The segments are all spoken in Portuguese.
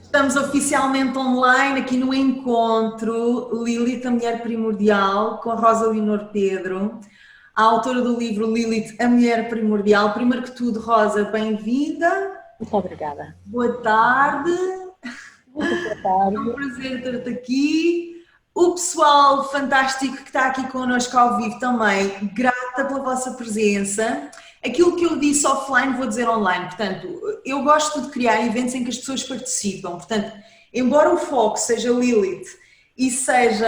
Estamos oficialmente online aqui no encontro Lilith, a Mulher Primordial, com a Rosa Leonor Pedro, a autora do livro Lilith, a Mulher Primordial. Primeiro que tudo, Rosa, bem-vinda. Muito obrigada. Boa tarde, Muito boa é um tarde. prazer ter-te aqui. O pessoal fantástico que está aqui connosco ao vivo também, grata pela vossa presença. Aquilo que eu disse offline, vou dizer online. Portanto, eu gosto de criar eventos em que as pessoas participam. Portanto, embora o foco seja Lilith e seja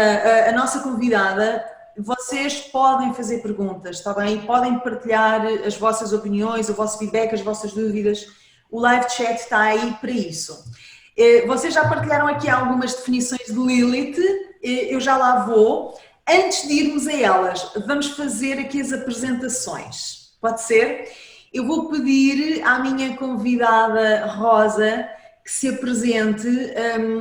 a nossa convidada, vocês podem fazer perguntas, está bem? Podem partilhar as vossas opiniões, o vosso feedback, as vossas dúvidas. O live chat está aí para isso. Vocês já partilharam aqui algumas definições de Lilith, eu já lá vou. Antes de irmos a elas, vamos fazer aqui as apresentações. Pode ser? Eu vou pedir à minha convidada Rosa que se apresente.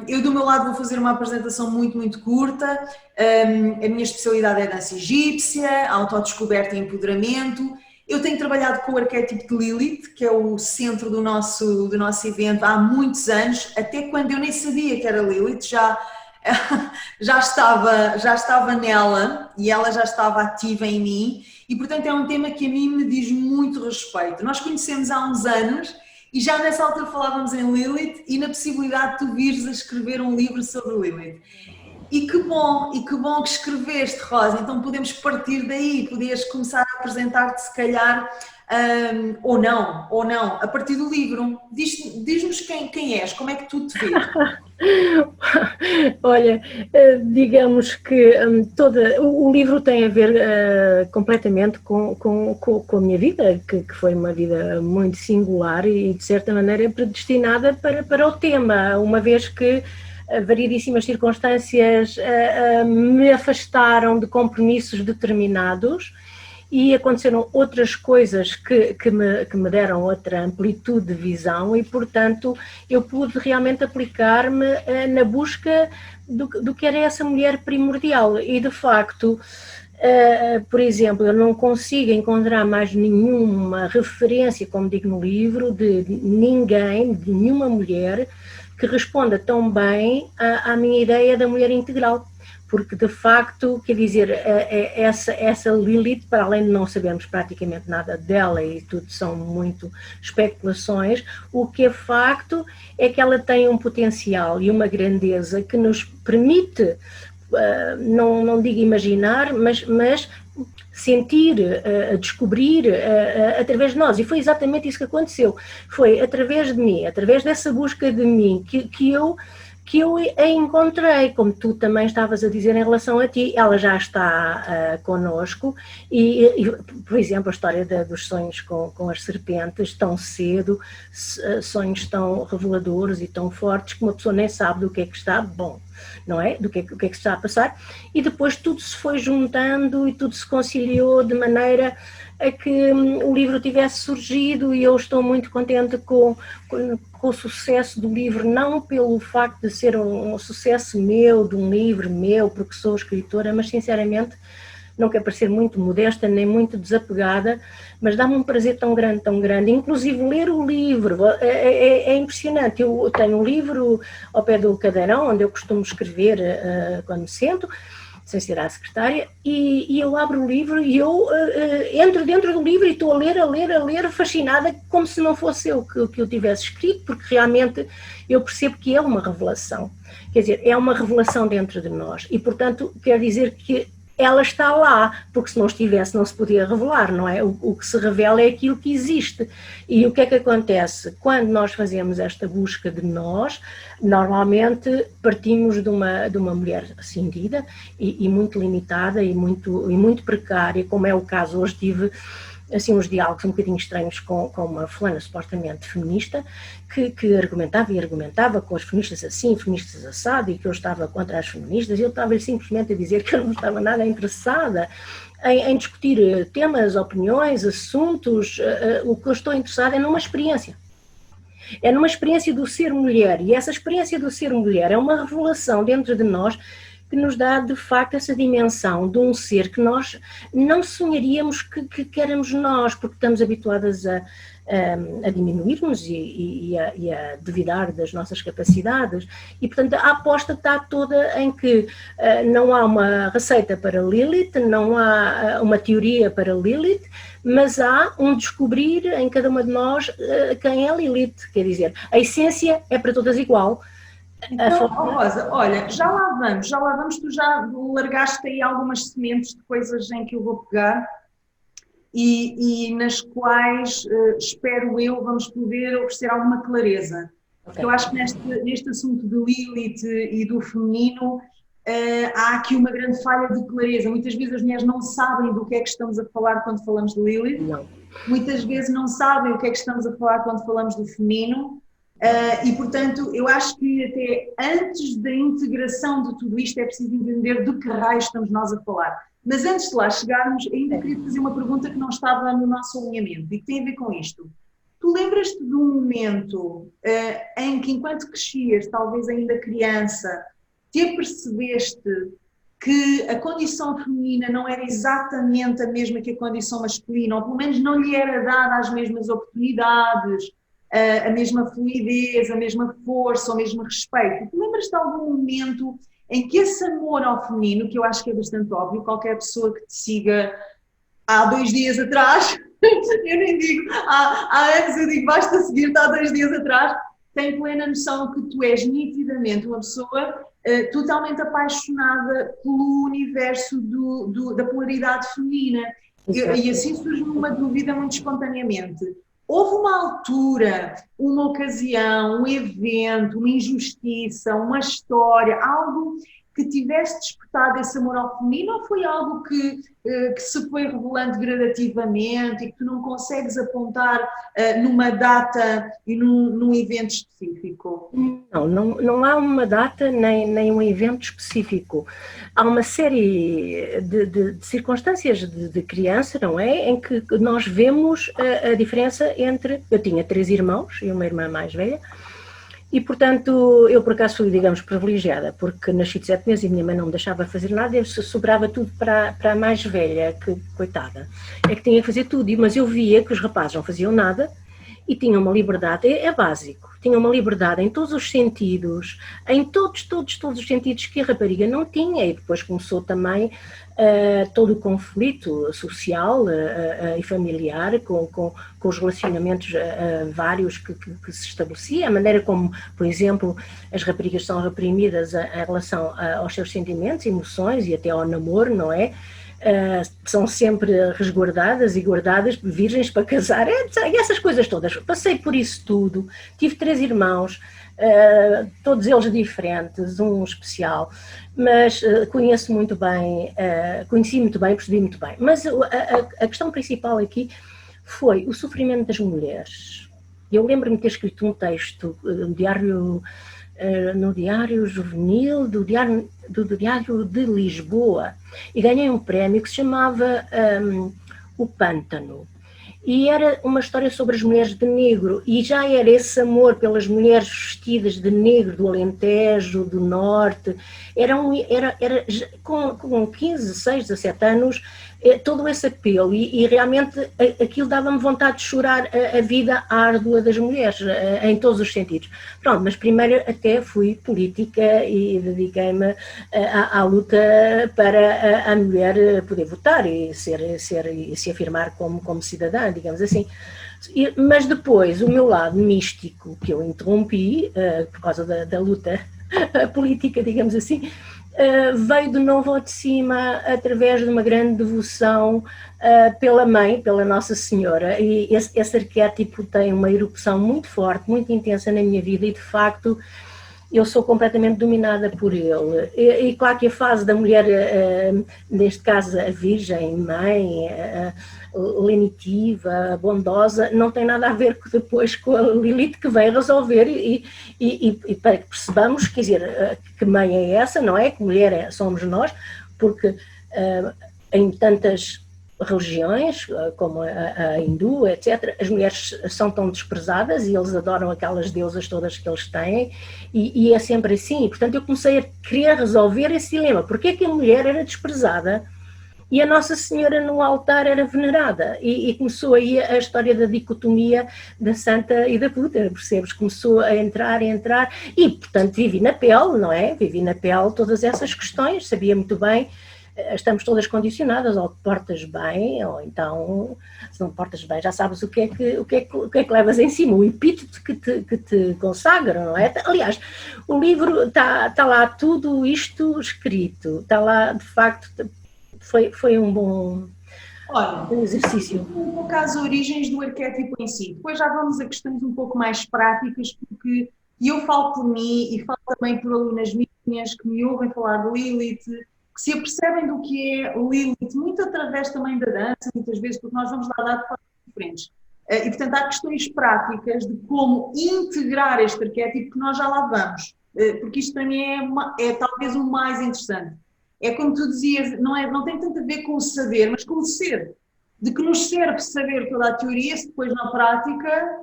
Eu do meu lado vou fazer uma apresentação muito curta. A minha especialidade é dança egípcia, autodescoberta e empoderamento. Eu tenho trabalhado com o arquétipo de Lilith, que é o centro do nosso evento, há muitos anos, até quando eu nem sabia que era Lilith, já estava nela e ela já estava ativa em mim, e portanto é um tema que a mim me diz muito respeito. Nós conhecemos há uns anos e já nessa altura falávamos em Lilith e na possibilidade de tu vires a escrever um livro sobre Lilith. E que bom que escreveste, Rosa. Então podemos partir daí, podias começar a apresentar-te, se calhar, ou não, a partir do livro. Diz-nos quem és, como é que tu te vês? Olha, digamos que o livro tem a ver completamente com a minha vida, que foi uma vida muito singular e, de certa maneira, predestinada para o tema, uma vez que variedíssimas circunstâncias me afastaram de compromissos determinados e aconteceram outras coisas que me deram outra amplitude de visão e, portanto, eu pude realmente aplicar-me na busca do que era essa mulher primordial e, de facto, por exemplo, eu não consigo encontrar mais nenhuma referência, como digo no livro, de ninguém, de nenhuma mulher que responda tão bem à minha ideia da mulher integral. Porque, de facto, quer dizer, essa Lilith, para além de não sabermos praticamente nada dela e tudo são muito especulações, o que é facto é que ela tem um potencial e uma grandeza que nos permite, não digo imaginar, mas sentir, descobrir através de nós. E foi exatamente isso que aconteceu. Foi através de mim, através dessa busca de mim, que eu a encontrei, como tu também estavas a dizer em relação a ti. Ela já está connosco e, por exemplo, a história dos sonhos com as serpentes, tão cedo, sonhos tão reveladores e tão fortes que uma pessoa nem sabe do que é que está, bom, não é? Do que é que está a passar, e depois tudo se foi juntando e tudo se conciliou de maneira a que o livro tivesse surgido, e eu estou muito contente com o sucesso do livro, não pelo facto de ser um sucesso meu, de um livro meu, porque sou escritora, mas sinceramente não quero parecer muito modesta nem muito desapegada, mas dá-me um prazer tão grande, inclusive ler o livro, é impressionante. Eu tenho um livro ao pé do cadeirão, onde eu costumo escrever quando me sento, sem ser a secretária, e eu abro o livro e eu entro dentro do livro e estou a ler, fascinada, como se não fosse eu que eu tivesse escrito, porque realmente eu percebo que é uma revelação. Quer dizer, é uma revelação dentro de nós, e portanto quer dizer que ela está lá, porque se não estivesse não se podia revelar, não é? O que se revela é aquilo que existe. E o que é que acontece? Quando nós fazemos esta busca de nós, normalmente partimos de uma mulher cindida e muito limitada e muito precária, como é o caso. Hoje tive assim uns diálogos um bocadinho estranhos com uma fulana supostamente feminista, que argumentava com as feministas assim, feministas assado, e que eu estava contra as feministas. Eu estava simplesmente a dizer que eu não estava nada interessada em discutir temas, opiniões, assuntos. O que eu estou interessada é numa experiência. É numa experiência do ser mulher, e essa experiência do ser mulher é uma revelação dentro de nós que nos dá de facto essa dimensão de um ser que nós não sonharíamos que éramos nós, porque estamos habituadas a diminuir-nos e a duvidar das nossas capacidades, e portanto a aposta está toda em que não há uma receita para Lilith, não há uma teoria para Lilith, mas há um descobrir em cada uma de nós quem é Lilith, quer dizer, a essência é para todas igual. Então, Rosa, olha, já lá vamos, tu já largaste aí algumas sementes de coisas em que eu vou pegar e nas quais, espero eu, vamos poder oferecer alguma clareza. Porque eu acho que neste assunto de Lilith e do feminino, há aqui uma grande falha de clareza. Muitas vezes as mulheres não sabem do que é que estamos a falar quando falamos de Lilith. Não. Muitas vezes não sabem o que é que estamos a falar quando falamos do feminino. E, portanto, eu acho que até antes da integração de tudo isto é preciso entender de que raio estamos nós a falar. Mas antes de lá chegarmos, ainda queria fazer uma pergunta que não estava no nosso alinhamento e que tem a ver com isto. Tu lembras-te de um momento em que, enquanto crescias, talvez ainda criança, te apercebeste que a condição feminina não era exatamente a mesma que a condição masculina, ou pelo menos não lhe era dada as mesmas oportunidades, a mesma fluidez, a mesma força, o mesmo respeito? Tu lembras-te de algum momento em que esse amor ao feminino, que eu acho que é bastante óbvio, qualquer pessoa que te siga há 2 dias atrás, eu nem digo há anos, eu digo basta seguir-te há 2 dias atrás, tem plena noção que tu és nitidamente uma pessoa totalmente apaixonada pelo universo da polaridade feminina. E assim surge-me uma dúvida muito espontaneamente. Houve uma altura, uma ocasião, um evento, uma injustiça, uma história, algo que tivesse despertado esse amor ao feminino, ou foi algo que se foi revelando gradativamente e que tu não consegues apontar numa data e num evento específico? Não há uma data nem um evento específico. Há uma série de circunstâncias de criança, não é? Em que nós vemos a diferença entre... Eu tinha 3 irmãos e uma irmã mais velha, e, portanto, eu por acaso fui, digamos, privilegiada, porque nasci de 7 meses e minha mãe não me deixava fazer nada, e sobrava tudo para a mais velha, que, coitada, é que tinha que fazer tudo, mas eu via que os rapazes não faziam nada e tinham uma liberdade, é básico, tinham uma liberdade em todos os sentidos, em todos os sentidos que a rapariga não tinha, e depois começou também todo o conflito social e familiar com os relacionamentos vários que se estabelecia, a maneira como, por exemplo, as raparigas são reprimidas em relação aos seus sentimentos, emoções e até ao namoro, não é? São sempre resguardadas e guardadas, virgens para casar, e essas coisas todas. Passei por isso tudo, tive 3 irmãos, todos eles diferentes, um especial, mas conheci muito bem, percebi muito bem. Mas a questão principal aqui foi o sofrimento das mulheres. Eu lembro-me de ter escrito um texto no Diário Juvenil, do Diário de Lisboa, e ganhei um prémio que se chamava O Pântano. E era uma história sobre as mulheres de negro, e já era esse amor pelas mulheres vestidas de negro do Alentejo, do Norte, com 15, 16, 17 anos, todo esse apelo, e realmente aquilo dava-me vontade de chorar a vida árdua das mulheres, em todos os sentidos. Pronto, mas primeiro até fui política e dediquei-me à luta para a mulher poder votar e se afirmar como cidadã, digamos assim. Mas depois o meu lado místico, que eu interrompi por causa da luta política, digamos assim, veio de novo ao de cima através de uma grande devoção pela mãe, pela Nossa Senhora, e esse arquétipo tem uma erupção muito forte, muito intensa na minha vida, e de facto eu sou completamente dominada por ele. E claro que a fase da mulher, neste caso a virgem, mãe, lenitiva, bondosa, não tem nada a ver depois com a Lilith, que vem resolver e para que percebamos, quer dizer, que mãe é essa, não é? Que mulher somos nós, porque em tantas religiões, como a hindu, etc., as mulheres são tão desprezadas e eles adoram aquelas deusas todas que eles têm, e é sempre assim. E, portanto, eu comecei a querer resolver esse dilema. Porquê é que a mulher era desprezada e a Nossa Senhora no altar era venerada? E começou aí a história da dicotomia da santa e da puta, percebes? Começou a entrar, e, portanto, vivi na pele, não é? Vivi na pele todas essas questões, sabia muito bem. Estamos todas condicionadas, ou te portas bem, ou então, se não te portas bem, já sabes o que é que levas em cima, o epíteto que te consagra, não é? Aliás, o livro está lá tudo isto escrito, está lá, de facto, foi um bom exercício. No caso, origens do arquétipo em si. Depois já vamos a questões um pouco mais práticas, porque eu falo por mim e falo também por alunas minhas que me ouvem falar de Lilith, que se apercebem do que é Lilith, muito através também da dança, muitas vezes, porque nós vamos lá dar de formas diferentes. E, portanto, há questões práticas de como integrar este arquétipo que nós já lá vamos, porque isto para mim é talvez o mais interessante. É como tu dizias, não tem tanto a ver com o saber, mas com o ser. De que nos serve saber toda a teoria, se depois na prática,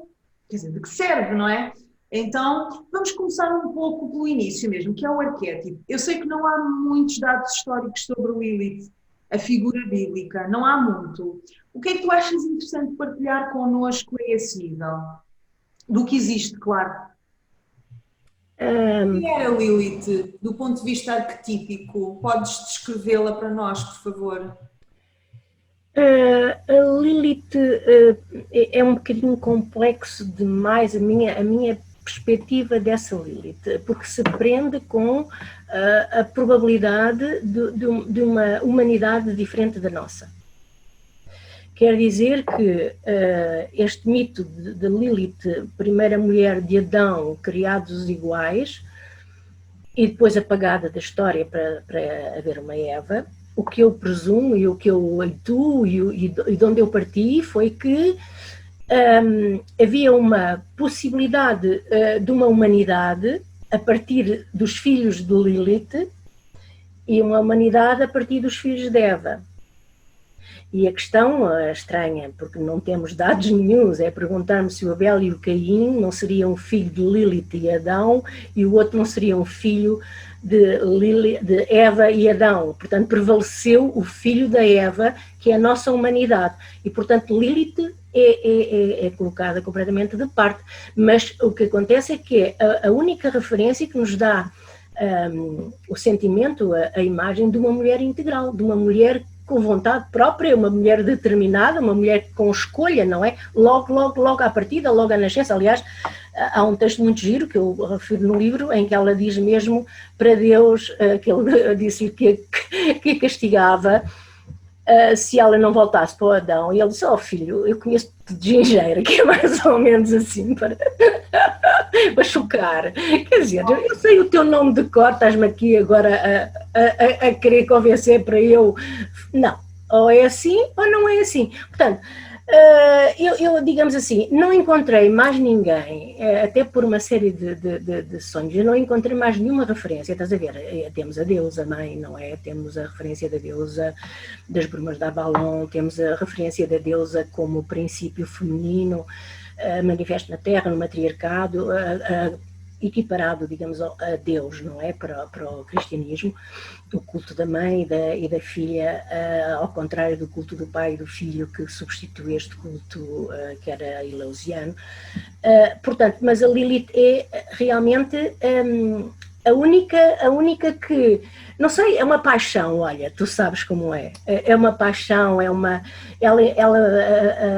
quer dizer, de que serve, não é? Então, vamos começar um pouco pelo início mesmo, que é o arquétipo. Eu sei que não há muitos dados históricos sobre Lilith, a figura bíblica, não há muito. O que é que tu achas interessante partilhar connosco a esse nível? Do que existe, claro. Quem era Lilith, do ponto de vista arquetípico? Podes descrevê-la para nós, por favor? A Lilith é um bocadinho complexo demais a minha perspectiva dessa Lilith, porque se prende com a probabilidade de uma humanidade diferente da nossa. Quer dizer que este mito de Lilith, primeira mulher de Adão, criados iguais, e depois apagada da história para haver uma Eva, o que eu presumo e o que eu intuo e de onde eu parti foi que havia uma possibilidade de uma humanidade a partir dos filhos de Lilith e uma humanidade a partir dos filhos de Eva. E a questão é estranha, porque não temos dados nenhuns, é perguntar-me se o Abel e o Caim não seriam um filho de Lilith e Adão e o outro não seria um filho de Eva e Adão. Portanto, prevaleceu o filho da Eva, que é a nossa humanidade. E, portanto, Lilith é colocada completamente de parte. Mas o que acontece é que é a única referência que nos dá o sentimento, a imagem de uma mulher integral, de uma mulher com vontade própria, uma mulher determinada, uma mulher com escolha, não é? Logo à partida, logo à nascença. Aliás, há um texto muito giro que eu refiro no livro, em que ela diz mesmo para Deus, que ele disse-lhe que castigava se ela não voltasse para o Adão. E ele disse: oh filho, eu conheço de gingeira, que é mais ou menos assim para chocar. Quer dizer, eu sei o teu nome de cor, estás-me aqui agora a querer convencer para eu... Não, ou é assim ou não é assim. Portanto, eu, digamos assim, não encontrei mais ninguém, até por uma série de sonhos, eu não encontrei mais nenhuma referência. Estás a ver? Temos a deusa mãe, não é? Temos a referência da deusa das brumas de Avalon, temos a referência da deusa como princípio feminino, manifesto na Terra, no matriarcado, equiparado, digamos, a Deus, não é? Para o cristianismo, o culto da mãe e da filha, ao contrário do culto do pai e do filho, que substitui este culto que era eleusiano. Portanto, mas a Lilith é realmente a única que, não sei, é uma paixão, olha, tu sabes como é uma paixão, ela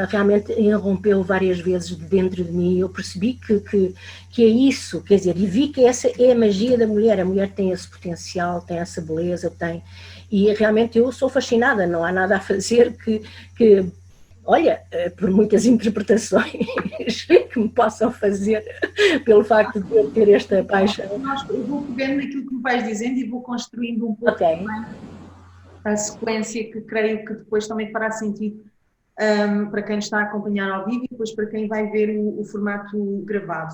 realmente irrompeu várias vezes dentro de mim. Eu percebi que é isso, quer dizer, e vi que essa é a magia da mulher. A mulher tem esse potencial, tem essa beleza, e realmente eu sou fascinada, não há nada a fazer que olha, por muitas interpretações que me possam fazer pelo facto de eu ter esta paixão. Eu vou pegando naquilo que me vais dizendo e vou construindo um pouco a sequência que creio que depois também fará sentido para quem está a acompanhar ao vivo e depois para quem vai ver o formato gravado.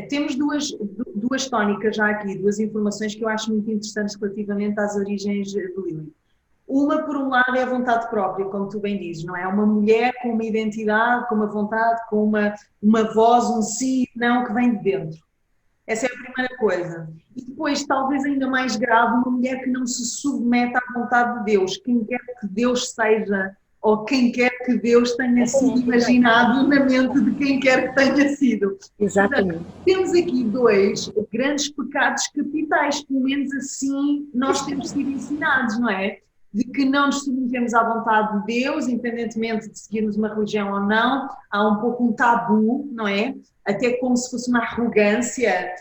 Temos duas tónicas já aqui, duas informações que eu acho muito interessantes relativamente às origens do Lilith. Uma, por um lado, é a vontade própria, como tu bem dizes, não é? Uma mulher com uma identidade, com uma vontade, com uma voz, um sim e não que vem de dentro. Essa é a primeira coisa. E depois, talvez ainda mais grave, uma mulher que não se submete à vontade de Deus. Quem quer que Deus seja, ou quem quer que Deus tenha sido imaginado na mente de quem quer que tenha sido. Exatamente. Portanto, temos aqui dois grandes pecados capitais, pelo menos assim nós temos sido ensinados, não é? De que não nos submetemos à vontade de Deus, independentemente de seguirmos uma religião ou não, há um pouco um tabu, não é? Até como se fosse uma arrogância,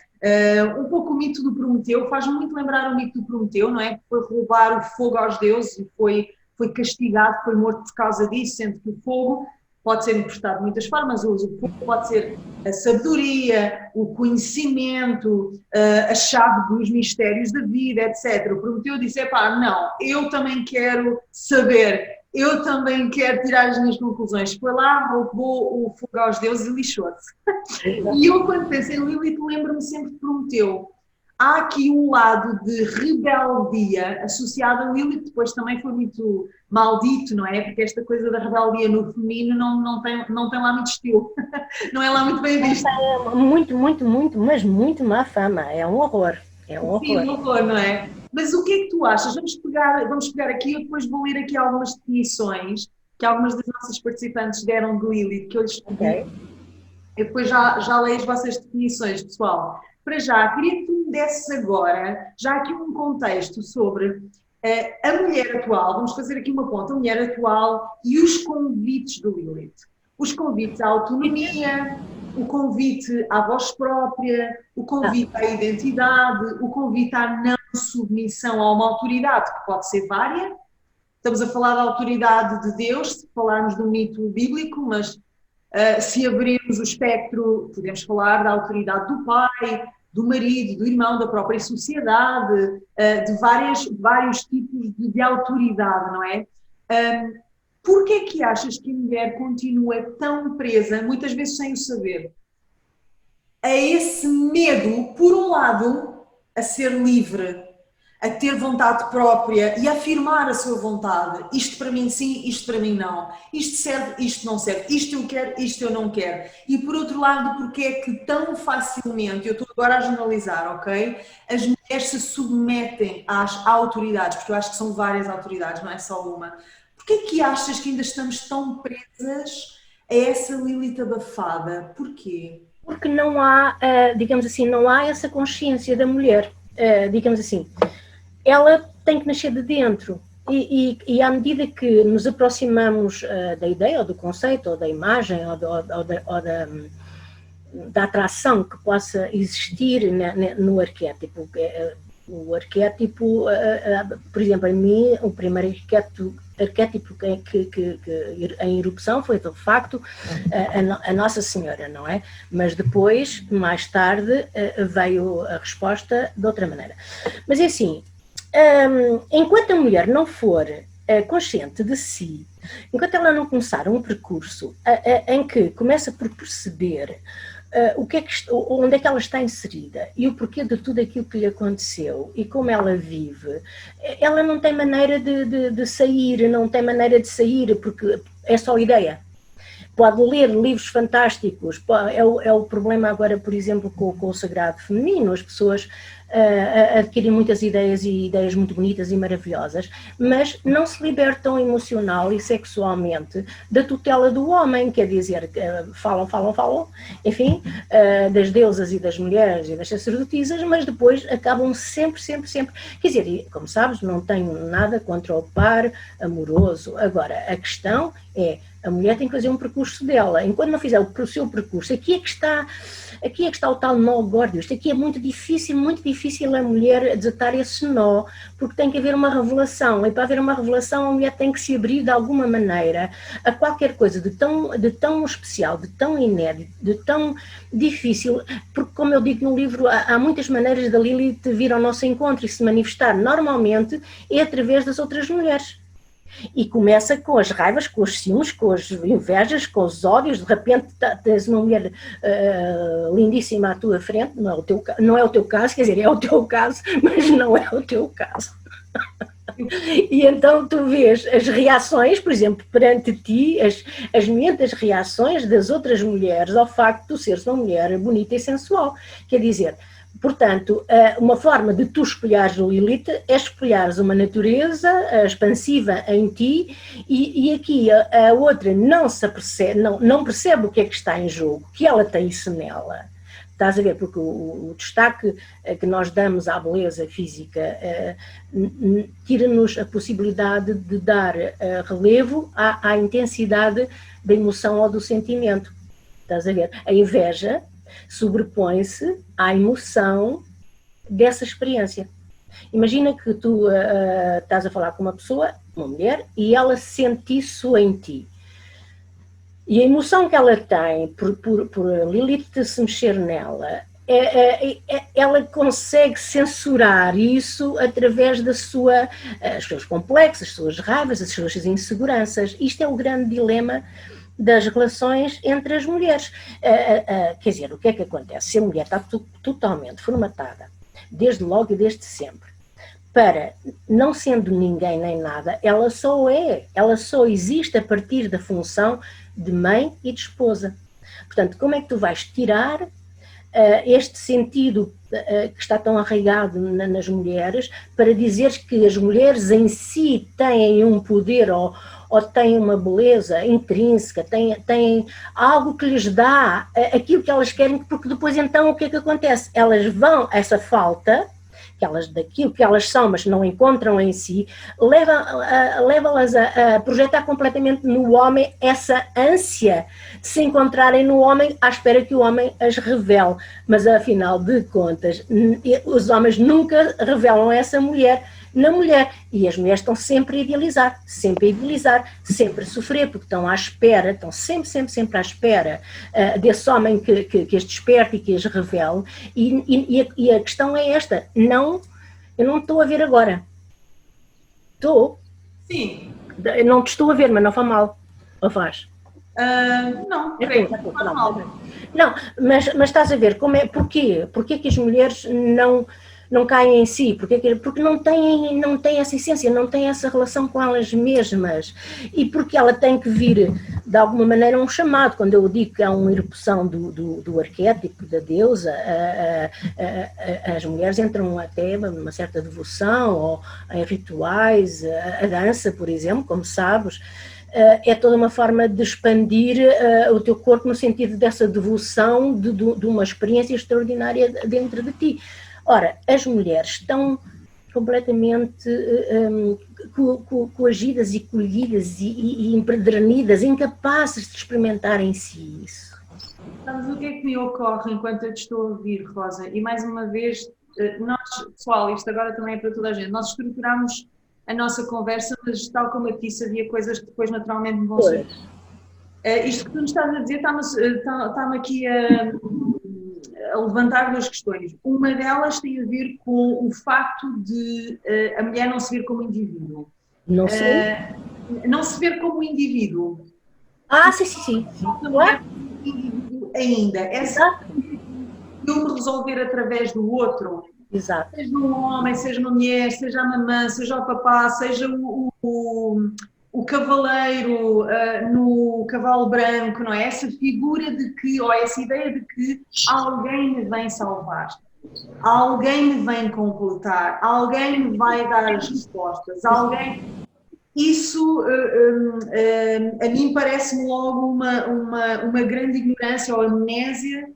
um pouco o mito do Prometeu, faz-me muito lembrar o mito do Prometeu, não é? Foi roubar o fogo aos deuses e foi castigado, foi morto por causa disso, sendo que o fogo pode ser emprestado de muitas formas, o fogo pode ser a sabedoria, o conhecimento, a chave dos mistérios da vida, etc. O Prometeu disse, não, eu também quero saber, eu também quero tirar as minhas conclusões. Foi lá, roubou o fogo aos deuses e lixou-se. E eu, quando penso em Lilith, lembro-me sempre de Prometeu. Há aqui um lado de rebeldia associado a Lilith, depois também foi muito maldito, não é? Porque esta coisa da rebeldia no feminino não tem lá muito estilo, não é lá muito bem visto. Mas muito má fama, é um horror. É um horror. Sim, um horror, não é? Mas o que é que tu achas? Vamos pegar aqui, eu depois vou ler aqui algumas definições que algumas das nossas participantes deram de Lilith, que eu lhes pedi. Okay. Eu depois já leio as vossas definições, pessoal. Para já, queria que tu me desses agora, já aqui um contexto sobre a mulher atual, vamos fazer aqui uma ponta, a mulher atual e os convites do Lilith. Os convites à autonomia, o convite à voz própria, o convite à identidade, o convite à não submissão a uma autoridade, que pode ser vária. Estamos a falar da autoridade de Deus, se falarmos do mito bíblico, mas se abrirmos o espectro, podemos falar da autoridade do pai, do marido, do irmão, da própria sociedade, de vários tipos de autoridade, não é? Porquê é que achas que a mulher continua tão presa, muitas vezes sem o saber, a esse medo, por um lado, a ser livre, a ter vontade própria e a afirmar a sua vontade? Isto para mim sim, isto para mim não. Isto serve, isto não serve. Isto eu quero, isto eu não quero. E por outro lado, porque é que tão facilmente, eu estou agora a generalizar, ok? As mulheres se submetem às autoridades, porque eu acho que são várias autoridades, não é só uma. Porquê é que achas que ainda estamos tão presas a essa Lilith abafada? Porquê? Porque não há, digamos assim, não há essa consciência da mulher, digamos assim. Ela tem que nascer de dentro e à medida que nos aproximamos da ideia, ou do conceito, ou da imagem, ou da atração que possa existir no arquétipo. O arquétipo, por exemplo, em mim, o primeiro arquétipo que em erupção foi, de facto, a Nossa Senhora, não é? Mas depois, mais tarde, veio a resposta de outra maneira. Mas é assim, enquanto a mulher não for consciente de si, enquanto ela não começar um percurso em que começa por perceber onde é que ela está inserida e o porquê de tudo aquilo que lhe aconteceu e como ela vive, ela não tem maneira de sair, porque é só ideia. Pode ler livros fantásticos, é o problema agora, por exemplo, com o sagrado feminino, as pessoas adquirem muitas ideias e ideias muito bonitas e maravilhosas, mas não se libertam emocional e sexualmente da tutela do homem, quer dizer, falam, enfim, das deusas e das mulheres e das sacerdotisas, mas depois acabam sempre, quer dizer, como sabes, não tenho nada contra o par amoroso. Agora, a questão é, a mulher tem que fazer um percurso dela, enquanto não fizer o seu percurso, aqui é que está o tal nó górdio. Isto aqui é muito difícil a mulher desatar esse nó, porque tem que haver uma revelação, e para haver uma revelação a mulher tem que se abrir de alguma maneira a qualquer coisa de tão especial, de tão inédito, de tão difícil, porque, como eu digo no livro, há muitas maneiras da Lilith vir ao nosso encontro e se manifestar. Normalmente é através das outras mulheres. E começa com as raivas, com os ciúmes, com as invejas, com os ódios. De repente tens uma mulher lindíssima à tua frente, não é o teu caso, quer dizer, é o teu caso, mas não é o teu caso. E então tu vês as reações, por exemplo, perante ti, as muitas reações das outras mulheres ao facto de tu seres uma mulher bonita e sensual. Quer dizer, portanto, uma forma de tu espelhares o Lilith é espelhares uma natureza expansiva em ti e aqui a outra não percebe o que é que está em jogo, que ela tem isso nela. Estás a ver? Porque o destaque que nós damos à beleza física tira-nos a possibilidade de dar relevo à intensidade da emoção ou do sentimento. Estás a ver? A inveja sobrepõe-se à emoção dessa experiência. Imagina que tu estás a falar com uma pessoa, uma mulher, e ela sente isso em ti. E a emoção que ela tem por Lilith se mexer nela, ela consegue censurar isso através dos seus complexos, as suas raivas, as suas inseguranças. Isto é o grande dilema das relações entre as mulheres. Quer dizer, o que é que acontece? Se a mulher está totalmente formatada, desde logo e desde sempre, para, não sendo ninguém nem nada, ela só existe a partir da função de mãe e de esposa. Portanto, como é que tu vais tirar este sentido que está tão arraigado nas mulheres para dizeres que as mulheres em si têm um poder ou têm uma beleza intrínseca, têm algo que lhes dá aquilo que elas querem, porque depois então o que é que acontece? Elas vão, essa falta daquilo que elas são, mas não encontram em si, leva-las a projetar completamente no homem essa ânsia de se encontrarem no homem à espera que o homem as revele. Mas, afinal de contas, os homens nunca revelam essa mulher na mulher. E as mulheres estão sempre a idealizar, sempre a sofrer, porque estão à espera, estão sempre à espera desse homem que as desperte e que as revele. E a questão é esta, eu não estou a ver agora. Estou? Sim. Eu não te estou a ver, mas não faz mal. Ou faz? Não, creio que não faz mal. Não, mas estás a ver, porquê? Porquê que as mulheres não caem em si, porque não têm essa essência, não têm essa relação com elas mesmas, e porque ela tem que vir, de alguma maneira, um chamado. Quando eu digo que há uma erupção do arquétipo da deusa, as mulheres entram até numa certa devoção, ou em rituais, a dança, por exemplo, como sabes, é toda uma forma de expandir o teu corpo no sentido dessa devoção de uma experiência extraordinária dentro de ti. Ora, as mulheres estão completamente coagidas e colhidas e empedernidas, incapazes de experimentar em si isso. Sabes o que é que me ocorre enquanto eu te estou a ouvir, Rosa? E mais uma vez, nós, pessoal, isto agora também é para toda a gente, nós estruturamos a nossa conversa, mas tal como eu disse, havia coisas que depois naturalmente me vão surgir. Isto que tu nos estás a dizer está-me aqui a levantar duas questões. Uma delas tem a ver com o facto de a mulher não se ver como indivíduo. Não sei. Não se ver como indivíduo. Sim. Claro. Indivíduo ainda. Essa eu me resolver através do outro. Exato. Seja um homem, seja uma mulher, seja a mamã, seja o papá, seja o cavaleiro no cavalo branco, não é? Essa figura de que, ou essa ideia de que alguém me vem salvar, alguém me vem completar, alguém me vai dar as respostas, alguém... Isso a mim parece-me logo uma grande ignorância ou amnésia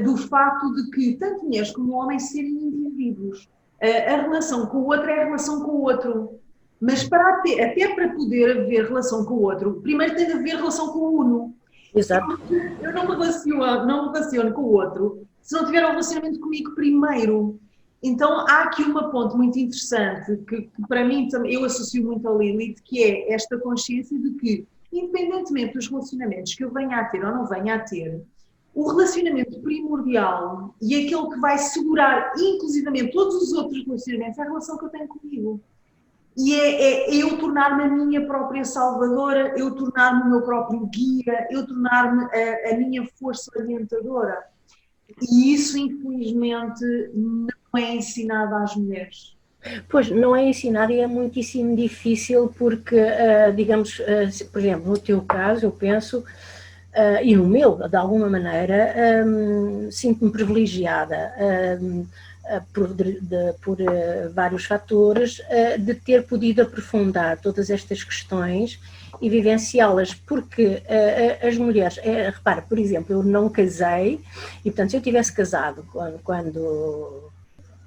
do facto de que tanto mulheres como homens serem indivíduos. A relação com o outro é a relação com o outro. Mas até para poder haver relação com o outro, primeiro tem de haver relação com o uno. Exato. Eu não me relaciono com o outro se não tiver um relacionamento comigo primeiro. Então há aqui uma ponte muito interessante que para mim eu associo muito ao Lilith, que é esta consciência de que, independentemente dos relacionamentos que eu venha a ter ou não venha a ter, o relacionamento primordial e aquele que vai segurar inclusivamente todos os outros relacionamentos é a relação que eu tenho comigo. E é eu tornar-me a minha própria salvadora, eu tornar-me o meu próprio guia, eu tornar-me a minha força orientadora. E isso, infelizmente, não é ensinado às mulheres. Pois, não é ensinar e é muitíssimo difícil porque, digamos, por exemplo, no teu caso, eu penso, e no meu, de alguma maneira, sinto-me privilegiada por vários fatores de ter podido aprofundar todas estas questões e vivenciá-las, porque as mulheres, repara, por exemplo, eu não casei e, portanto, se eu tivesse casado quando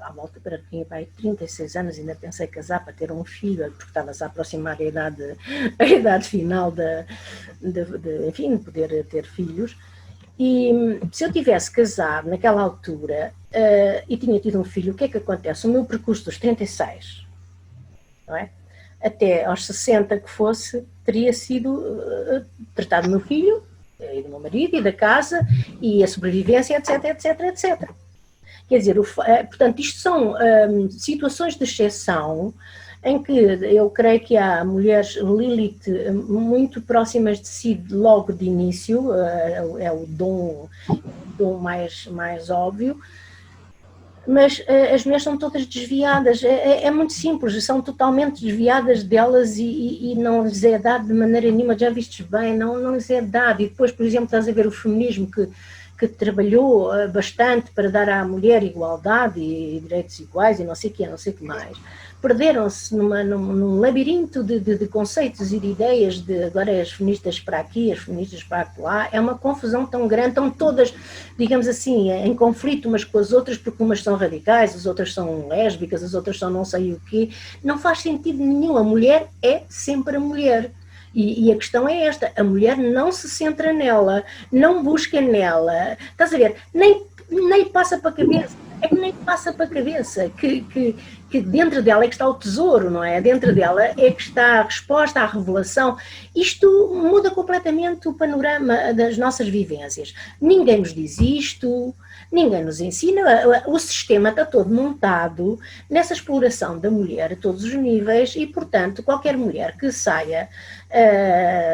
à volta para tinha 36 anos, ainda pensei casar para ter um filho, porque estava-se a aproximar a idade final enfim, de poder ter filhos. E se eu tivesse casado naquela altura e tinha tido um filho, o que é que acontece? O meu percurso dos 36, não é? Até aos 60 que fosse, teria sido tratado do meu filho, e do meu marido, e da casa, e a sobrevivência, etc, etc, etc. Quer dizer, portanto, isto são situações de exceção em que eu creio que há mulheres Lilith muito próximas de si logo de início, é o dom mais óbvio, mas as mulheres são todas desviadas, é muito simples, são totalmente desviadas delas e não lhes é dado de maneira nenhuma, já vistes bem, não lhes é dado. E depois, por exemplo, estás a ver o feminismo que trabalhou bastante para dar à mulher igualdade e direitos iguais e não sei o que, não sei o que mais. Perderam-se num labirinto de conceitos e de ideias de agora as feministas para aqui, as feministas para lá. É uma confusão tão grande, estão todas, digamos assim, em conflito umas com as outras, porque umas são radicais, as outras são lésbicas, as outras são não sei o quê. Não faz sentido nenhum, a mulher é sempre a mulher. E a questão é esta, a mulher não se centra nela, não busca nela, estás a ver, nem passa para a cabeça, é que nem passa para a cabeça, que dentro dela é que está o tesouro, não é? Dentro dela é que está a resposta à revelação. Isto muda completamente o panorama das nossas vivências. Ninguém nos diz isto, ninguém nos ensina, o sistema está todo montado nessa exploração da mulher a todos os níveis e, portanto, qualquer mulher que saia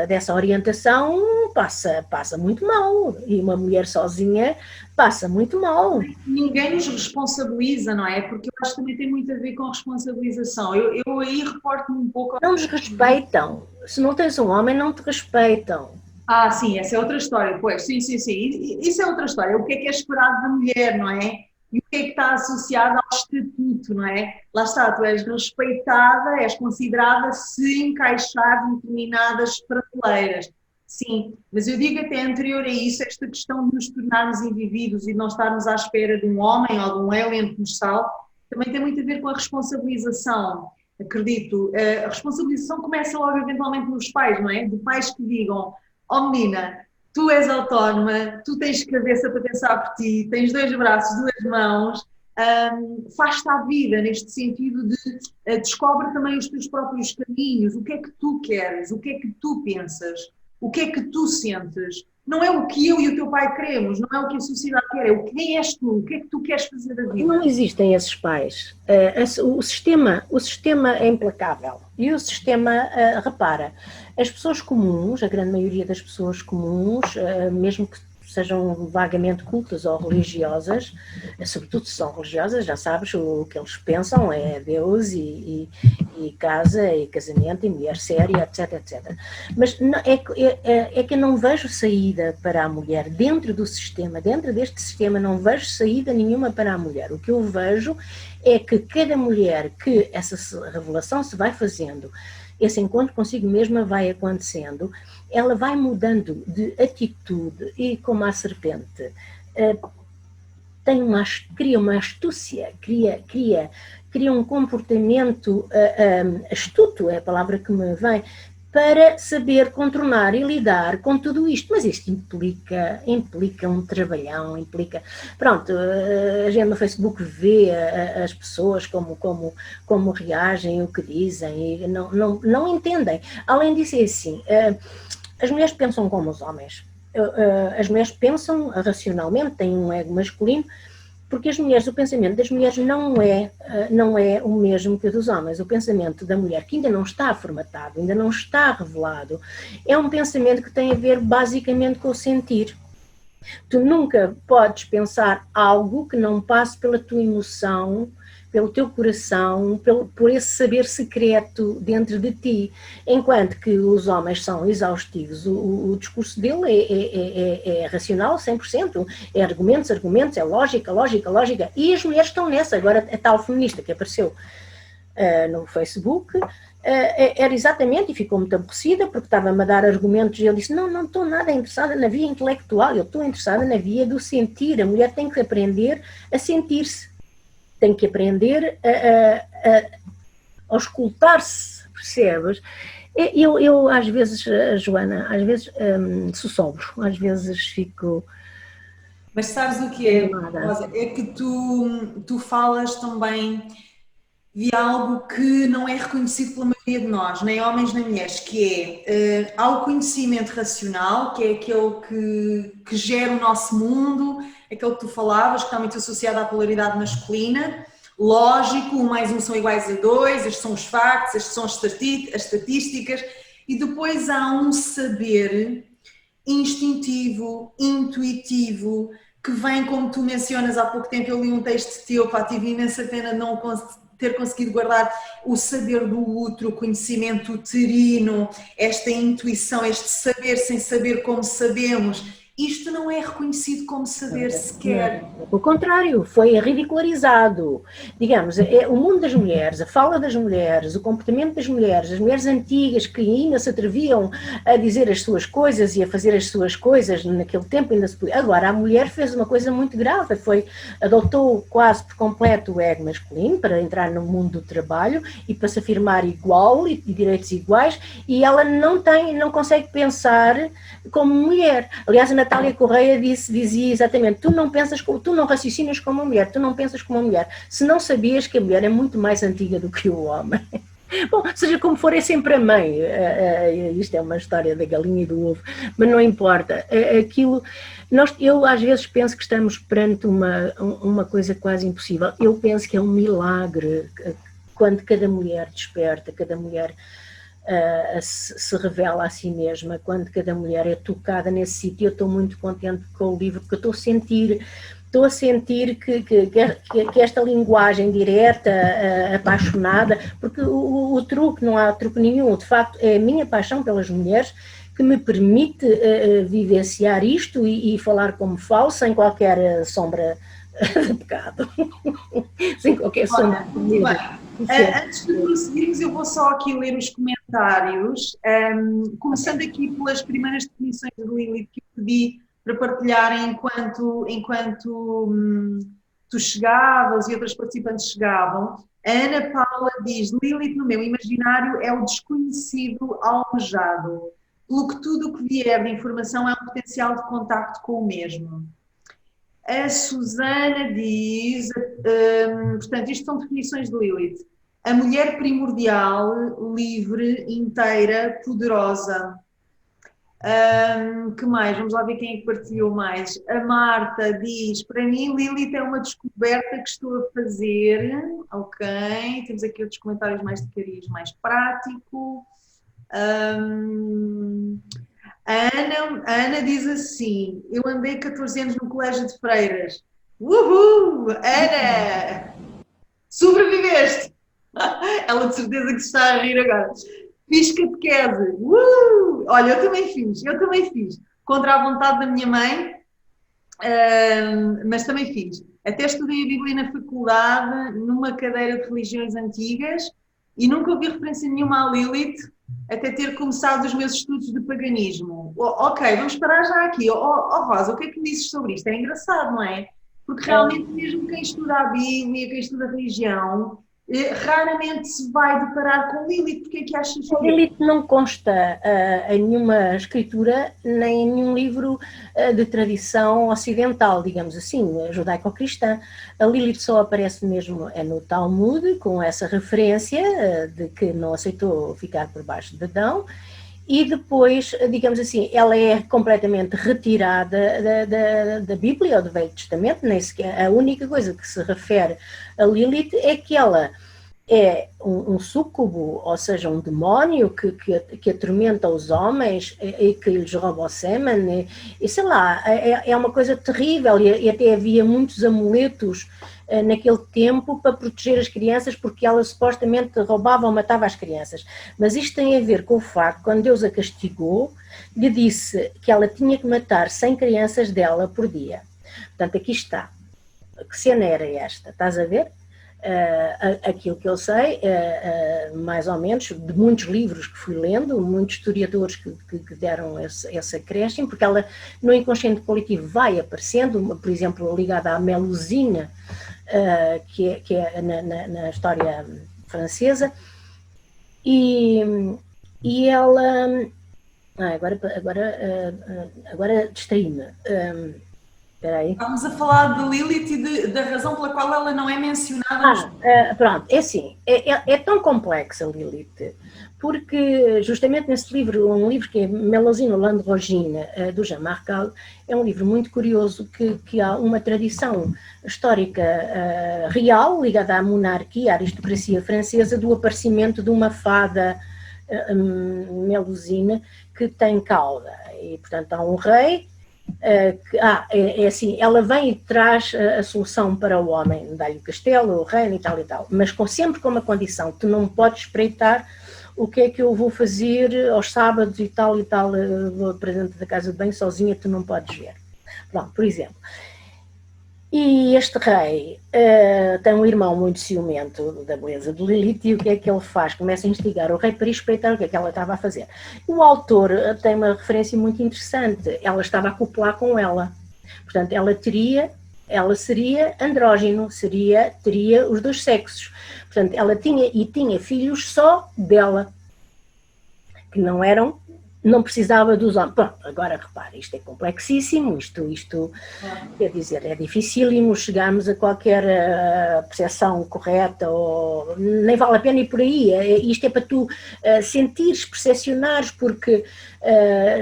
dessa orientação passa muito mal, e uma mulher sozinha passa muito mal. Ninguém nos responsabiliza, não é? Porque eu acho que também tem muito a ver com responsabilização. Eu aí reporto-me um pouco... Não nos respeitam. Se não tens um homem, não te respeitam. Ah, sim, essa é outra história, pois, sim. Isso é outra história. O que é esperado da mulher, não é? E o que é que está associado ao estatuto, não é? Lá está, tu és respeitada, és considerada se encaixar em determinadas prateleiras. Sim, mas eu digo até anterior a isso, esta questão de nos tornarmos indivíduos e de não estarmos à espera de um homem ou de um alien que nos salve, também tem muito a ver com a responsabilização. Acredito, a responsabilização começa logo eventualmente nos pais, não é? De pais que digam: oh menina, tu és autónoma, tu tens cabeça para pensar por ti, tens 2 braços, 2 mãos, faz-te à vida neste sentido de descobre também os teus próprios caminhos, o que é que tu queres, o que é que tu pensas, o que é que tu sentes. Não é o que eu e o teu pai queremos, não é o que a sociedade quer, é o quem és tu, o que é que tu queres fazer da vida. Não existem esses pais. O sistema é implacável. E o sistema, repara, as pessoas comuns, a grande maioria das pessoas comuns, mesmo que sejam vagamente cultas ou religiosas, sobretudo se são religiosas, já sabes, o que eles pensam é Deus e casa e casamento e mulher séria, etc, etc. Mas é que eu não vejo saída para a mulher dentro do sistema, dentro deste sistema não vejo saída nenhuma para a mulher. O que eu vejo é que cada mulher que essa revelação se vai fazendo, esse encontro consigo mesma vai acontecendo, ela vai mudando de atitude e, como a serpente, cria uma astúcia, cria um comportamento astuto, é a palavra que me vem, para saber contornar e lidar com tudo isto. Mas isto implica um trabalhão, Pronto, a gente no Facebook vê as pessoas como reagem, o que dizem, e não entendem. Além disso, é assim, as mulheres pensam como os homens. As mulheres pensam racionalmente, têm um ego masculino, porque o pensamento das mulheres não é o mesmo que o dos homens. O pensamento da mulher, que ainda não está formatado, ainda não está revelado, é um pensamento que tem a ver basicamente com o sentir. Tu nunca podes pensar algo que não passe pela tua emoção, pelo teu coração, por esse saber secreto dentro de ti, enquanto que os homens são exaustivos. O discurso dele é racional 100%, é argumentos, argumentos, é lógica, lógica, lógica, e as mulheres estão nessa. Agora a tal feminista que apareceu no Facebook, era exatamente, e ficou muito aborrecida porque estava-me a dar argumentos, e eu disse, não estou nada interessada na via intelectual, eu estou interessada na via do sentir. A mulher tem que aprender a sentir-se, tem que aprender a escutar-se, percebes? Eu às vezes, Joana, às vezes sossobro, às vezes fico... Mas sabes o que é, Rosa? É que tu falas também de algo que não é reconhecido pela maioria de nós, nem homens nem mulheres, que é, há o conhecimento racional, que é aquele que gera o nosso mundo, aquele que tu falavas, que está muito associado à polaridade masculina, lógico, 1 mais 1 são iguais a 2, estes são os factos, estes são as estatísticas, e depois há um saber instintivo, intuitivo, que vem, como tu mencionas, há pouco tempo eu li um texto teu, pá, tive imensa pena de não ter conseguido guardar o saber do outro, o conhecimento uterino, esta intuição, este saber sem saber como sabemos. Isto não é reconhecido como saber sequer. Pelo contrário, foi ridicularizado. Digamos, o mundo das mulheres, a fala das mulheres, o comportamento das mulheres, as mulheres antigas que ainda se atreviam a dizer as suas coisas e a fazer as suas coisas, naquele tempo ainda se podia. Agora, a mulher fez uma coisa muito grave, adotou quase por completo o ego masculino para entrar no mundo do trabalho e para se afirmar igual e direitos iguais, e ela não consegue pensar como mulher. Aliás, a Natália Correia dizia exatamente, tu não raciocinas como uma mulher, tu não pensas como uma mulher, se não sabias que a mulher é muito mais antiga do que o homem. Bom, seja como for, é sempre a mãe. Isto é uma história da galinha e do ovo, mas não importa. Eu às vezes penso que estamos perante uma coisa quase impossível. Eu penso que é um milagre quando cada mulher desperta, cada mulher se revela a si mesma, quando cada mulher é tocada nesse sítio. Eu estou muito contente com o livro, porque eu estou a sentir que esta linguagem direta, apaixonada, porque o truque, não há truque nenhum, de facto é a minha paixão pelas mulheres que me permite vivenciar isto e falar como falo, sem qualquer sombra de pecado, sem qualquer sombra de medo. Antes de prosseguirmos, eu vou só aqui ler os comentários, começando aqui pelas primeiras definições de Lilith que eu pedi para partilharem enquanto tu chegavas e outras participantes chegavam. A Ana Paula diz, Lilith no meu imaginário é o desconhecido almejado, pelo que tudo o que vier de informação é um potencial de contacto com o mesmo. A Susana diz, portanto, isto são definições de Lilith, a mulher primordial, livre, inteira, poderosa. Que mais? Vamos lá ver quem é que partilhou mais. A Marta diz, para mim Lilith é uma descoberta que estou a fazer. Ok, temos aqui outros comentários mais de cariz, mais prático. A Ana diz assim, eu andei 14 anos no colégio de freiras. Uhul! Ana! Sobreviveste! Ela de certeza que se está a rir agora. Fiz catequese. Olha, eu também fiz. Contra a vontade da minha mãe, mas também fiz. Até estudei a Bíblia na faculdade, numa cadeira de religiões antigas, e nunca ouvi referência nenhuma à Lilith, até ter começado os meus estudos de paganismo. Ok, vamos parar já aqui. Rosa, o que é que me dizes sobre isto? É engraçado, não é? Porque realmente mesmo quem estuda a Bíblia, quem estuda a religião, raramente se vai deparar com Lilith. Porque é que achas que... Lilith não consta em nenhuma escritura, nem em nenhum livro de tradição ocidental, digamos assim, judaico-cristã. A Lilith só aparece mesmo no Talmud, com essa referência de que não aceitou ficar por baixo de Adão, e depois, digamos assim, ela é completamente retirada da Bíblia ou do Velho Testamento. Nem sequer, a única coisa que se refere a Lilith é que ela é um súcubo, ou seja, um demónio que atormenta os homens e que lhes rouba o sêmen, e sei lá, é uma coisa terrível, e até havia muitos amuletos naquele tempo para proteger as crianças, porque ela supostamente roubava ou matava as crianças. Mas isto tem a ver com o facto, quando Deus a castigou, lhe disse que ela tinha que matar 100 crianças dela por dia. Portanto, aqui está. Que cena era esta? Estás a ver? Aquilo que eu sei, mais ou menos, de muitos livros que fui lendo, muitos historiadores que deram esse acréscimo, porque ela no inconsciente coletivo vai aparecendo, por exemplo, ligada à Melusine, que é na história francesa, e ela... agora distraí-me. Estamos a falar de Lilith e da razão pela qual ela não é mencionada. Pronto, é assim, é tão complexa Lilith, porque justamente nesse livro, um livro que é Melusine Landrogine, do Jean Marcal, é um livro muito curioso que há uma tradição histórica real, ligada à monarquia, à aristocracia francesa, do aparecimento de uma fada Melusine que tem cauda, e portanto há um rei, é assim, ela vem e traz a solução para o homem, dá-lhe o castelo, o reino e tal, mas sempre com uma condição: tu não podes espreitar o que é que eu vou fazer aos sábados e tal, vou para dentro da casa de banho sozinha, tu não podes ver. Pronto, por exemplo. E este rei tem um irmão muito ciumento da beleza de Lilith, e o que é que ele faz? Começa a instigar o rei para espreitar o que é que ela estava a fazer. O autor tem uma referência muito interessante: ela estava a copular com ela. Portanto, ela seria andrógeno, teria os dois sexos. Portanto, ela tinha filhos só dela, que não precisava dos homens. Pronto, agora repara, isto é complexíssimo, isto quer dizer, é dificílimo chegarmos a qualquer percepção correta, ou nem vale a pena ir por aí. Isto é para tu sentires, percepcionares, porque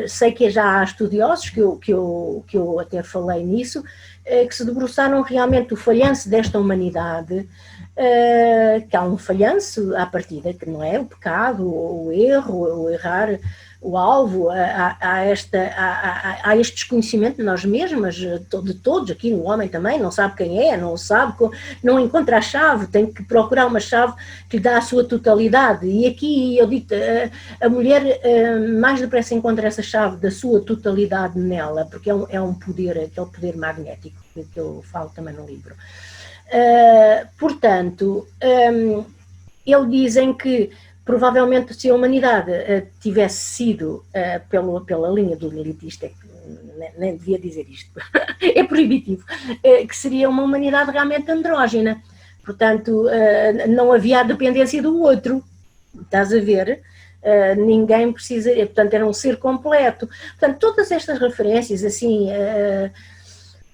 sei que já há estudiosos, que eu até falei nisso, que se debruçaram realmente do falhanço desta humanidade, que há um falhanço à partida, que não é o pecado, o erro, o errar, o alvo, há este desconhecimento de nós mesmas, de todos, aqui no homem também, não sabe quem é, não encontra a chave, tem que procurar uma chave que lhe dá a sua totalidade, e aqui eu digo, a mulher mais depressa encontra essa chave da sua totalidade nela, porque é um poder, aquele poder magnético que eu falo também no livro. Portanto, eles dizem que provavelmente, se a humanidade tivesse sido pela linha do Lilithista, nem devia dizer isto, é proibitivo, que seria uma humanidade realmente andrógena. Portanto, não havia a dependência do outro, estás a ver? Ninguém precisa, portanto, era um ser completo. Portanto, todas estas referências, assim,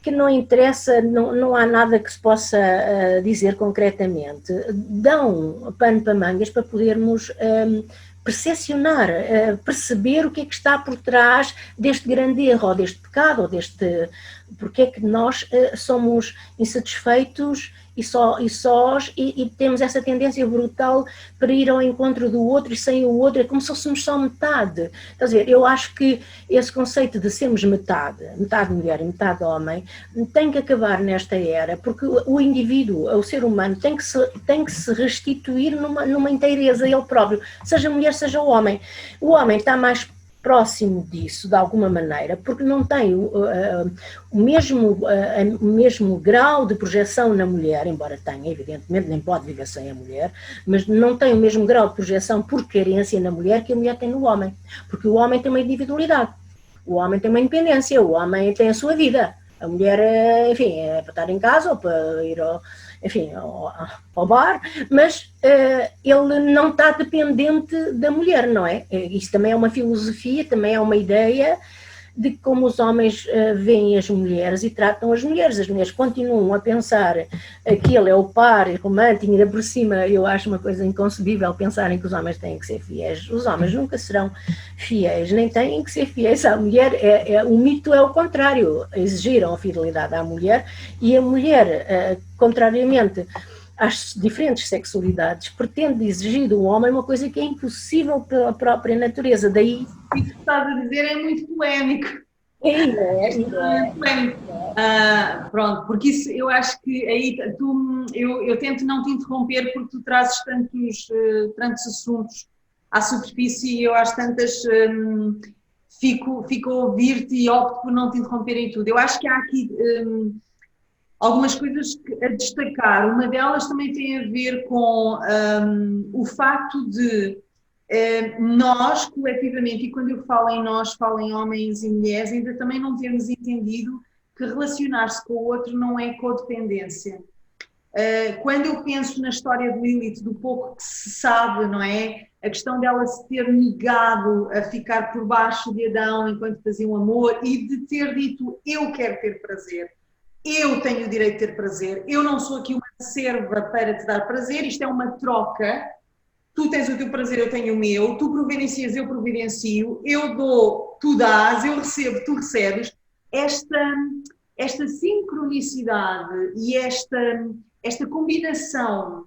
que não interessa, não há nada que se possa dizer concretamente, dão pano para mangas para podermos percepcionar, perceber o que é que está por trás deste grande erro, ou deste pecado, ou porque é que nós somos insatisfeitos e temos essa tendência brutal para ir ao encontro do outro, e sem o outro é como se fôssemos só metade. Quer dizer, eu acho que esse conceito de sermos metade mulher e metade homem, tem que acabar nesta era, porque o indivíduo, o ser humano, tem que se restituir numa inteireza ele próprio, seja mulher, seja homem. O homem está mais próximo disso, de alguma maneira, porque não tem o mesmo grau de projeção na mulher, embora tenha, evidentemente, nem pode viver sem a mulher, mas não tem o mesmo grau de projeção por carência na mulher que a mulher tem no homem, porque o homem tem uma individualidade, o homem tem uma independência, o homem tem a sua vida, a mulher, enfim, é para estar em casa ou para ir ao bar, mas ele não está dependente da mulher, não é? Isso também é uma filosofia, também é uma ideia de como os homens veem as mulheres e tratam as mulheres. As mulheres continuam a pensar que ele é o par romântico, e ainda por cima eu acho uma coisa inconcebível pensarem que os homens têm que ser fiéis. Os homens nunca serão fiéis, nem têm que ser fiéis à mulher. O mito é o contrário, exigiram a fidelidade à mulher, e a mulher, contrariamente às diferentes sexualidades, pretende exigir do homem uma coisa que é impossível pela própria natureza. Daí. Isso que estás a dizer é muito polémico. É. Polémico. Pronto, porque isso eu acho que aí eu tento não te interromper porque tu trazes tantos assuntos à superfície e eu às tantas fico a ouvir-te e opto por não te interromper em tudo. Eu acho que há aqui algumas coisas a destacar. Uma delas também tem a ver com o facto de nós, coletivamente, e quando eu falo em nós, falo em homens e mulheres, ainda também não temos entendido que relacionar-se com o outro não é codependência. Quando eu penso na história de Lilith, do pouco que se sabe, não é? A questão dela se ter negado a ficar por baixo de Adão enquanto faziam amor e de ter dito, eu quero ter prazer. Eu tenho o direito de ter prazer, eu não sou aqui uma serva para te dar prazer, isto é uma troca, tu tens o teu prazer, eu tenho o meu, tu providencias, eu providencio, eu dou, tu dás, eu recebo, tu recebes. Esta sincronicidade e esta combinação,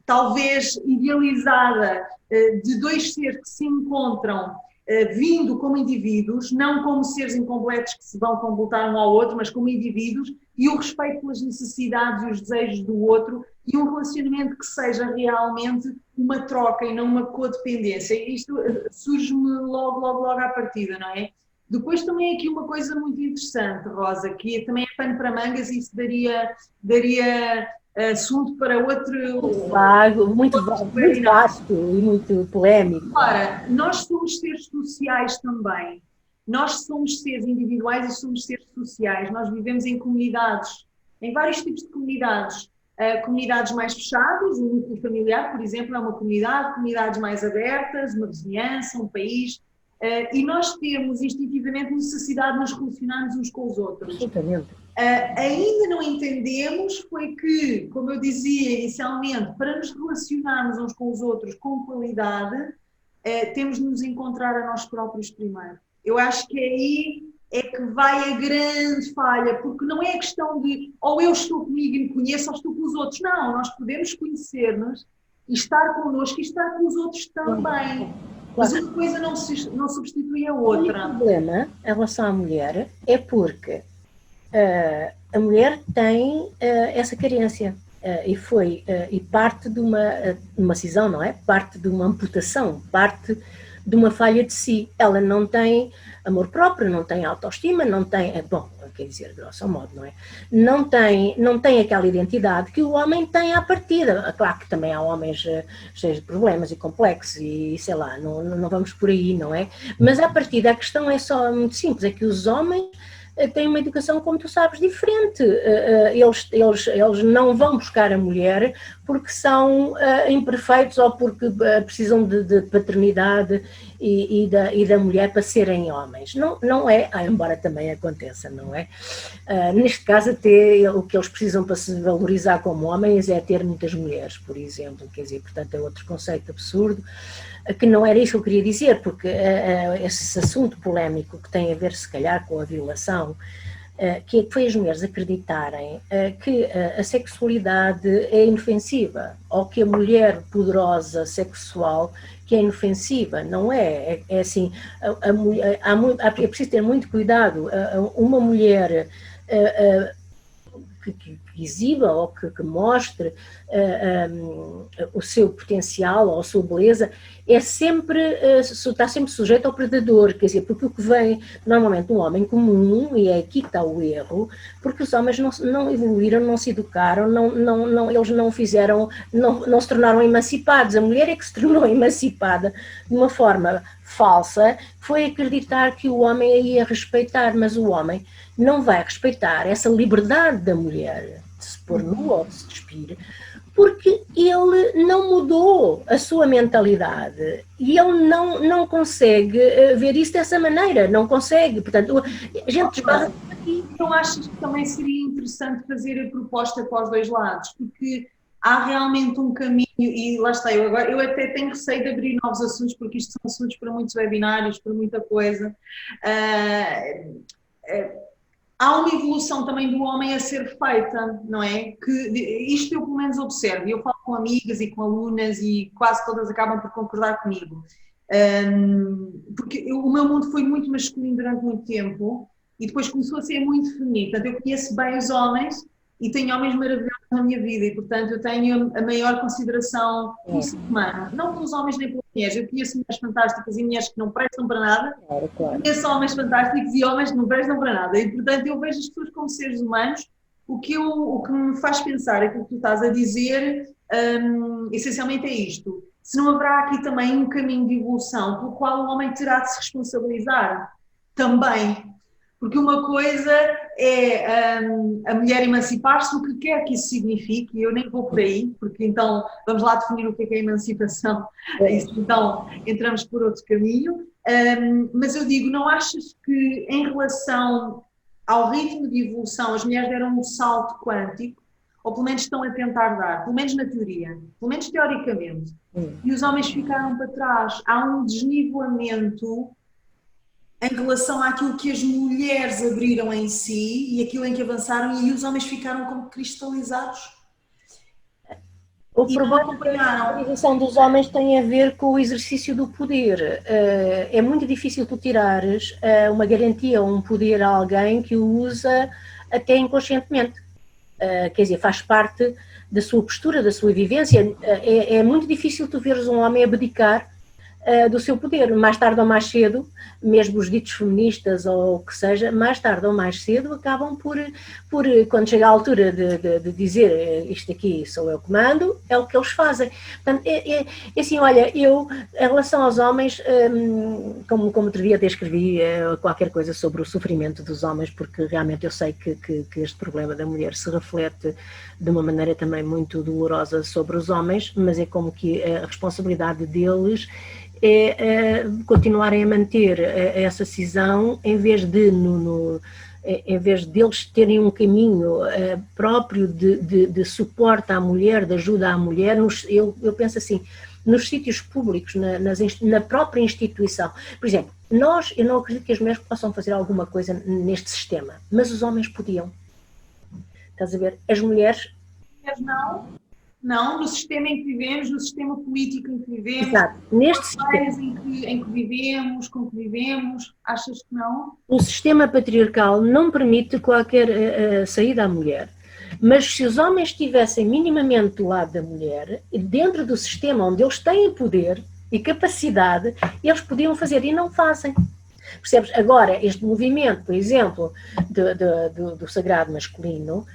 talvez idealizada, de dois seres que se encontram vindo como indivíduos, não como seres incompletos que se vão completar um ao outro, mas como indivíduos, e o respeito pelas necessidades e os desejos do outro, e um relacionamento que seja realmente uma troca e não uma codependência. Isto surge-me logo à partida, não é? Depois também aqui uma coisa muito interessante, Rosa, que também é pano para mangas e isso daria assunto para outro... Vago, muito vasto e muito polémico. Ora, nós somos seres sociais também. Nós somos seres individuais e somos seres sociais. Nós vivemos em comunidades, em vários tipos de comunidades. Comunidades mais fechadas, o núcleo familiar, por exemplo, é uma comunidade, comunidades mais abertas, uma vizinhança, um país. E nós temos instintivamente necessidade de nos relacionarmos uns com os outros. Absolutamente. Ainda não entendemos foi que, como eu dizia inicialmente, para nos relacionarmos uns com os outros com qualidade, temos de nos encontrar a nós próprios primeiro. Eu acho que aí é que vai a grande falha, porque não é a questão de ou eu estou comigo e me conheço ou estou com os outros. Não, nós podemos conhecer-nos e estar connosco e estar com os outros também. Mas uma coisa não substitui a outra. O problema em relação à mulher é porque a mulher tem essa carência e parte de uma cisão, não é? Parte de uma amputação, parte de uma falha de si. Ela não tem amor próprio, não tem autoestima, não tem, quer dizer, grosso modo, não é? Não tem aquela identidade que o homem tem à partida. Claro que também há homens cheios de problemas e complexos e sei lá, não vamos por aí, não é? Mas à partida a questão é só muito simples, é que os homens têm uma educação, como tu sabes, diferente. Eles não vão buscar a mulher porque são imperfeitos ou porque precisam de paternidade e da mulher para serem homens. Não é, embora também aconteça, não é? Neste caso, até o que eles precisam para se valorizar como homens é ter muitas mulheres, por exemplo. Quer dizer, portanto, é outro conceito absurdo, que não era isso que eu queria dizer, porque esse assunto polémico que tem a ver, se calhar, com a violação, que foi as mulheres acreditarem que a sexualidade é inofensiva, ou que a mulher poderosa sexual que é inofensiva, não é? É assim, é preciso ter muito cuidado. Uma mulher que exiba ou que mostre o seu potencial ou a sua beleza, está sempre sujeito ao predador, quer dizer, porque o que vem normalmente um homem comum, e é aqui que está o erro, porque os homens não evoluíram, não se educaram, eles não se tornaram emancipados. A mulher é que se tornou emancipada de uma forma falsa, foi acreditar que o homem a ia respeitar, mas o homem não vai respeitar essa liberdade da mulher de se pôr nua ou de se despir, porque ele não mudou a sua mentalidade e ele não consegue ver isso dessa maneira, não consegue, portanto, a gente esbarra aqui. Não achas que também seria interessante fazer a proposta para os dois lados? Porque há realmente um caminho, e lá está, eu até tenho receio de abrir novos assuntos, porque isto são assuntos para muitos webinários, para muita coisa. há uma evolução também do homem a ser feita, não é? Que isto eu pelo menos observo, eu falo com amigas e com alunas e quase todas acabam por concordar comigo. Porque o meu mundo foi muito masculino durante muito tempo e depois começou a ser muito feminino. Portanto, eu conheço bem os homens e tenho homens maravilhosos na minha vida e, portanto, eu tenho a maior consideração pelo ser humano. Não pelos homens nem pelas mulheres. Eu conheço mulheres fantásticas e mulheres que não prestam para nada. Claro, claro. Conheço homens fantásticos e homens que não prestam para nada. E, portanto, eu vejo as pessoas como seres humanos. O que me faz pensar, aquilo que tu estás a dizer, essencialmente é isto. Se não haverá aqui também um caminho de evolução pelo qual o homem terá de se responsabilizar também. Porque uma coisa é a mulher emancipar-se, o que quer que isso signifique, e eu nem vou por aí, porque então vamos lá definir o que é emancipação, isso, então entramos por outro caminho. Mas eu digo, não achas que em relação ao ritmo de evolução as mulheres deram um salto quântico, ou pelo menos estão a tentar dar, pelo menos na teoria, pelo menos teoricamente, e os homens ficaram para trás? Há um desnivelamento em relação àquilo que as mulheres abriram em si e aquilo em que avançaram, e os homens ficaram como cristalizados O e não problema da acompanharam. utilização dos homens tem a ver com o exercício do poder. É muito difícil tu tirares uma garantia ou um poder a alguém que o usa até inconscientemente. Quer dizer, faz parte da sua postura, da sua vivência. É muito difícil tu veres um homem abdicar do seu poder. Mais tarde ou mais cedo, mesmo os ditos feministas ou o que seja, mais tarde ou mais cedo acabam por quando chega a altura de dizer isto aqui sou eu que mando, é o que eles fazem. Portanto, assim, olha, eu, em relação aos homens, como outro dia até escrevi qualquer coisa sobre o sofrimento dos homens, porque realmente eu sei que este problema da mulher se reflete de uma maneira também muito dolorosa sobre os homens, mas é como que a responsabilidade deles é continuarem a manter essa cisão em vez de em vez deles terem um caminho próprio de suporte à mulher, de ajuda à mulher. Eu penso assim, nos sítios públicos, na própria instituição. Por exemplo, eu não acredito que as mulheres possam fazer alguma coisa neste sistema, mas os homens podiam. Estás a ver? As mulheres não, no sistema em que vivemos, no sistema político em que vivemos, exato, neste sistema em que vivemos, com que vivemos, achas que não? O sistema patriarcal não permite qualquer saída à mulher. Mas se os homens estivessem minimamente do lado da mulher, dentro do sistema onde eles têm poder e capacidade, eles podiam fazer e não fazem. Percebes? Agora, este movimento, por exemplo, do sagrado masculino,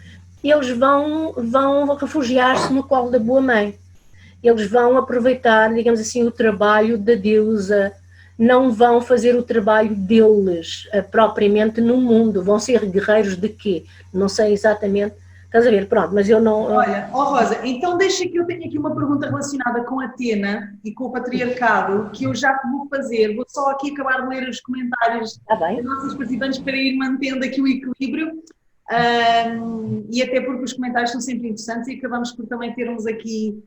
eles vão refugiar-se no colo da boa mãe. Eles vão aproveitar, digamos assim, o trabalho da deusa, não vão fazer o trabalho deles propriamente no mundo. Vão ser guerreiros de quê? Não sei exatamente. Estás a ver? Pronto, mas eu não... Olha, Rosa, então deixa que eu tenha aqui uma pergunta relacionada com Atena e com o patriarcado, que eu já te vou fazer. Vou só aqui acabar de ler os comentários dos nossos participantes para ir mantendo aqui o equilíbrio. E até porque os comentários são sempre interessantes e acabamos por também termos aqui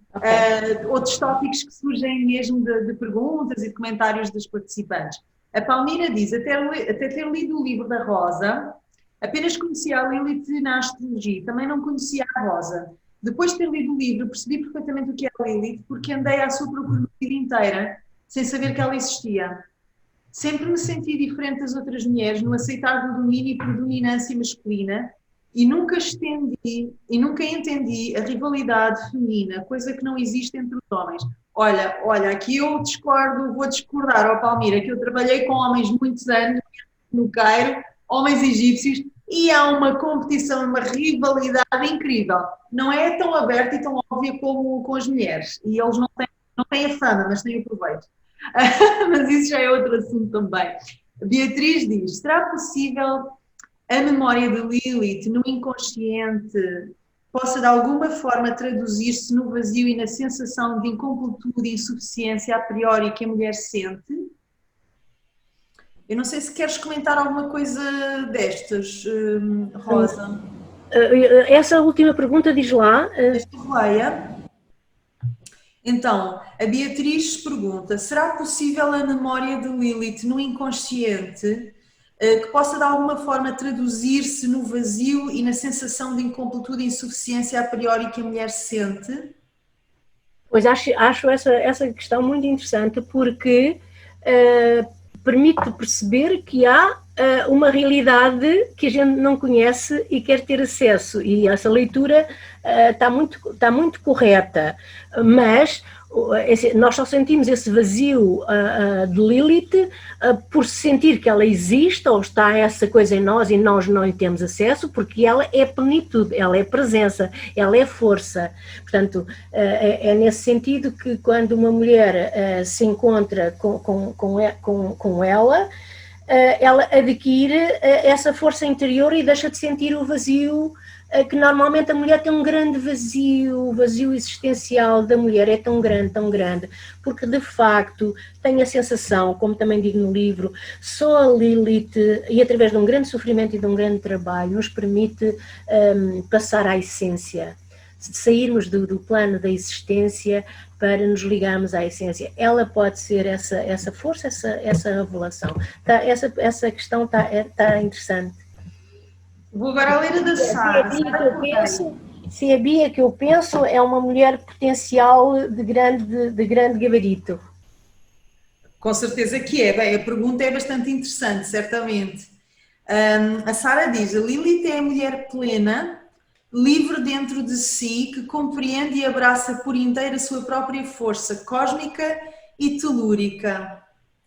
outros tópicos que surgem mesmo de perguntas e de comentários dos participantes. A Palmira diz, até ter lido o livro da Rosa, apenas conhecia a Lilith na astrologia, também não conhecia a Rosa. Depois de ter lido o livro, percebi perfeitamente o que é a Lilith, porque andei à sua procura a vida inteira, sem saber que ela existia. Sempre me senti diferente das outras mulheres no aceitar do domínio e predominância masculina e nunca entendi a rivalidade feminina, coisa que não existe entre os homens. Olha, aqui eu vou discordar, ó Palmira, que eu trabalhei com homens muitos anos no Cairo, homens egípcios, e há uma competição, uma rivalidade incrível. Não é tão aberta e tão óbvia como com as mulheres. E eles não têm a fama, mas têm o proveito. Mas isso já é outro assunto também. Beatriz diz, será possível a memória de Lilith no inconsciente possa de alguma forma traduzir-se no vazio e na sensação de incompletude e insuficiência a priori que a mulher sente? Eu não sei se queres comentar alguma coisa destas, Rosa. Essa última pergunta diz lá... Então, a Beatriz pergunta, será possível a memória de Lilith no inconsciente que possa de alguma forma traduzir-se no vazio e na sensação de incompletude e insuficiência a priori que a mulher sente? Pois acho essa questão muito interessante porque permite perceber que há uma realidade que a gente não conhece e quer ter acesso, e essa leitura está muito correta, mas nós só sentimos esse vazio de Lilith por sentir que ela existe, ou está essa coisa em nós e nós não lhe temos acesso, porque ela é plenitude, ela é presença, ela é força. Portanto, é nesse sentido que quando uma mulher se encontra com ela, ela adquire essa força interior e deixa de sentir o vazio, que normalmente a mulher tem um grande vazio, o vazio existencial da mulher é tão grande, porque de facto tem a sensação, como também digo no livro, só a Lilith, e através de um grande sofrimento e de um grande trabalho, nos permite passar à essência, sairmos do plano da existência para nos ligarmos à essência. Ela pode ser essa força, essa revelação. Essa questão está interessante. Vou agora ler a da Sara. Se a Bia que eu penso é uma mulher potencial de grande gabarito. Com certeza que é. Bem, a pergunta é bastante interessante, certamente. A Sara diz, a Lilith é a mulher plena, livre dentro de si, que compreende e abraça por inteiro a sua própria força cósmica e telúrica.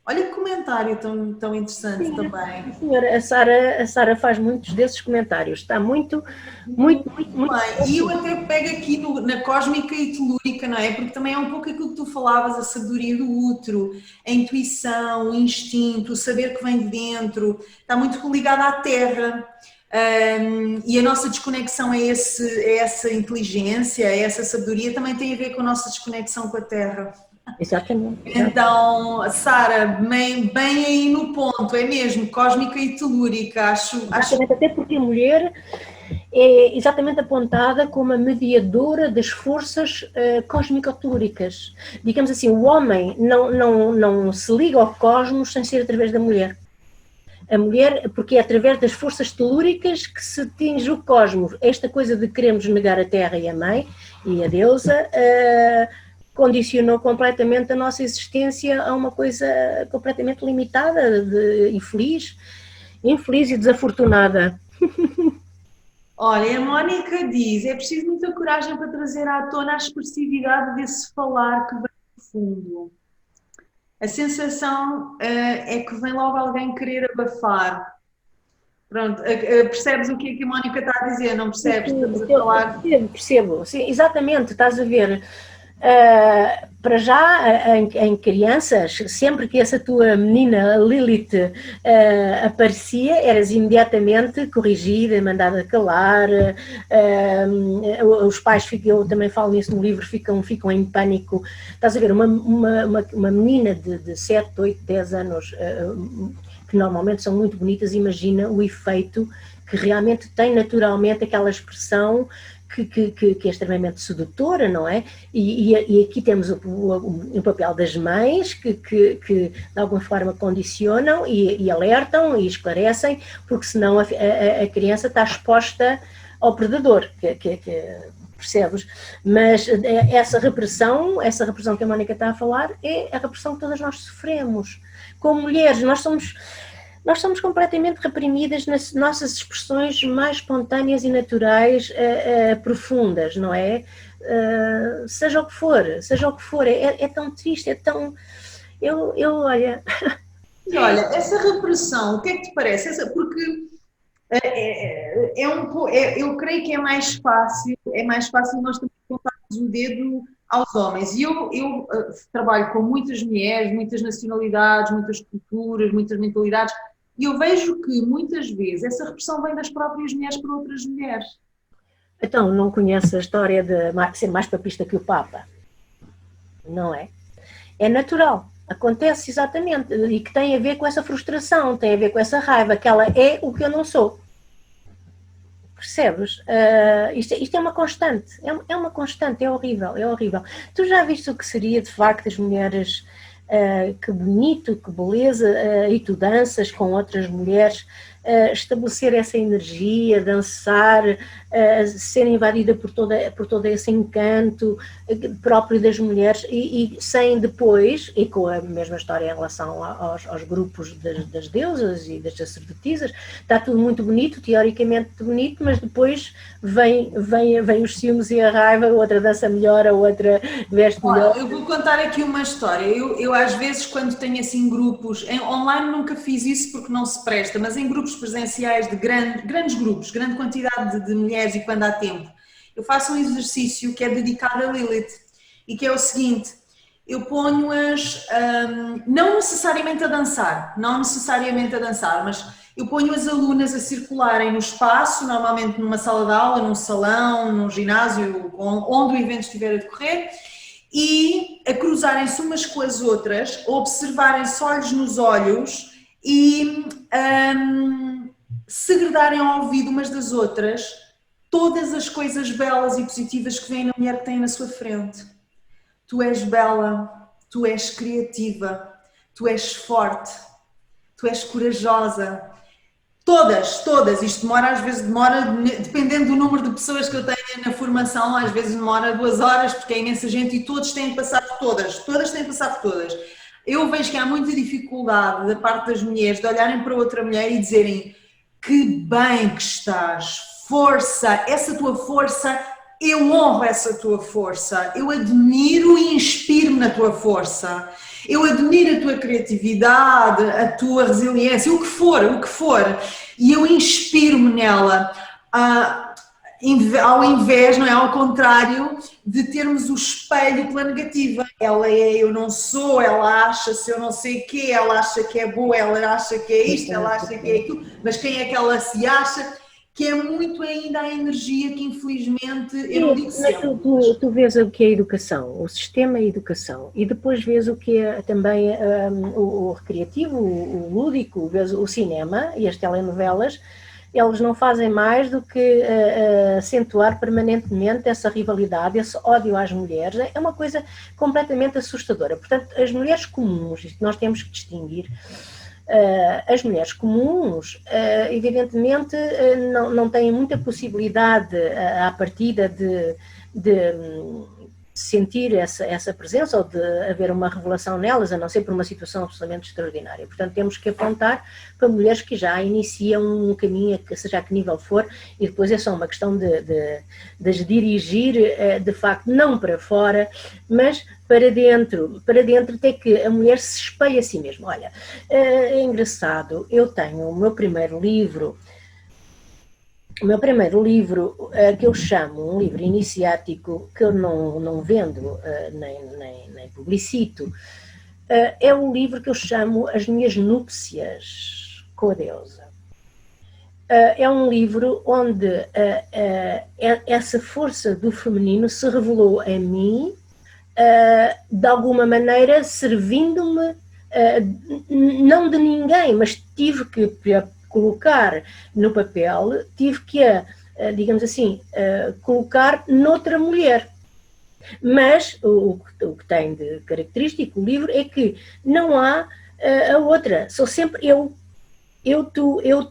Olha que comentário tão interessante. Sim, também. Senhora, a Sara faz muitos desses comentários. Está muito bem. E eu até pego aqui na cósmica e telúrica, não é? Porque também é um pouco aquilo que tu falavas, a sabedoria do útero, a intuição, o instinto, o saber que vem de dentro. Está muito ligado à terra. E a nossa desconexão a essa inteligência, a essa sabedoria, também tem a ver com a nossa desconexão com a terra. Exatamente. Então, Sara, bem aí no ponto, é mesmo, cósmica e telúrica, acho. Até porque a mulher é exatamente apontada como a mediadora das forças cósmico-telúricas. Digamos assim, o homem não se liga ao cosmos sem ser através da mulher. A mulher, porque é através das forças telúricas que se atinge o cosmos. Esta coisa de queremos negar a Terra e a Mãe e a Deusa condicionou completamente a nossa existência a uma coisa completamente limitada, infeliz e desafortunada. Olha, a Mónica diz, é preciso muita coragem para trazer à tona a expressividade desse falar que vem do fundo. A sensação é que vem logo alguém querer abafar. Pronto, percebes o que é que a Mónica está a dizer, não percebes? Estamos a falar... Percebo. Sim, exatamente, estás a ver. Para já, em crianças, sempre que essa tua menina Lilith aparecia, eras imediatamente corrigida, mandada calar. Os pais, eu também falo nisso no livro, ficam em pânico. Estás a ver, uma menina de 7, 8, 10 anos, que normalmente são muito bonitas, imagina o efeito que realmente tem naturalmente aquela expressão que é extremamente sedutora, não é? E aqui temos o papel das mães que de alguma forma condicionam e alertam e esclarecem, porque senão a criança está exposta ao predador, percebes? Mas essa repressão que a Mónica está a falar é a repressão que todas nós sofremos. Como mulheres, nós somos completamente reprimidas nas nossas expressões mais espontâneas e naturais, profundas, não é? Seja o que for, é tão triste, é tão... olha... E olha, essa repressão, o que é que te parece? Porque eu creio que é mais fácil nós também apontarmos o dedo aos homens. E eu trabalho com muitas mulheres, muitas nacionalidades, muitas culturas, muitas mentalidades, e eu vejo que muitas vezes essa repressão vem das próprias mulheres para outras mulheres. Então, não conhece a história de ser mais papista que o Papa? Não é? É natural. Acontece exatamente. E que tem a ver com essa frustração, tem a ver com essa raiva, que ela é o que eu não sou. Percebes? Isto é uma constante. É uma constante, é horrível. Tu já viste o que seria, de facto, as mulheres que bonito, que beleza, e tu danças com outras mulheres, estabelecer essa energia, dançar, ser invadida por todo esse encanto próprio das mulheres e sem depois, e com a mesma história em relação aos grupos das deusas e das sacerdotisas, está tudo muito bonito, teoricamente bonito, mas depois vem os ciúmes e a raiva, outra dança melhor, a outra veste melhor. Eu vou contar aqui uma história. Eu às vezes, quando tenho assim grupos, online nunca fiz isso porque não se presta, mas em grupos presenciais de grandes grupos, grande quantidade de mulheres e quando há tempo, eu faço um exercício que é dedicado a Lilith e que é o seguinte: eu ponho-as, não necessariamente a dançar, mas eu ponho as alunas a circularem no espaço, normalmente numa sala de aula, num salão, num ginásio, onde o evento estiver a decorrer, e a cruzarem-se umas com as outras, a observarem-se olhos nos olhos e segredarem ao ouvido umas das outras todas as coisas belas e positivas que vêm na mulher que têm na sua frente. Tu és bela, tu és criativa, tu és forte, tu és corajosa. Todas, isto demora, às vezes dependendo do número de pessoas que eu tenho na formação, às vezes demora 2 horas, porque é imensa gente e todos têm que passar por todas têm que passar por todas. Eu vejo que há muita dificuldade da parte das mulheres de olharem para outra mulher e dizerem: que bem que estás, força, essa tua força, eu honro essa tua força, eu admiro e inspiro-me na tua força. Eu admiro a tua criatividade, a tua resiliência, o que for, e eu inspiro-me nela, ao invés, não é, ao contrário, de termos o espelho pela negativa. Ela é, eu não sou, ela acha-se, eu não sei o quê, ela acha que é boa, ela acha que é isto, ela acha que é aquilo, mas quem é que ela se acha? Que é muito ainda a energia que infelizmente, eu não digo sempre. Tu vês o que é a educação, o sistema é a educação, e depois vês o que é também o recreativo, o lúdico, vês o cinema e as telenovelas. Eles não fazem mais do que acentuar permanentemente essa rivalidade, esse ódio às mulheres. É uma coisa completamente assustadora. Portanto, as mulheres comuns, isto nós temos que distinguir. As mulheres comuns, evidentemente, não têm muita possibilidade à partida de sentir essa presença ou de haver uma revelação nelas, a não ser por uma situação absolutamente extraordinária. Portanto, temos que apontar para mulheres que já iniciam um caminho, seja a que nível for, e depois é só uma questão de as dirigir, de facto, não para fora, mas para dentro, até que a mulher se espelhe a si mesma. Olha, é engraçado, eu tenho o meu primeiro livro, que eu chamo um livro iniciático, que eu não vendo, nem publicito, é um livro que eu chamo As Minhas Núpcias com a Deusa. É um livro onde essa força do feminino se revelou em mim, de alguma maneira servindo-me, não de ninguém, mas tive que colocar no papel, tive que, digamos assim, colocar noutra mulher. Mas o que tem de característico o livro é que não há a outra, sou sempre eu,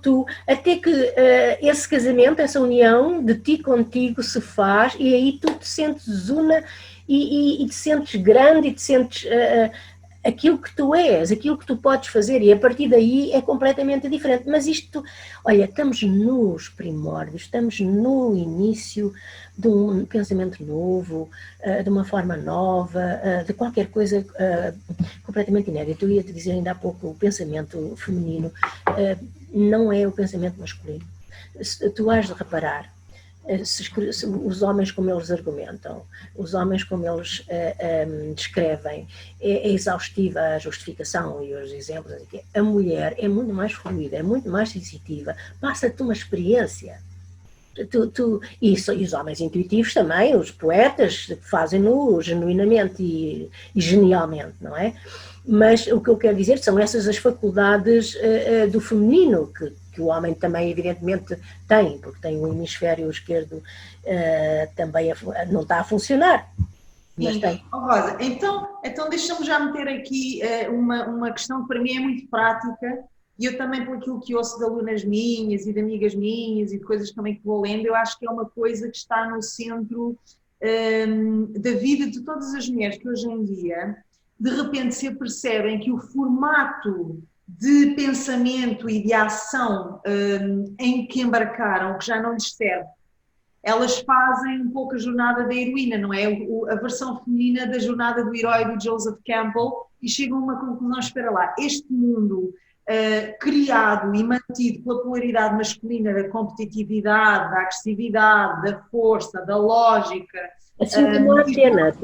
tu, até que esse casamento, essa união de ti contigo se faz, e aí tu te sentes una e te sentes grande e te sentes aquilo que tu és, aquilo que tu podes fazer, e a partir daí é completamente diferente. Mas isto, olha, estamos nos primórdios, estamos no início de um pensamento novo, de uma forma nova, de qualquer coisa completamente inédita. Eu ia te dizer ainda há pouco, o pensamento feminino não é o pensamento masculino. Tu has de reparar, os homens como eles argumentam, os homens como eles descrevem, é exaustiva a justificação e os exemplos. A mulher é muito mais fluida, é muito mais sensitiva, passa-te uma experiência. E os homens intuitivos também, os poetas, fazem-no genuinamente e genialmente, não é? Mas o que eu quero dizer são essas as faculdades do feminino, que o homem também evidentemente tem, porque tem o hemisfério esquerdo também não está a funcionar. mas Sim. tem. Oh, Rosa, então deixa-me já meter aqui uma questão que para mim é muito prática e eu também, por aquilo que ouço de alunas minhas e de amigas minhas e de coisas também que vou lendo, eu acho que é uma coisa que está no centro da vida de todas as mulheres que hoje em dia de repente se apercebem que o formato de pensamento e de ação em que embarcaram, que já não lhes serve, elas fazem um pouco a jornada da heroína, não é? A versão feminina da jornada do herói do Joseph Campbell e chegam a uma conclusão, espera lá, este mundo criado e mantido pela polaridade masculina da competitividade, da agressividade, da força, da lógica. Assim como a Atena,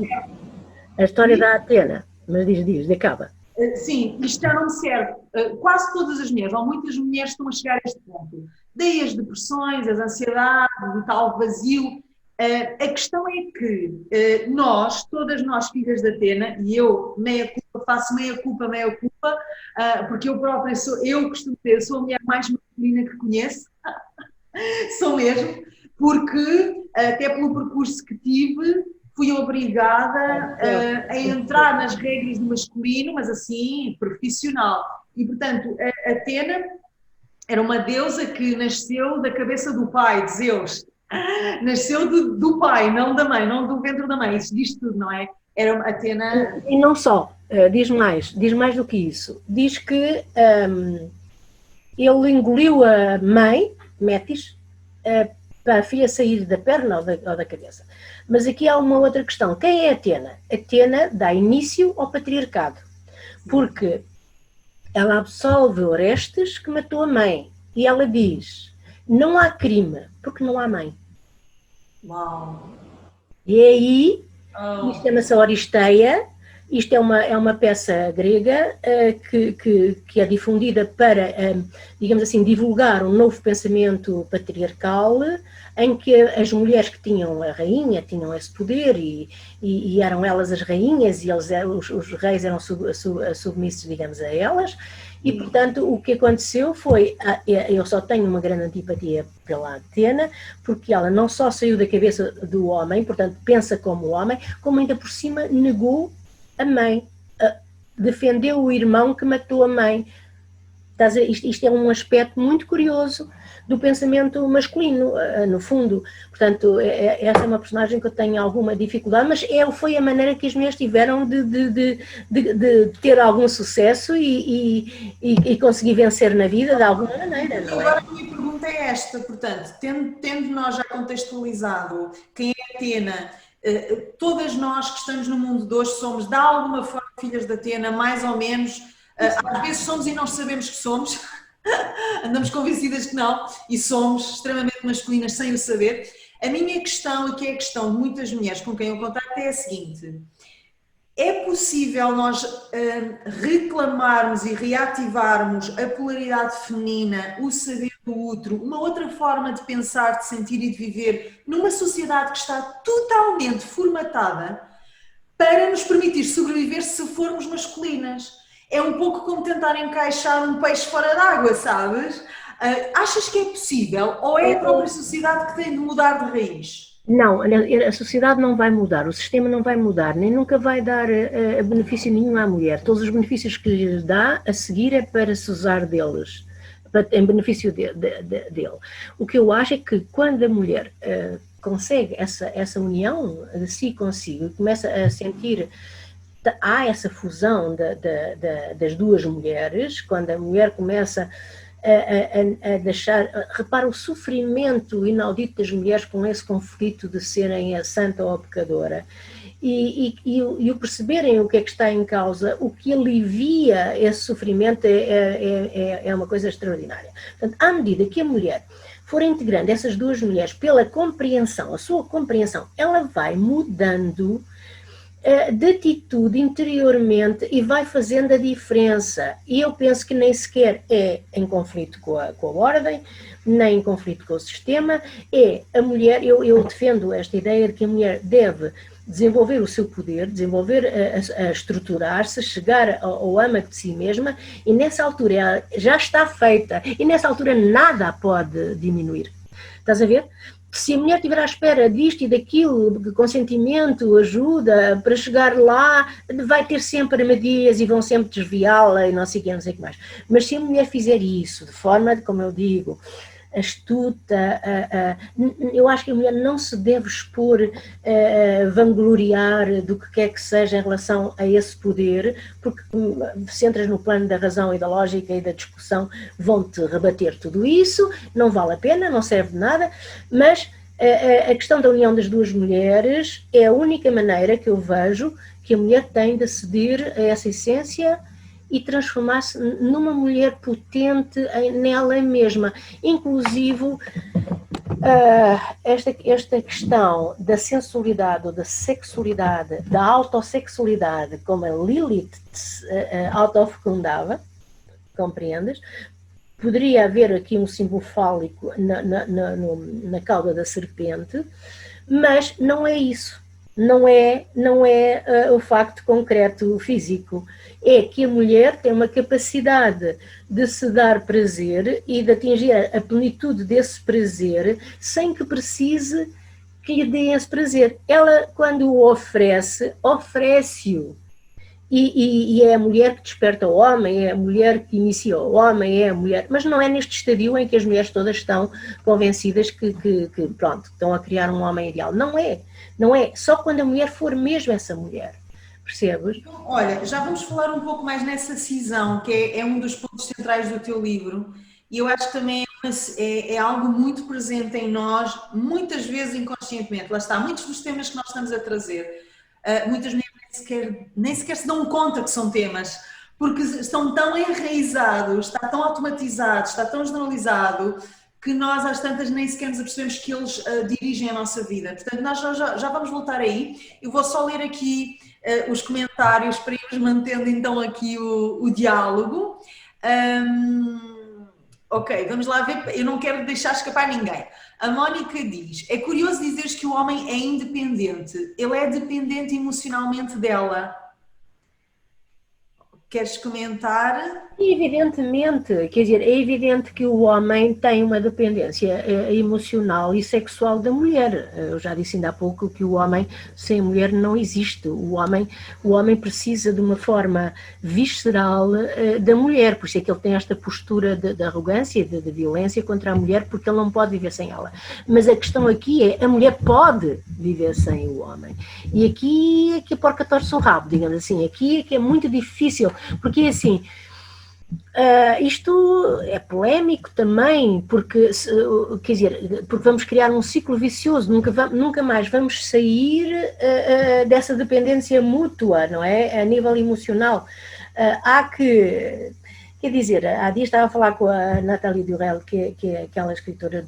a história da Atena, mas diz, acaba. Sim, isto já não me serve. Quase todas as mulheres, ou muitas mulheres estão a chegar a este ponto. Daí as depressões, as ansiedades, o tal vazio. A questão é que nós, todas nós filhas de Atena, e eu faço meia culpa, porque eu própria eu costumo dizer, sou a mulher mais masculina que conheço, sou mesmo, porque até pelo percurso que tive, fui obrigada a entrar nas regras do masculino, mas assim, profissional. E, portanto, a Atena era uma deusa que nasceu da cabeça do pai, de Zeus. Nasceu do pai, não da mãe, não do ventre da mãe. Isso diz tudo, não é? Era uma Atena... E não só, diz mais do que isso. Diz que ele engoliu a mãe, Metis, para a filha sair da perna ou da cabeça. Mas aqui há uma outra questão. Quem é Atena? Atena dá início ao patriarcado, porque ela absolve Orestes, que matou a mãe, e ela diz, não há crime, porque não há mãe. Uau! E aí, isto chama-se Oristeia, isto é uma peça grega que é difundida para, digamos assim, divulgar um novo pensamento patriarcal, em que as mulheres que tinham a rainha tinham esse poder e eram elas as rainhas e os reis eram submissos, digamos, a elas. E, portanto, o que aconteceu foi, eu só tenho uma grande antipatia pela Atena, porque ela não só saiu da cabeça do homem, portanto, pensa como homem, como ainda por cima negou a mãe, defendeu o irmão que matou a mãe. Isto é um aspecto muito curioso do pensamento masculino, no fundo. Portanto, essa é uma personagem que eu tenho alguma dificuldade, mas foi a maneira que as mulheres tiveram de ter algum sucesso e conseguir vencer na vida de alguma maneira, não é? Agora a minha pergunta é esta, portanto, tendo nós já contextualizado quem é Atena, todas nós que estamos no mundo de hoje somos, de alguma forma, filhas de Atena, mais ou menos, às vezes somos e não sabemos que somos, andamos convencidas que não, e somos extremamente masculinas sem o saber. A minha questão, e que é a questão de muitas mulheres com quem eu contacto, é a seguinte: é possível nós reclamarmos e reativarmos a polaridade feminina, o saber do outro, uma outra forma de pensar, de sentir e de viver numa sociedade que está totalmente formatada para nos permitir sobreviver se formos masculinas? É um pouco como tentar encaixar um peixe fora d'água, sabes? Achas que é possível ou é a própria sociedade que tem de mudar de raiz? Não, a sociedade não vai mudar, o sistema não vai mudar, nem nunca vai dar benefício nenhum à mulher. Todos os benefícios que lhes dá, a seguir é para se usar deles, em benefício dele. O que eu acho é que quando a mulher consegue essa união de si consigo e começa a sentir, há essa fusão das duas mulheres, quando a mulher começa a deixar, repara o sofrimento inaudito das mulheres com esse conflito de serem a santa ou a pecadora, e o perceberem o que é que está em causa, o que alivia esse sofrimento é uma coisa extraordinária. Portanto, à medida que a mulher for integrando essas duas mulheres pela compreensão, a sua compreensão, ela vai mudando de atitude interiormente e vai fazendo a diferença. E eu penso que nem sequer é em conflito com a ordem, nem em conflito com o sistema, é a mulher, eu defendo esta ideia de que a mulher deve desenvolver o seu poder, desenvolver a estruturar-se, chegar ao âmago de si mesma, e nessa altura ela já está feita, e nessa altura nada a pode diminuir. Estás a ver? Se a mulher estiver à espera disto e daquilo, de consentimento, ajuda, para chegar lá, vai ter sempre armadilhas e vão sempre desviá-la e não sei o que, não sei o que mais. Mas se a mulher fizer isso, de forma, como eu digo, astuta, eu acho que a mulher não se deve expor, vangloriar do que quer que seja em relação a esse poder, porque se entras no plano da razão e da lógica e da discussão, vão-te rebater tudo isso, não vale a pena, não serve de nada, mas a questão da união das duas mulheres é a única maneira que eu vejo que a mulher tem de aceder a essa essência e transformar-se numa mulher potente nela mesma. Inclusive, esta questão da sensualidade ou da sexualidade, da autossexualidade, como a Lilith autofecundava, compreendes? Poderia haver aqui um símbolo fálico na cauda da serpente, mas não é isso. Não é o facto concreto físico. É que a mulher tem uma capacidade de se dar prazer e de atingir a plenitude desse prazer sem que precise que lhe dê esse prazer. Ela, quando o oferece, oferece-o. E é a mulher que desperta o homem, é a mulher que inicia o homem, é a mulher, mas não é neste estadio em que as mulheres todas estão convencidas que pronto, estão a criar um homem ideal. Não é, só quando a mulher for mesmo essa mulher, percebes? Olha, já vamos falar um pouco mais nessa cisão, que é um dos pontos centrais do teu livro, e eu acho que também é algo muito presente em nós, muitas vezes inconscientemente. Lá está, muitos dos temas que nós estamos a trazer, muitas mulheres nem sequer se dão conta que são temas, porque estão tão enraizados, está tão automatizado, está tão generalizado, que nós às tantas nem sequer nos apercebemos que eles dirigem a nossa vida. Portanto, nós já vamos voltar aí. Eu vou só ler aqui os comentários para irmos mantendo então aqui o diálogo. Ok, vamos lá ver. Eu não quero deixar escapar ninguém. A Mónica diz: é curioso dizeres que o homem é independente. Ele é dependente emocionalmente dela. Queres comentar? Evidentemente, quer dizer, é evidente que o homem tem uma dependência emocional e sexual da mulher. Eu já disse ainda há pouco que o homem sem a mulher não existe. O homem precisa de uma forma visceral da mulher, por isso é que ele tem esta postura de arrogância, de violência contra a mulher, porque ele não pode viver sem ela. Mas a questão aqui é, a mulher pode viver sem o homem. E aqui é que a porca torce o rabo, digamos assim. Aqui é que é muito difícil, porque assim, isto é polémico também, porque, quer dizer, porque vamos criar um ciclo vicioso, nunca mais vamos sair dessa dependência mútua, não é? A nível emocional. Há que, quer dizer, há dias estava a falar com a Nathalie Durel, que é aquela escritora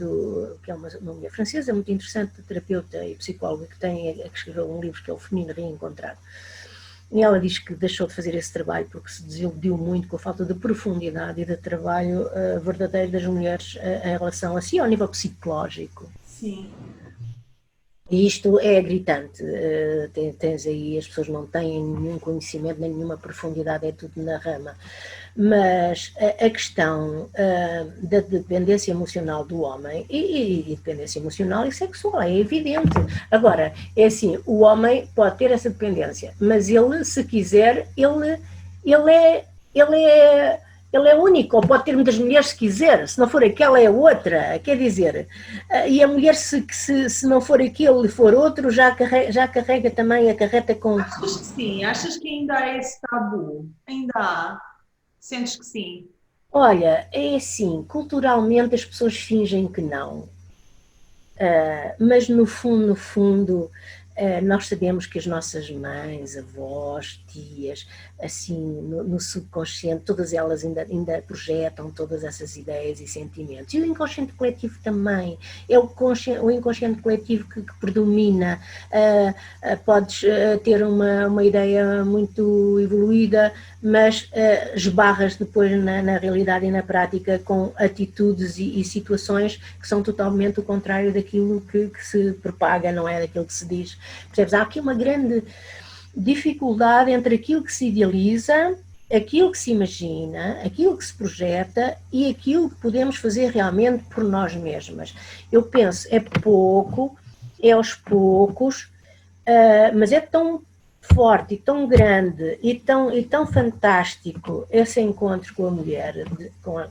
que é uma mulher francesa, muito interessante, terapeuta e psicóloga, que escreveu um livro que é O Feminino Reencontrado. E ela diz que deixou de fazer esse trabalho porque se desiludiu muito com a falta de profundidade e de trabalho verdadeiro das mulheres em relação a si, ao nível psicológico. Sim. E isto é gritante. Tens aí, as pessoas não têm nenhum conhecimento, nem nenhuma profundidade, é tudo na rama. Mas a questão da dependência emocional do homem, e dependência emocional e sexual, é evidente. Agora, é assim, o homem pode ter essa dependência, mas ele, se quiser, ele é único, ou pode ter muitas mulheres se quiser, se não for aquela é outra, quer dizer, e a mulher se não for aquele e for outro, já carrega também a carreta com... Achas que sim? Achas que ainda há esse tabu? Ainda há? Sentes que sim? Olha, é assim, culturalmente as pessoas fingem que não, mas no fundo, nós sabemos que as nossas mães, avós, tias, assim, no subconsciente, todas elas ainda projetam todas essas ideias e sentimentos. E o inconsciente coletivo também. É o inconsciente coletivo que predomina. Podes ter uma ideia muito evoluída, mas esbarras depois na realidade e na prática com atitudes e situações que são totalmente o contrário daquilo que se propaga, não é? Daquilo que se diz. Percebes? Há aqui uma grande dificuldade entre aquilo que se idealiza aquilo que se imagina, aquilo que se projeta e aquilo que podemos fazer realmente por nós mesmas. Eu penso, é pouco, é aos poucos, mas é tão forte e tão grande e tão fantástico esse encontro com a mulher,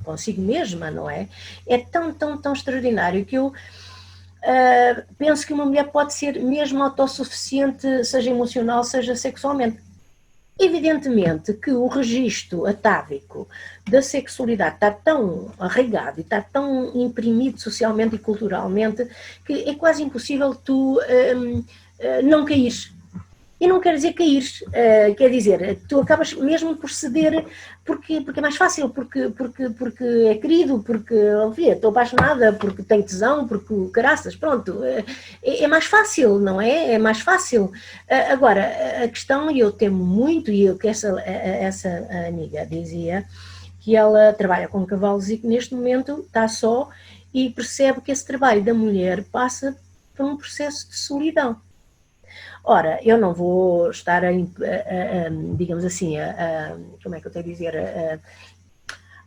consigo mesma, não é? É tão extraordinário que eu penso que uma mulher pode ser mesmo autossuficiente, seja emocional, seja sexualmente. Evidentemente que o registro atávico da sexualidade está tão arraigado e está tão imprimido socialmente e culturalmente que é quase impossível tu não cair. E não quer dizer cair, quer dizer, tu acabas mesmo por ceder porque é mais fácil, porque é querido, porque, enfim, estou apaixonada, porque tenho tesão, porque caraças, pronto, é mais fácil, não é? É mais fácil. Agora, a questão, e eu temo muito, e eu que essa amiga dizia, que ela trabalha com cavalos e que neste momento está só e percebe que esse trabalho da mulher passa por um processo de solidão. Ora, eu não vou estar digamos assim, como é que eu tenho a dizer,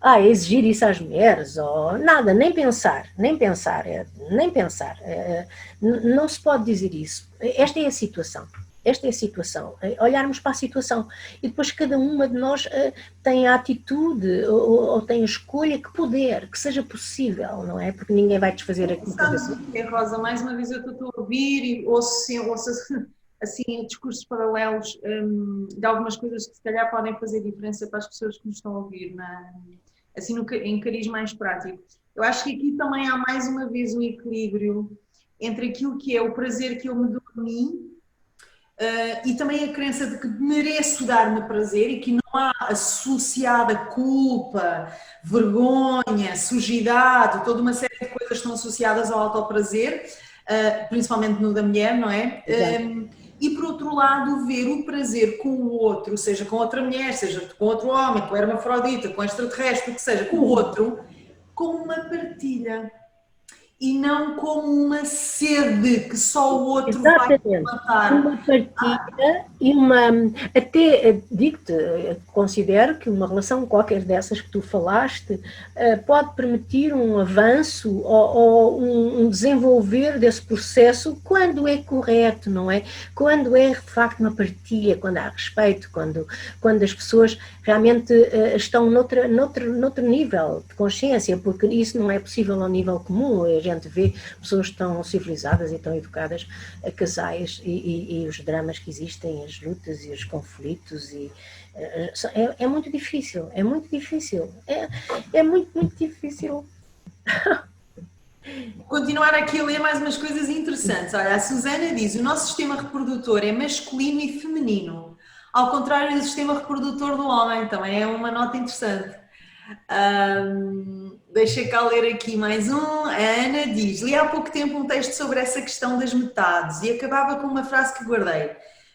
a exigir isso às mulheres, ou nada, nem pensar. Não se pode dizer isso. Esta é a situação. Olharmos para a situação e depois cada uma de nós tem a atitude ou tem a escolha que seja possível, não é? Porque ninguém vai desfazer aquilo que Sabes o que é, Rosa? Mais uma vez eu estou a ouvir e ouço assim, discursos paralelos de algumas coisas que se calhar podem fazer diferença para as pessoas que nos estão a ouvir, assim, em cariz mais prático. Eu acho que aqui também há mais uma vez um equilíbrio entre aquilo que é o prazer que eu me dou a mim e também a crença de que mereço dar-me prazer e que não há associada culpa, vergonha, sujidade, toda uma série de coisas que estão associadas ao autoprazer, principalmente no da mulher, não é? E por outro lado, ver o prazer com o outro, seja com outra mulher, seja com outro homem, com hermafrodita, com extraterrestre, o que seja, com o outro, como uma partilha. E não como uma sede que só o outro vai matar. Uma partilha e até digo-te, considero que uma relação qualquer dessas que tu falaste pode permitir um avanço ou um desenvolver desse processo quando é correto, não é? Quando é de facto uma partilha, quando há respeito, quando as pessoas realmente estão noutro nível de consciência, porque isso não é possível ao nível comum. A gente vê pessoas tão civilizadas e tão educadas, casais e os dramas que existem, as lutas e os conflitos, é muito difícil, é muito difícil, é muito difícil. Continuar aqui a ler mais umas coisas interessantes. Olha, a Susana diz: o nosso sistema reprodutor é masculino e feminino, ao contrário do sistema reprodutor do homem. Também é uma nota interessante. Deixa cá ler aqui mais um. A Ana diz: li há pouco tempo um texto sobre essa questão das metades e acabava com uma frase que guardei: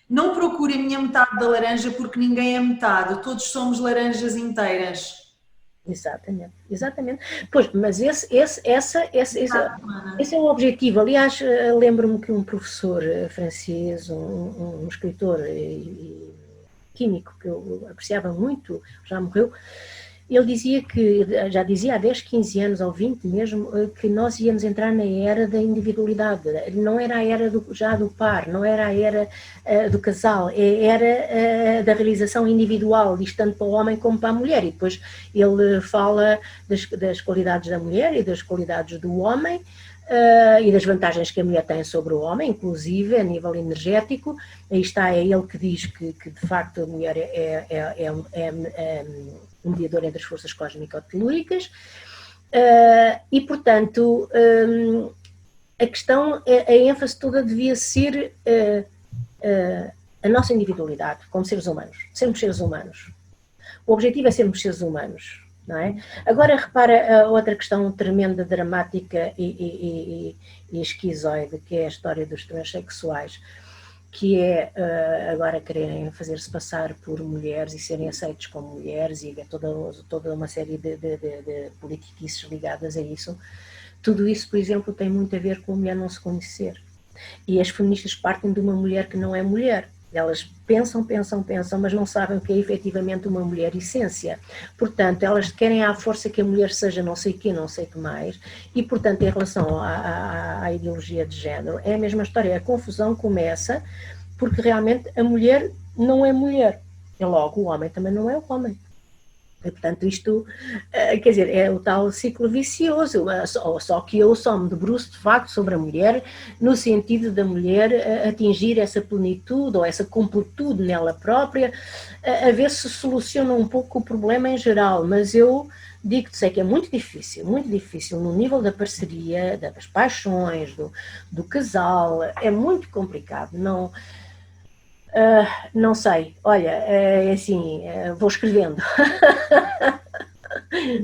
não procure a minha metade da laranja porque ninguém é metade, todos somos laranjas inteiras. Exatamente. Pois, mas esse é o objetivo. Aliás, lembro-me que um professor francês, um escritor e químico que eu apreciava muito, já morreu, ele dizia que, já dizia há 10, 15 anos ou 20 mesmo, que nós íamos entrar na era da individualidade. Não era a era já do par, não era a era do casal, era da realização individual, isto tanto para o homem como para a mulher. E depois ele fala das qualidades da mulher e das qualidades do homem, e das vantagens que a mulher tem sobre o homem, inclusive a nível energético. Aí está, é ele que diz que de facto a mulher é mediadora entre as forças cósmico-telúricas, e portanto a questão, a ênfase toda devia ser a nossa individualidade como seres humanos, sermos seres humanos. O objetivo é sermos seres humanos, não é? Agora repara a outra questão tremenda, dramática e esquizoide, que é a história dos transexuais, que é agora quererem fazer-se passar por mulheres e serem aceitos como mulheres, e toda uma série de politiquices ligadas a isso. Tudo isso, por exemplo, tem muito a ver com a mulher não se conhecer. E as feministas partem de uma mulher que não é mulher. Elas pensam, mas não sabem o que é efetivamente uma mulher essência. Portanto, elas querem à força que a mulher seja não sei o que, não sei o que mais, e, portanto, em relação à ideologia de género, é a mesma história. A confusão começa porque realmente a mulher não é mulher. E logo o homem também não é o homem. E, portanto, isto, quer dizer, é o tal ciclo vicioso, só que eu só me debruço de facto sobre a mulher, no sentido da mulher atingir essa plenitude ou essa completude nela própria, a ver se soluciona um pouco o problema em geral, mas eu digo-te, sei que é muito difícil no nível da parceria, das paixões, do casal, é muito complicado, não... não sei, olha, é assim, vou escrevendo.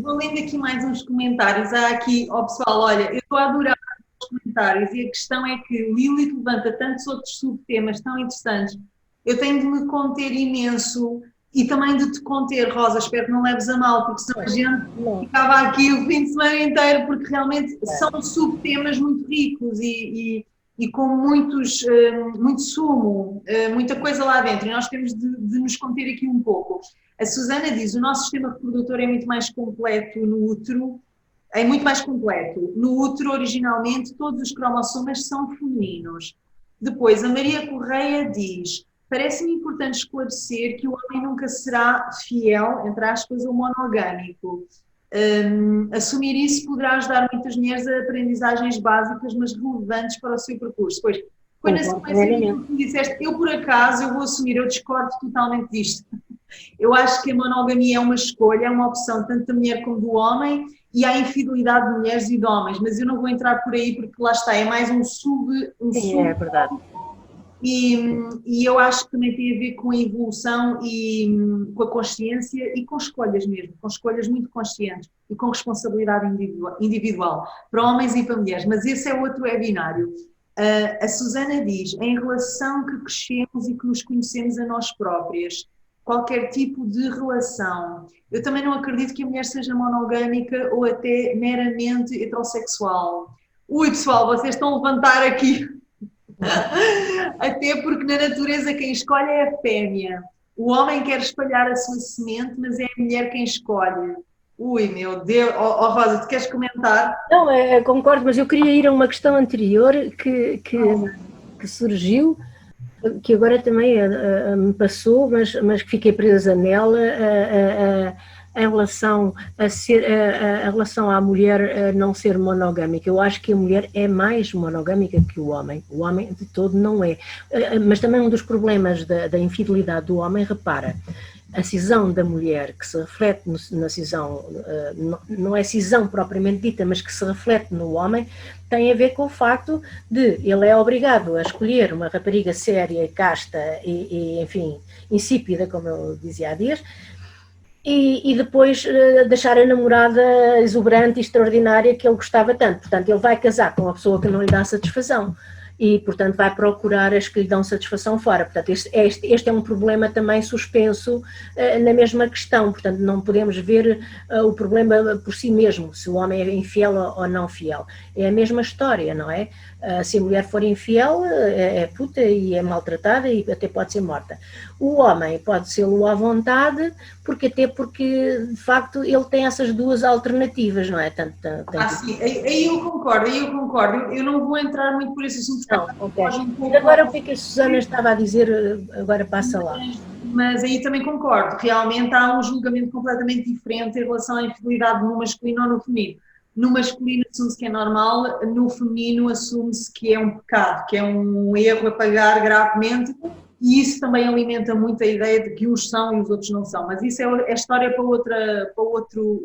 Vou lendo aqui mais uns comentários. Há aqui, ó pessoal, olha, eu estou a adorar os comentários e a questão é que Lilith levanta tantos outros subtemas tão interessantes. Eu tenho de me conter imenso e também de te conter, Rosa, espero que não leves a mal, porque senão a gente ficava aqui o fim de semana inteiro, porque realmente são subtemas muito ricos e com muito sumo, muita coisa lá dentro, e nós temos de nos conter aqui um pouco. A Susana diz, o nosso sistema reprodutor é muito mais completo no útero, é muito mais completo. No útero, originalmente, todos os cromossomas são femininos. Depois, a Maria Correia diz, parece-me importante esclarecer que o homem nunca será fiel, entre aspas, ou monogâmico. Assumir isso poderá ajudar muitas mulheres a aprendizagens básicas, mas relevantes para o seu percurso. Pois, foi na sequência que tu disseste, eu por acaso, eu vou assumir, eu discordo totalmente disto. Eu acho que a monogamia é uma escolha, é uma opção tanto da mulher como do homem, e há infidelidade de mulheres e de homens, mas eu não vou entrar por aí porque lá está, é mais um Sim, é verdade. E eu acho que também tem a ver com a evolução e com a consciência e com escolhas mesmo, com escolhas muito conscientes e com responsabilidade individual para homens e para mulheres, mas esse é outro webinário. A Susana diz, em relação que crescemos e que nos conhecemos a nós próprias, qualquer tipo de relação. Eu também não acredito que a mulher seja monogâmica ou até meramente heterossexual. Ui, pessoal, vocês estão a levantar aqui. Até porque na natureza quem escolhe é a fêmea. O homem quer espalhar a sua semente, mas é a mulher quem escolhe. Ui, meu Deus. Oh, Rosa, tu queres comentar? Não, concordo, mas eu queria ir a uma questão anterior que surgiu, que agora também me passou, mas que fiquei presa nela, em relação a relação à mulher não ser monogâmica. Eu acho que a mulher é mais monogâmica que o homem de todo não é. Mas também um dos problemas da infidelidade do homem, repara, a cisão da mulher, que se reflete na cisão, não é cisão propriamente dita, mas que se reflete no homem, tem a ver com o facto de ele é obrigado a escolher uma rapariga séria, casta e enfim, insípida, como eu dizia há dias, e depois deixar a namorada exuberante e extraordinária que ele gostava tanto. Portanto, ele vai casar com uma pessoa que não lhe dá satisfação e, portanto, vai procurar as que lhe dão satisfação fora. Portanto, este é um problema também suspenso na mesma questão. Portanto, não podemos ver o problema por si mesmo, se o homem é infiel ou não fiel. É a mesma história, não é? Se a mulher for infiel, é puta e é maltratada e até pode ser morta. O homem pode ser-lo à vontade, porque de facto, ele tem essas duas alternativas, não é? Sim, aí eu concordo. Eu não vou entrar muito por esse assunto. Não, okay. Agora o que a Susana estava a dizer, agora passa lá. Mas aí também concordo, realmente há um julgamento completamente diferente em relação à infidelidade no masculino ou no feminino. No masculino assume-se que é normal, no feminino assume-se que é um pecado, que é um erro a pagar gravemente, e isso também alimenta muito a ideia de que uns são e os outros não são. Mas isso é história para outro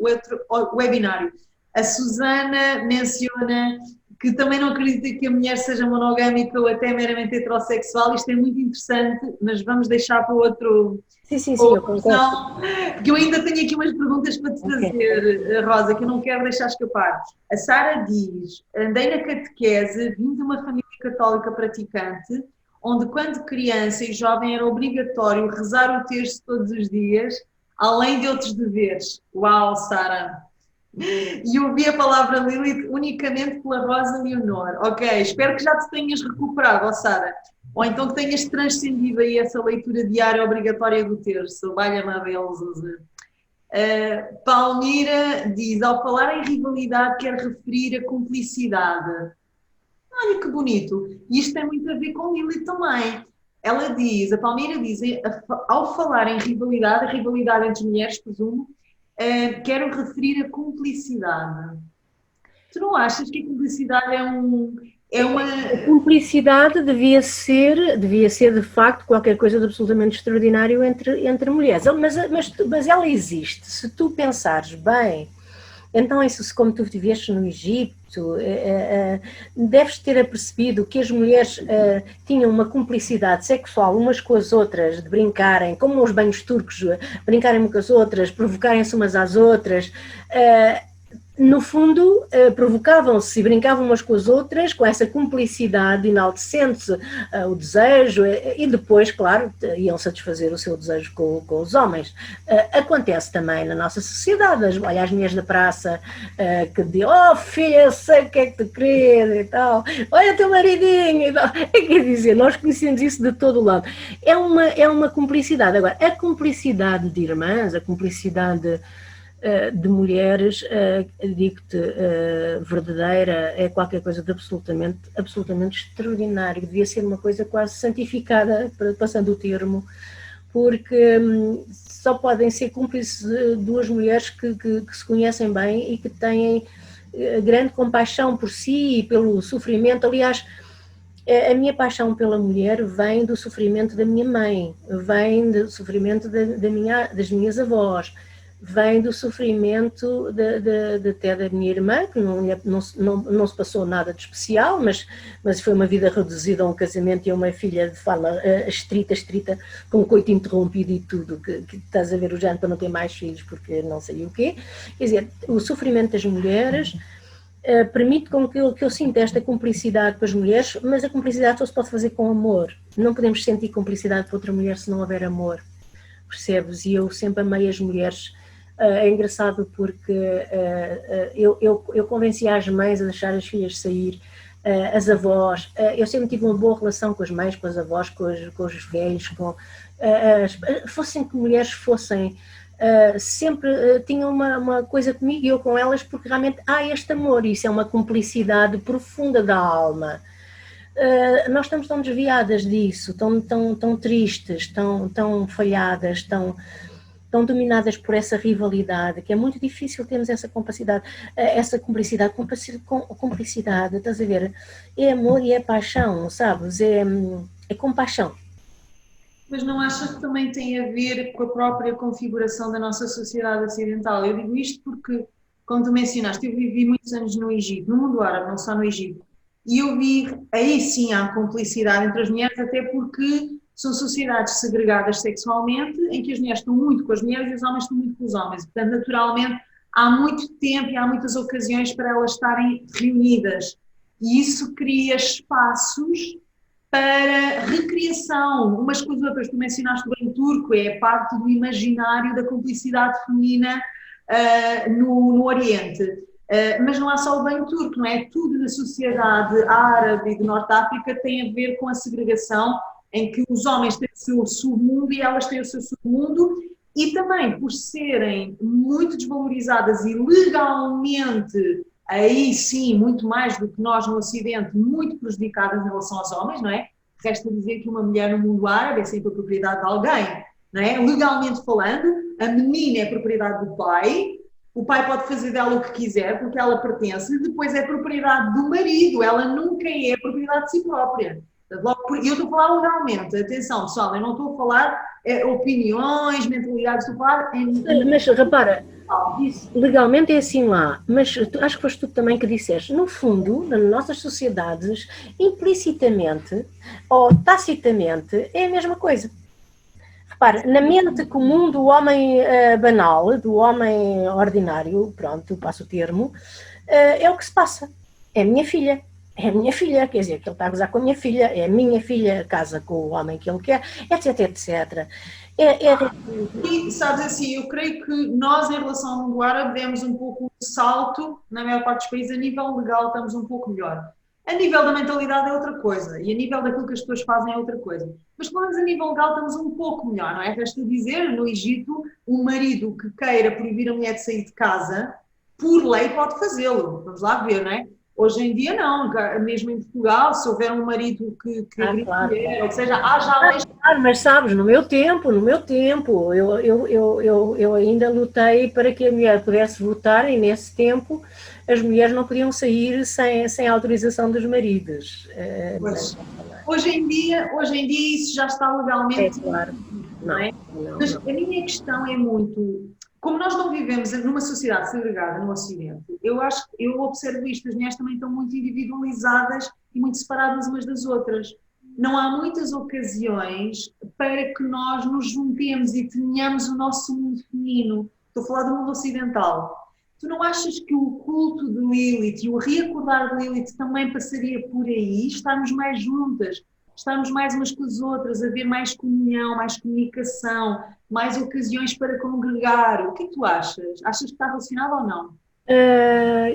webinário. A Susana menciona que também não acredita que a mulher seja monogâmica ou até meramente heterossexual. Isto é muito interessante, mas vamos deixar para outro... Sim, eu concordo. Porque eu ainda tenho aqui umas perguntas para te fazer, Rosa, que eu não quero deixar escapar. A Sara diz, andei na catequese, vim de uma família católica praticante, onde quando criança e jovem era obrigatório rezar o terço todos os dias, além de outros deveres. Uau, Sara! E ouvi a palavra Lilith unicamente pela Rosa Leonor. Ok, espero que já te tenhas recuperado, Sara. Ou então que tenhas transcendido aí essa leitura diária obrigatória do terço. Valha-me a Deus. Palmira diz, ao falar em rivalidade, quer referir a cumplicidade. Olha que bonito. E isto tem muito a ver com Lili também. Ela diz, a Palmira diz, ao falar em rivalidade, a rivalidade entre mulheres, presumo, quero referir a cumplicidade. Tu não achas que a cumplicidade é uma... A cumplicidade devia ser de facto qualquer coisa de absolutamente extraordinário entre mulheres, mas ela existe. Se tu pensares bem, então isso, como tu viveste no Egito, deves ter apercebido que as mulheres tinham uma cumplicidade sexual umas com as outras, de brincarem, como os banhos turcos, brincarem umas com as outras, provocarem-se umas às outras. No fundo, provocavam-se e brincavam umas com as outras, com essa cumplicidade, enaltecendo-se o desejo, e depois, claro, iam satisfazer o seu desejo com os homens. Acontece também na nossa sociedade, olha as mulheres da praça que dizem, oh filha, eu sei o que é que tu queres e tal, olha teu maridinho e tal. Quer dizer, nós conhecemos isso de todo o lado. É uma cumplicidade. Agora, a cumplicidade de irmãs, a cumplicidade de mulheres, digo-te, verdadeira, é qualquer coisa de absolutamente extraordinário. Devia ser uma coisa quase santificada, passando o termo, porque só podem ser cúmplices duas mulheres que se conhecem bem e que têm grande compaixão por si e pelo sofrimento. Aliás, a minha paixão pela mulher vem do sofrimento da minha mãe, vem do sofrimento das minhas avós, vem do sofrimento até da minha irmã, que não se passou nada de especial, mas foi uma vida reduzida a um casamento e a uma filha de forma estrita, com o coito interrompido e tudo, que estás a ver o género para não ter mais filhos porque não sei o quê. Quer dizer, o sofrimento das mulheres permite com que eu sinta esta cumplicidade com as mulheres, mas a cumplicidade só se pode fazer com amor. Não podemos sentir cumplicidade com outra mulher se não houver amor, percebes? E eu sempre amei as mulheres. É engraçado porque eu convencia as mães a deixar as filhas sair, as avós, eu sempre tive uma boa relação com as mães, com as avós, com os velhos, fossem que mulheres fossem, sempre tinham uma coisa comigo e eu com elas, porque realmente há este amor, isso é uma cumplicidade profunda da alma. Nós estamos tão desviadas disso, tão tristes, tão falhadas, tão dominadas por essa rivalidade, que é muito difícil termos essa capacidade, essa cumplicidade, estás a ver? É amor e é paixão, sabes? É compaixão. Mas não achas que também tem a ver com a própria configuração da nossa sociedade ocidental? Eu digo isto porque, como tu mencionaste, eu vivi muitos anos no Egito, no mundo árabe, não só no Egito, e eu vi, aí sim há cumplicidade entre as mulheres, até porque são sociedades segregadas sexualmente, em que as mulheres estão muito com as mulheres e os homens estão muito com os homens. Portanto, naturalmente, há muito tempo e há muitas ocasiões para elas estarem reunidas. E isso cria espaços para recriação, umas com as outras. Tu mencionaste o banho turco, é parte do imaginário da cumplicidade feminina no Oriente. Mas não há só o banho turco, não é? Tudo na sociedade árabe e de Norte de África tem a ver com a segregação, em que os homens têm o seu submundo e elas têm o seu submundo, e também por serem muito desvalorizadas e legalmente, aí sim, muito mais do que nós no Ocidente, muito prejudicadas em relação aos homens, não é? Resta dizer que uma mulher no mundo árabe é sempre a propriedade de alguém, não é? Legalmente falando, a menina é a propriedade do pai, o pai pode fazer dela o que quiser porque ela pertence, depois é propriedade do marido, ela nunca é propriedade de si própria. Eu estou a falar legalmente, atenção pessoal, eu não estou a falar opiniões, mentalidades, estou a falar Mas repara, isso, legalmente é assim lá, mas acho que foste tu também que disseste, no fundo, nas nossas sociedades, implicitamente ou tacitamente, é a mesma coisa. Repara, na mente comum do homem banal, do homem ordinário, pronto, passo o termo, é o que se passa, é a minha filha. É a minha filha, quer dizer, que ele está a gozar com a minha filha, é a minha filha, casa com o homem que ele quer, etc, etc. E, sabes assim, eu creio que nós, em relação ao mundo árabe, demos um pouco um salto, na maior parte dos países, a nível legal estamos um pouco melhor. A nível da mentalidade é outra coisa e a nível daquilo que as pessoas fazem é outra coisa. Mas pelo menos a nível legal estamos um pouco melhor, não é? Resta dizer, no Egito, um marido que queira proibir a mulher de sair de casa, por lei pode fazê-lo. Vamos lá ver, não é? Hoje em dia não, mesmo em Portugal, se houver um marido que agride a Claro. mulher, ou seja, há já leis. Claro, mas sabes, no meu tempo, eu ainda lutei para que a mulher pudesse votar e nesse tempo as mulheres não podiam sair sem autorização dos maridos. Pois, hoje em dia isso já está É legalmente, claro, não não, é? não, Mas não. a minha questão é muito, como nós não vivemos numa sociedade segregada no Ocidente, eu acho que eu observo isto, as mulheres também estão muito individualizadas e muito separadas umas das outras. Não há muitas ocasiões para que nós nos juntemos e tenhamos o nosso mundo feminino. Estou a falar do mundo ocidental. Tu não achas que o culto de Lilith e o reacordar de Lilith também passaria por aí? Estarmos mais juntas, estarmos mais umas com as outras, haver mais comunhão, mais comunicação, mais ocasiões para congregar. O que é que tu achas? Achas que está relacionado ou não?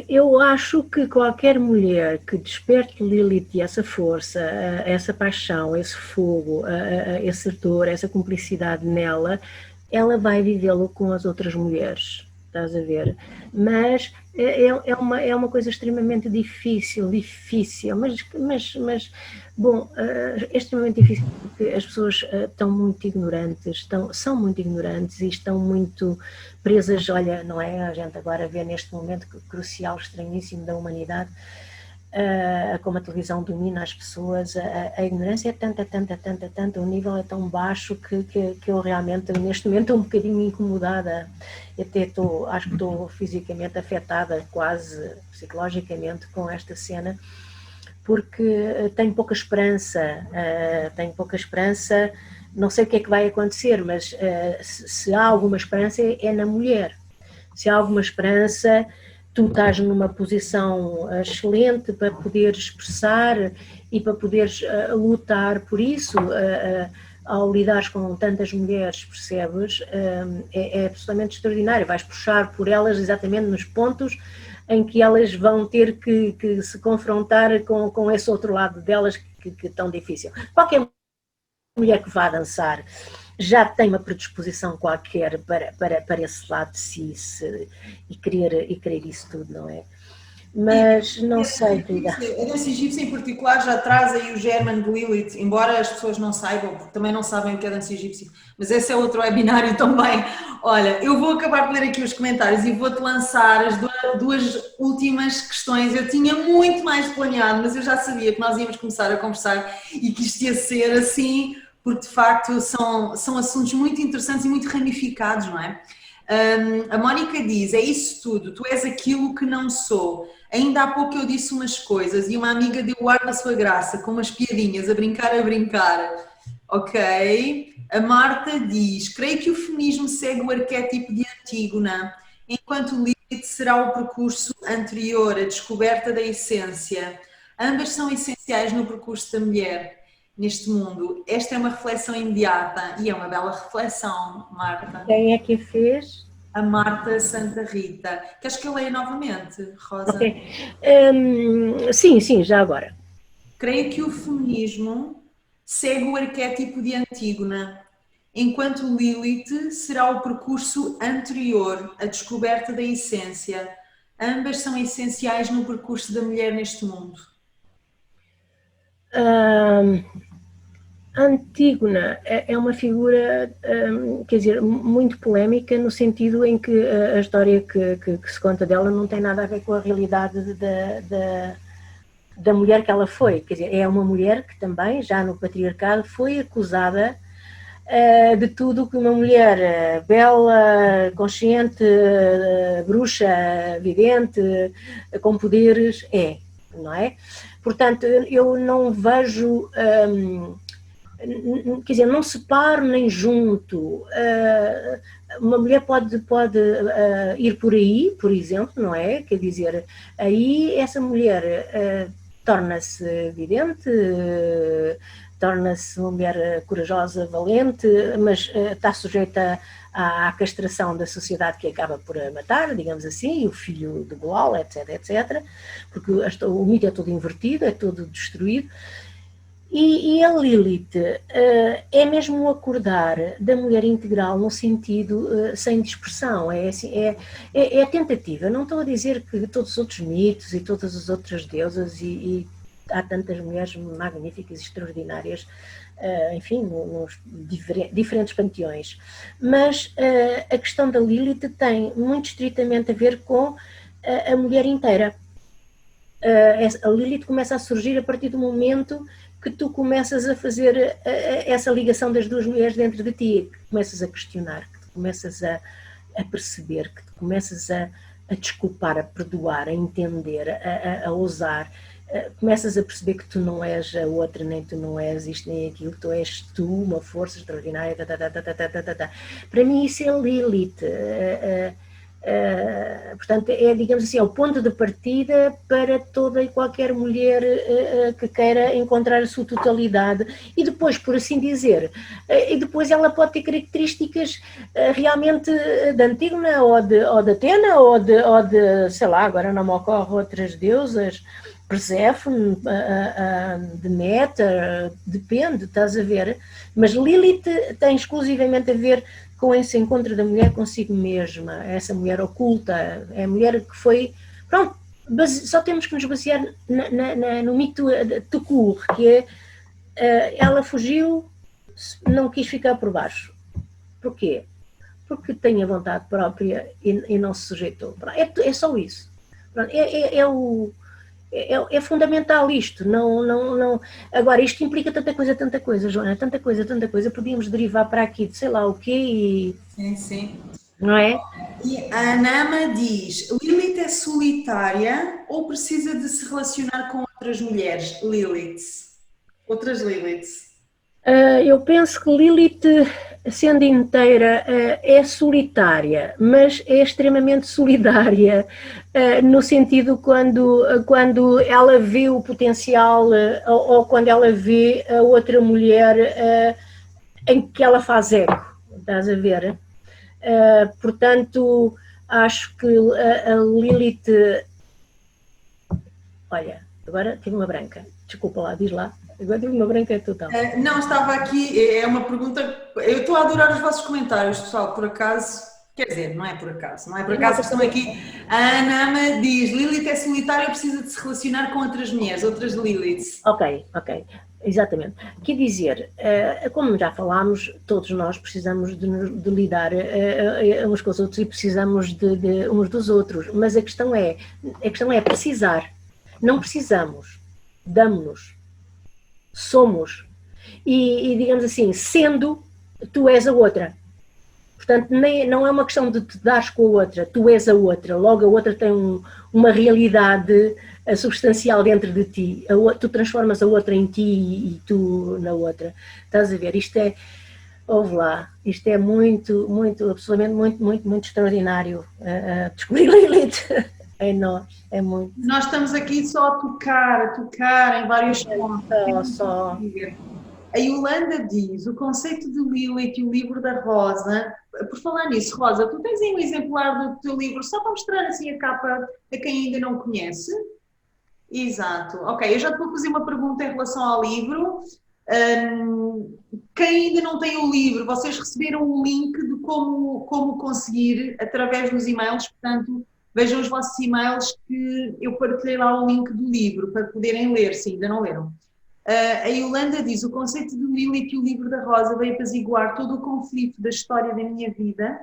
Eu acho que qualquer mulher que desperte Lilith e essa força, essa paixão, esse fogo, esse ardor, essa cumplicidade nela, ela vai vivê-lo com as outras mulheres, estás a ver? Mas é uma coisa extremamente difícil, mas bom, é extremamente difícil porque as pessoas estão muito ignorantes, são muito ignorantes e estão muito presas, olha, não é? A gente agora vê neste momento crucial, estranhíssimo da humanidade, como a televisão domina as pessoas, a ignorância é tanta, o nível é tão baixo que eu realmente, neste momento, estou um bocadinho incomodada, até acho que estou fisicamente afetada, quase psicologicamente, com esta cena, porque tenho pouca esperança, não sei o que é que vai acontecer, mas se há alguma esperança é na mulher. Se há alguma esperança, tu estás numa posição excelente para poder expressar e para poderes lutar por isso, ao lidares com tantas mulheres, percebes? É absolutamente extraordinário, vais puxar por elas exatamente nos pontos em que elas vão ter que se confrontar com esse outro lado delas que é tão difícil. Qualquer mulher que vá dançar já tem uma predisposição qualquer para esse lado de si e querer isso tudo, não é? Mas não sei, querida. A dança egípcia em particular já traz aí o germen de Lilith, embora as pessoas não saibam, porque também não sabem o que é dança egípcia, mas esse é outro webinário também. Olha, eu vou acabar de ler aqui os comentários e vou-te lançar as duas últimas questões. Eu tinha muito mais planeado, mas eu já sabia que nós íamos começar a conversar e que isto ia ser assim, porque de facto são assuntos muito interessantes e muito ramificados, não é? A Mónica diz, é isso tudo, tu és aquilo que não sou. Ainda há pouco eu disse umas coisas e uma amiga deu o ar na sua graça, com umas piadinhas, a brincar, a brincar. Ok. A Marta diz, creio que o feminismo segue o arquétipo de Antígona, enquanto o Lilith será o percurso anterior, a descoberta da essência. Ambas são essenciais no percurso da mulher neste mundo. Esta é uma reflexão imediata e é uma bela reflexão, Marta. Quem é que a fez? A Marta Santa Rita. Queres que eu leia novamente, Rosa? Okay. Sim, já agora. Creio que o feminismo segue o arquétipo de Antígona, enquanto Lilith será o percurso anterior, a descoberta da essência. Ambas são essenciais no percurso da mulher neste mundo. Antígona é uma figura, quer dizer, muito polémica no sentido em que a história que se conta dela não tem nada a ver com a realidade da mulher que ela foi. Quer dizer, é uma mulher que também, já no patriarcado, foi acusada de tudo que uma mulher bela, consciente, bruxa, vidente, com poderes não é? Portanto, eu não vejo... quer dizer, não separo nem junto. Uma mulher pode ir por aí, por exemplo, não é? Quer dizer, aí essa mulher torna-se vidente, torna-se uma mulher corajosa, valente, mas está sujeita à castração da sociedade que acaba por a matar, digamos assim, o filho de Goal, etc, etc, porque o mito é todo invertido, é todo destruído. E a Lilith é mesmo o acordar da mulher integral no sentido sem dispersão, é tentativa. Não estou a dizer que todos os outros mitos e todas as outras deusas e há tantas mulheres magníficas e extraordinárias, enfim, nos diferentes panteões, mas a questão da Lilith tem muito estritamente a ver com a mulher inteira. A Lilith começa a surgir a partir do momento que tu começas a fazer essa ligação das duas mulheres dentro de ti, que começas a questionar, que tu começas a perceber, que tu começas a desculpar, a perdoar, a entender, a ousar, começas a perceber que tu não és a outra, nem tu não és isto nem aquilo, tu és tu, uma força extraordinária. Para mim isso é Lilith. Portanto, digamos assim, é o ponto de partida para toda e qualquer mulher que queira encontrar a sua totalidade e depois, por assim dizer, e depois ela pode ter características realmente de Antígona ou de Atena ou de, sei lá, agora não me ocorre outras deusas, Perséfone, Deméter, depende, estás a ver, mas Lilith tem exclusivamente a ver com esse encontro da mulher consigo mesma, essa mulher oculta, é a mulher que foi, pronto, só temos que nos basear no mito de Tukur, que é, ela fugiu, não quis ficar por baixo. Porquê? Porque tem a vontade própria e não se sujeitou. É só isso. Pronto, é fundamental isto, não. Agora, isto implica tanta coisa, Joana, tanta coisa, podíamos derivar para aqui de sei lá o quê e... Sim. Não é? E a Anama diz, Lilith é solitária ou precisa de se relacionar com outras mulheres? Outras Liliths. Eu penso que Lilith, sendo inteira, é solitária, mas é extremamente solidária, no sentido quando ela vê o potencial ou quando ela vê a outra mulher em que ela faz eco, estás a ver? Portanto, acho que a Lilith... Olha, agora tive uma branca, desculpa lá, diz lá. Agora tive uma branca total. Não, estava aqui, é uma pergunta. Eu estou a adorar os vossos comentários, pessoal, por acaso. Quer dizer, não é por acaso estão aqui. A Anama diz: Lilith é solitária e precisa de se relacionar com outras mulheres, outras Liliths. Ok, exatamente. Quer dizer, como já falámos, todos nós precisamos de lidar uns com os outros e precisamos de uns dos outros, mas a questão é precisar. Não precisamos, damos-nos. Somos, e digamos assim, sendo, tu és a outra. Portanto, não é uma questão de te dares com a outra, tu és a outra, logo a outra tem uma realidade substancial dentro de ti, tu transformas a outra em ti e tu na outra. Estás a ver? Ouve lá, isto é absolutamente muito extraordinário, descobrir Lilith. É nós, é muito. Nós estamos aqui só a tocar em vários pontos. Só. A Yolanda diz, o conceito de Lilith e o livro da Rosa, por falar nisso, Rosa, tu tens aí um exemplar do teu livro, só para mostrar assim a capa a quem ainda não conhece? Exato, ok, eu já te vou fazer uma pergunta em relação ao livro. Quem ainda não tem o livro, vocês receberam um link de como conseguir através dos e-mails, portanto... Vejam os vossos e-mails que eu partilhei lá o link do livro para poderem ler, se ainda não leram. A Yolanda diz, o conceito de Lilith e o livro da Rosa veio apaziguar todo o conflito da história da minha vida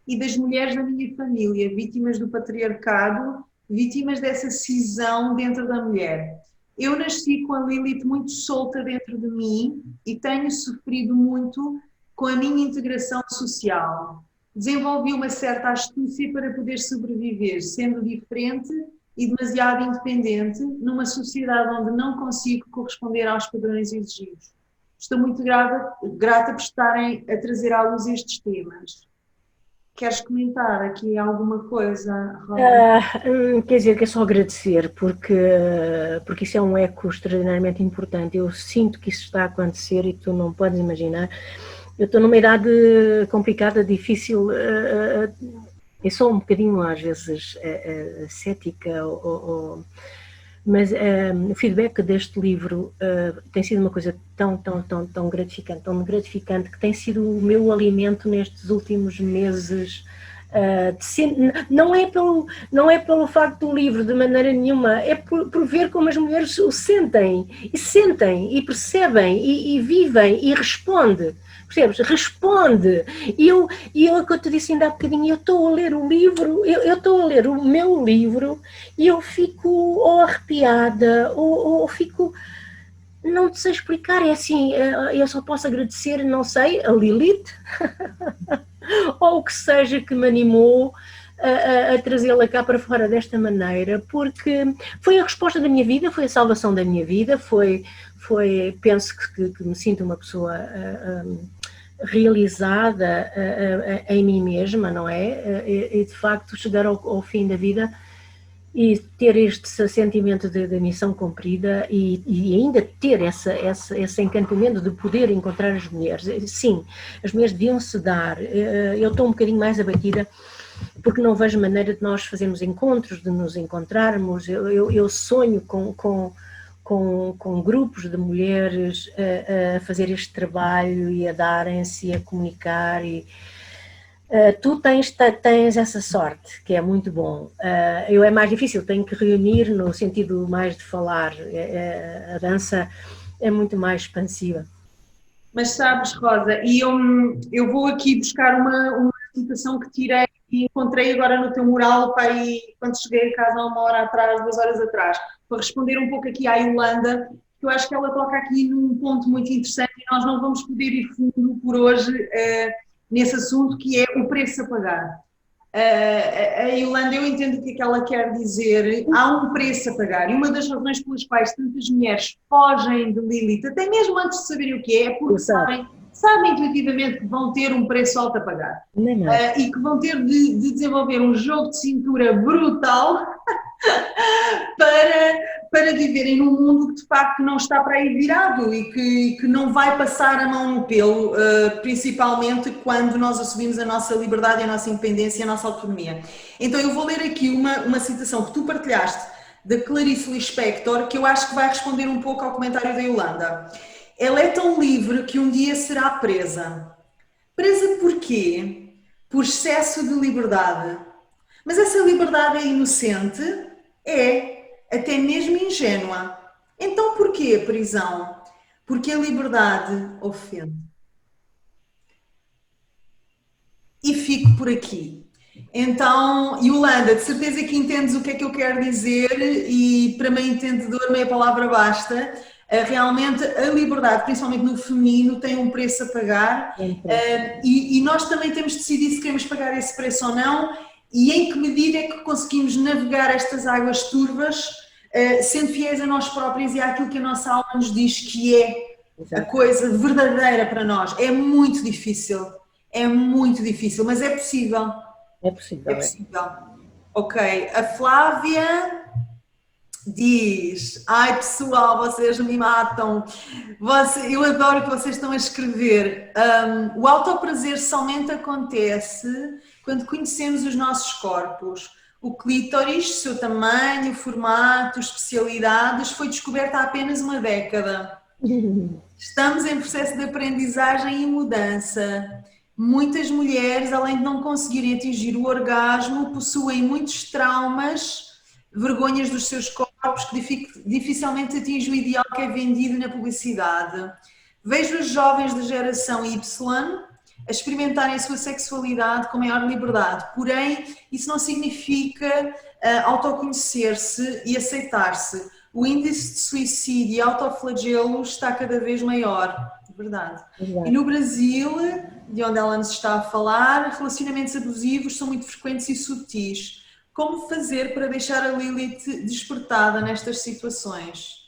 e das mulheres da minha família, vítimas do patriarcado, vítimas dessa cisão dentro da mulher. Eu nasci com a Lilith muito solta dentro de mim e tenho sofrido muito com a minha integração social. Desenvolvi uma certa astúcia para poder sobreviver, sendo diferente e demasiado independente numa sociedade onde não consigo corresponder aos padrões exigidos. Estou muito grata por estarem a trazer à luz estes temas. Queres comentar aqui alguma coisa, Rosa? Quer dizer, que é só agradecer, porque isso é um eco extraordinariamente importante. Eu sinto que isso está a acontecer e tu não podes imaginar. Eu estou numa idade complicada, difícil, eu sou um bocadinho às vezes cética, mas o feedback deste livro tem sido uma coisa tão gratificante, que tem sido o meu alimento nestes últimos meses. Não é pelo facto do livro, de maneira nenhuma, é por ver como as mulheres o sentem, e percebem, e vivem, e respondem. Percebes? Responde. E eu, é o que eu te disse ainda há bocadinho, eu estou a ler o livro, eu estou a ler o meu livro e eu fico ou arrepiada, ou fico, não te sei explicar, é assim, eu só posso agradecer, não sei, a Lilith, ou o que seja que me animou a trazê-la cá para fora desta maneira, porque foi a resposta da minha vida, foi a salvação da minha vida, penso que me sinto uma pessoa realizada em mim mesma, não é? E de facto chegar ao fim da vida e ter este sentimento de missão cumprida e ainda ter esse encantamento de poder encontrar as mulheres. Sim, as mulheres deviam-se dar. Eu estou um bocadinho mais abatida porque não vejo maneira de nós fazermos encontros, de nos encontrarmos. Eu sonho com grupos de mulheres a fazer este trabalho e a darem-se, a comunicar. Tu tens essa sorte, que é muito bom. Eu é mais difícil, tenho que reunir no sentido mais de falar. A dança é muito mais expansiva. Mas sabes, Rosa, e eu vou aqui buscar uma citação que tirei e encontrei agora no teu mural, pai, quando cheguei a casa há 1 hora atrás, 2 horas atrás, para responder um pouco aqui à Yolanda, que eu acho que ela toca aqui num ponto muito interessante e nós não vamos poder ir fundo por hoje nesse assunto, que é o preço a pagar. A Yolanda, eu entendo o que é que ela quer dizer, há um preço a pagar, e uma das razões pelas quais tantas mulheres fogem de Lilith, até mesmo antes de saberem o que é porque sabem intuitivamente que vão ter um preço alto a pagar. E que vão ter de desenvolver um jogo de cintura brutal para viverem num mundo que de facto não está para aí virado e que não vai passar a mão no pelo, principalmente quando nós assumimos a nossa liberdade, a nossa independência e a nossa autonomia. Então eu vou ler aqui uma citação que tu partilhaste da Clarice Lispector, que eu acho que vai responder um pouco ao comentário da Yolanda. Ela é tão livre que um dia será presa. Presa por quê? Por excesso de liberdade. Mas essa liberdade é inocente? É, até mesmo ingênua. Então porquê a prisão? Porque a liberdade ofende. E fico por aqui. Então, Yolanda, de certeza que entendes o que é que eu quero dizer e para meio entendedor meia palavra basta. Realmente a liberdade, principalmente no feminino, tem um preço a pagar e nós também temos de decidir se queremos pagar esse preço ou não e em que medida é que conseguimos navegar estas águas turvas sendo fiéis a nós próprios e àquilo que a nossa alma nos diz que é a coisa verdadeira para nós. É muito difícil, mas é possível. É possível. É possível. Ok, a Flávia diz, ai pessoal, vocês me matam, eu adoro que vocês estão a escrever. O autoprazer somente acontece quando conhecemos os nossos corpos. O clítoris, seu tamanho, formato, especialidades, foi descoberto há apenas 1 década. Estamos em processo de aprendizagem e mudança. Muitas mulheres, além de não conseguirem atingir o orgasmo, possuem muitos traumas, vergonhas dos seus corpos que dificilmente atingem o ideal que é vendido na publicidade. Vejo os jovens da geração Y a experimentarem a sua sexualidade com maior liberdade, porém isso não significa autoconhecer-se e aceitar-se. O índice de suicídio e autoflagelo está cada vez maior, verdade. E no Brasil, de onde ela nos está a falar, relacionamentos abusivos são muito frequentes e sutis. Como fazer para deixar a Lilith despertada nestas situações?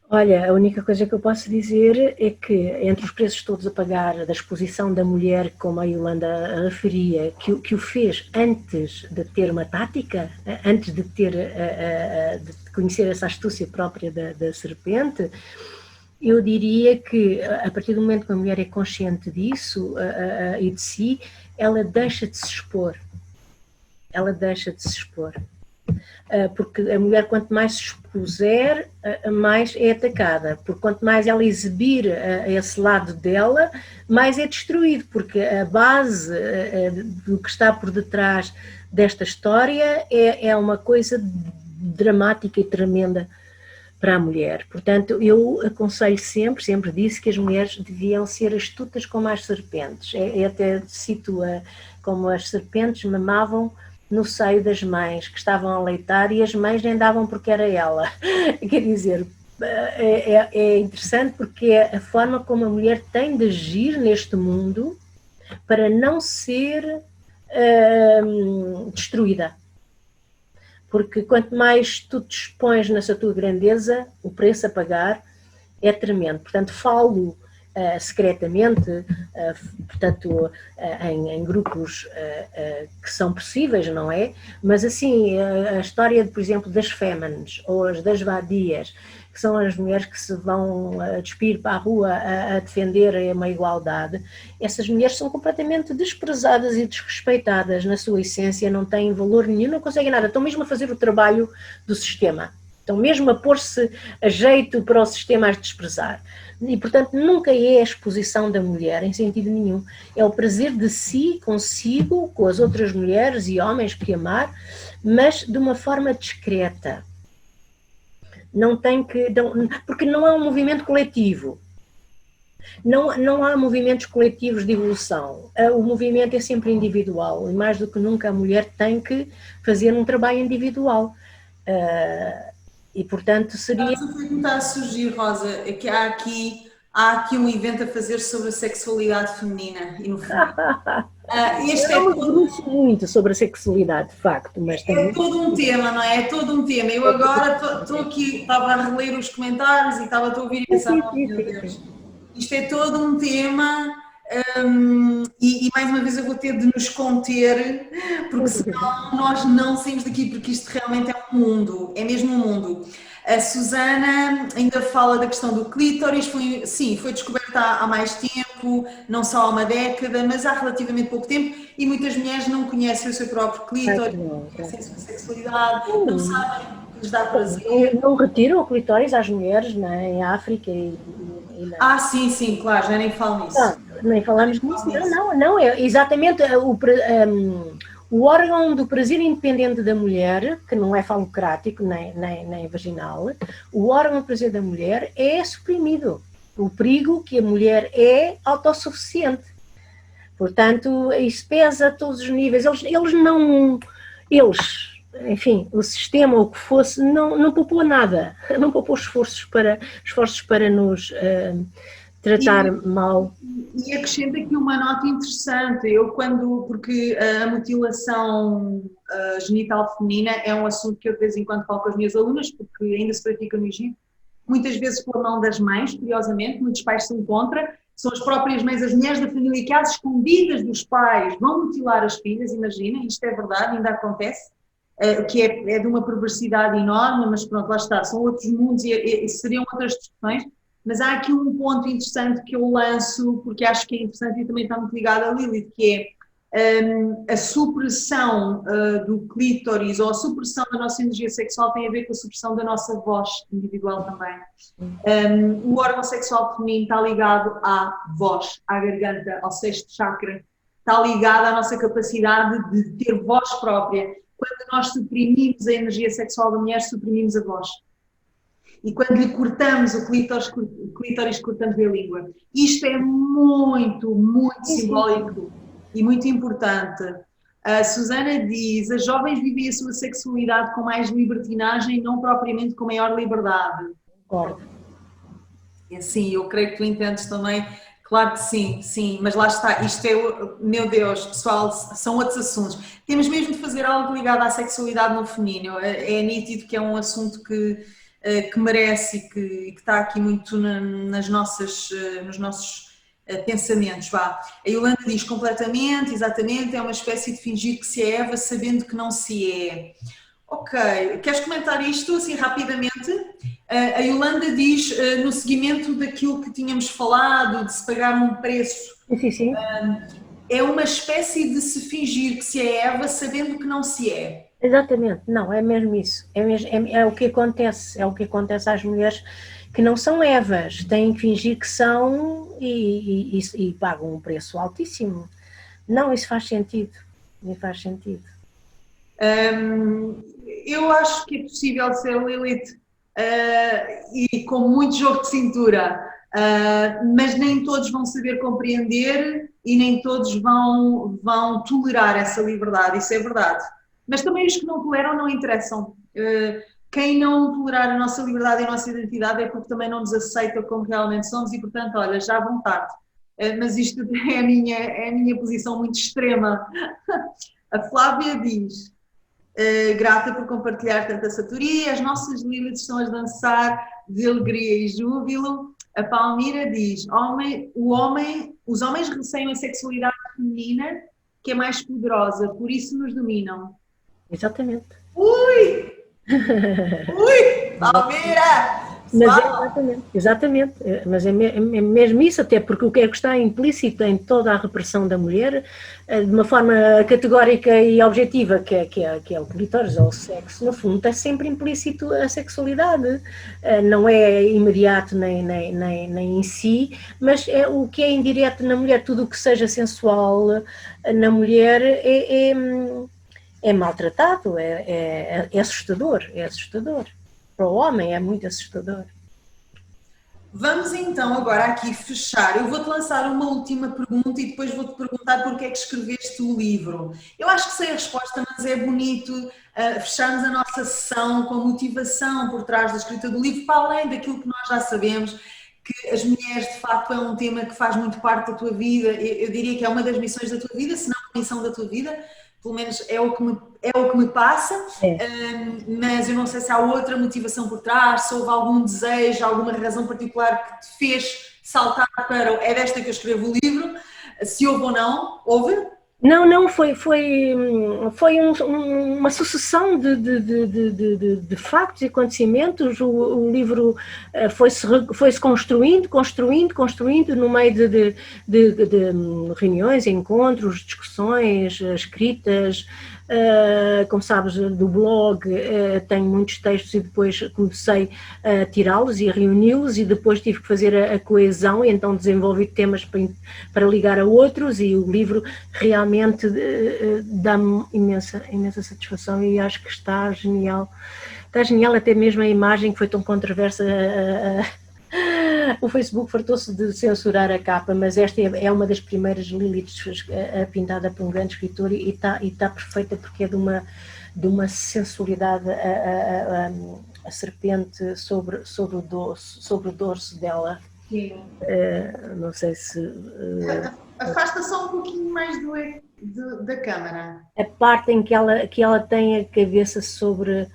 Olha, a única coisa que eu posso dizer é que entre os preços todos a pagar da exposição da mulher, como a Yolanda referia, que o fez antes de ter uma tática, antes de conhecer essa astúcia própria da serpente, Eu diria que a partir do momento que a mulher é consciente disso e de si, ela deixa de se expor. Ela deixa de se expor. Porque a mulher, quanto mais se expuser, mais é atacada. Porque quanto mais ela exibir esse lado dela, mais é destruído. Porque a base do que está por detrás desta história é uma coisa dramática e tremenda para a mulher. Portanto, eu aconselho sempre disse que as mulheres deviam ser astutas como as serpentes. Até cito como as serpentes mamavam no seio das mães que estavam a leitar e as mães nem davam porque era ela. Quer dizer, é interessante porque é a forma como a mulher tem de agir neste mundo para não ser destruída. Porque quanto mais tu te expões nessa tua grandeza, o preço a pagar é tremendo. Portanto, falo secretamente, portanto, em grupos que são possíveis, não é? Mas assim, a história, por exemplo, das fémines ou as das vadias, que são as mulheres que se vão despir para a rua a defender uma igualdade, essas mulheres são completamente desprezadas e desrespeitadas na sua essência, não têm valor nenhum, não conseguem nada, estão mesmo a fazer o trabalho do sistema, estão mesmo a pôr-se a jeito para o sistema a desprezar. E, portanto, nunca é a exposição da mulher, em sentido nenhum. É o prazer de si, consigo, com as outras mulheres e homens que amar, mas de uma forma discreta. Não tem que... Porque não é um movimento coletivo. Não há movimentos coletivos de evolução. O movimento é sempre individual. E mais do que nunca a mulher tem que fazer um trabalho individual. E, portanto, seria... O que está a surgir, Rosa, é que há aqui um evento a fazer sobre a sexualidade feminina e no feminino. Eu não debruço muito sobre a sexualidade, de facto, mas também... É todo um tema, não é? É todo um tema. Eu agora estou aqui, estava a reler os comentários e estava a ouvir e pensar, oh, meu Deus, isto é todo um tema e mais uma vez eu vou ter de nos conter, porque senão nós não saímos daqui, porque isto realmente é um mundo, é mesmo um mundo. A Susana ainda fala da questão do clítoris, foi descoberta há mais tempo, não só há uma década, mas há relativamente pouco tempo e muitas mulheres não conhecem o seu próprio clítoris, não conhecem a sua sexualidade, não sabem que lhes dá prazer. Não retiram o clitóris às mulheres, né, em África sim, claro, já nem falo nisso. Nem falamos nisso, não, é exatamente o órgão do prazer independente da mulher, que não é falocrático nem vaginal, o órgão do prazer da mulher é suprimido. O perigo que a mulher é autossuficiente. Portanto, isso pesa a todos os níveis. Enfim, o sistema, o que fosse, não poupou nada, não poupou esforços para nos tratar mal. E acrescento aqui uma nota interessante, porque a mutilação genital feminina é um assunto que eu de vez em quando falo com as minhas alunas, porque ainda se pratica no Egito, muitas vezes pela mão das mães, curiosamente, muitos pais são contra, são as próprias mães, as mulheres da família que às escondidas dos pais vão mutilar as filhas, imaginem, isto é verdade, ainda acontece, que é de uma perversidade enorme, mas pronto, lá está, são outros mundos e seriam outras discussões. Mas há aqui um ponto interessante que eu lanço, porque acho que é interessante e também está muito ligado à Lilith, que é a supressão do clítoris ou a supressão da nossa energia sexual tem a ver com a supressão da nossa voz individual também. O órgão sexual feminino está ligado à voz, à garganta, ao sexto chakra, está ligado à nossa capacidade de ter voz própria. Quando nós suprimimos a energia sexual da mulher, suprimimos a voz. E quando lhe cortamos o clítoris cortamos-lhe a língua. Isto é muito, muito simbólico e muito importante. A Susana diz, as jovens vivem a sua sexualidade com mais libertinagem, não propriamente com maior liberdade. Concordo. Sim, eu creio que tu entendes também. Claro que sim, mas lá está, isto meu Deus, pessoal, são outros assuntos. Temos mesmo de fazer algo ligado à sexualidade no feminino. É nítido que é um assunto que merece e que está aqui muito nos nossos pensamentos. Vá. A Yolanda diz completamente, exatamente, é uma espécie de fingir que se é Eva sabendo que não se é. Ok, queres comentar isto assim rapidamente? A Yolanda diz, no seguimento daquilo que tínhamos falado, de se pagar um preço, Sim, sim. é uma espécie de se fingir que se é Eva sabendo que não se é. Exatamente, não, é mesmo isso. É o que acontece, é o que acontece às mulheres que não são Evas, têm que fingir que são e pagam um preço altíssimo. Não, isso faz sentido. Me faz sentido. Eu acho que é possível ser Lilith e com muito jogo de cintura, mas nem todos vão saber compreender e nem todos vão tolerar essa liberdade, isso é verdade. Mas também os que não toleram não interessam. Quem não tolerar a nossa liberdade e a nossa identidade é porque também não nos aceita como realmente somos e, portanto, olha, já à vontade. Mas isto é a minha posição muito extrema. A Flávia diz: grata por compartilhar tanta sabedoria, as nossas Liliths estão a dançar de alegria e júbilo. A Palmira diz: os homens receiam a sexualidade feminina, que é mais poderosa, por isso nos dominam. Exatamente. Ui! Ui! Palmira! Mas é exatamente, mas é mesmo isso, até porque o que é que está implícito em toda a repressão da mulher, de uma forma categórica e objetiva, que é o clitóris ou o sexo, no fundo está sempre implícito a sexualidade, não é imediato nem em si, mas é o que é indireto na mulher, tudo o que seja sensual na mulher é maltratado, é assustador, é assustador. Para o homem é muito assustador. Vamos então agora aqui fechar. Eu vou-te lançar uma última pergunta e depois vou-te perguntar porque é que escreveste o livro. Eu acho que sei a resposta, mas é bonito fecharmos a nossa sessão com a motivação por trás da escrita do livro, para além daquilo que nós já sabemos, que as mulheres de facto é um tema que faz muito parte da tua vida. Eu diria que é uma das missões da tua vida, se não a missão da tua vida. Pelo menos é o que me passa, mas eu não sei se há outra motivação por trás, se houve algum desejo, alguma razão particular que te fez saltar para é desta que eu escrevo o livro, se houve ou não, houve? Não, foi uma sucessão de factos e acontecimentos. O livro foi-se construindo no meio de reuniões, encontros, discussões, escritas. Como sabes, do blog tenho muitos textos e depois comecei a tirá-los e a reuni-los e depois tive que fazer a coesão e então desenvolvi temas para ligar a outros e o livro realmente dá-me imensa satisfação e acho que está genial. Está genial até mesmo a imagem que foi tão controversa. O Facebook fartou-se de censurar a capa, mas esta é uma das primeiras Liliths pintada por um grande escritor e está perfeita porque é de uma sensualidade a serpente sobre o dorso dela. Sim. Não sei se... Afasta só um pouquinho mais da câmara. A parte em que ela tem a cabeça sobre...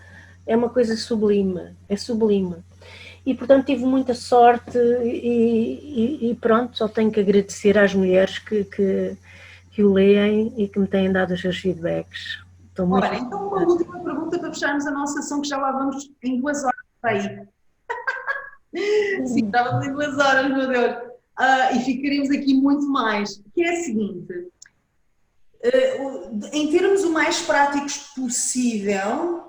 É uma coisa sublime, é sublime. E, portanto, tive muita sorte e pronto, só tenho que agradecer às mulheres que o leem e que me têm dado os seus feedbacks. Estou muito Ora, então uma última pergunta para fecharmos a nossa sessão, que já lá vamos em 2 horas para aí. Sim, já vamos em 2 horas, meu Deus. E ficaríamos aqui muito mais. Que é a seguinte, em termos o mais práticos possível...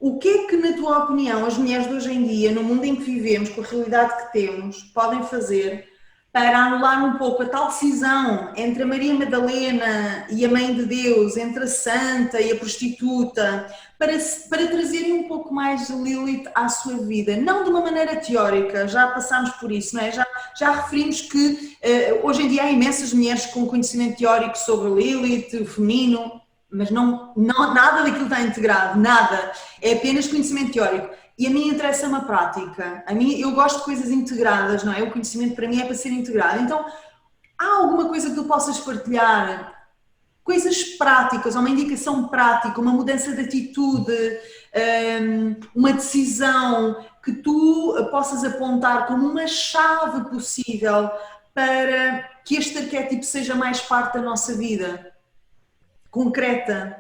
O que é que, na tua opinião, as mulheres de hoje em dia, no mundo em que vivemos, com a realidade que temos, podem fazer para anular um pouco a tal cisão entre a Maria Madalena e a Mãe de Deus, entre a santa e a prostituta, para trazerem um pouco mais de Lilith à sua vida? Não de uma maneira teórica, já passámos por isso, não é? Já referimos que hoje em dia há imensas mulheres com conhecimento teórico sobre Lilith, o feminino, mas não, nada daquilo está integrado, nada, é apenas conhecimento teórico. E a mim interessa-me a prática, eu gosto de coisas integradas, não é? O conhecimento para mim é para ser integrado. Então, há alguma coisa que tu possas partilhar? Coisas práticas, uma indicação prática, uma mudança de atitude, uma decisão que tu possas apontar como uma chave possível para que este arquétipo seja mais parte da nossa vida? Concreta.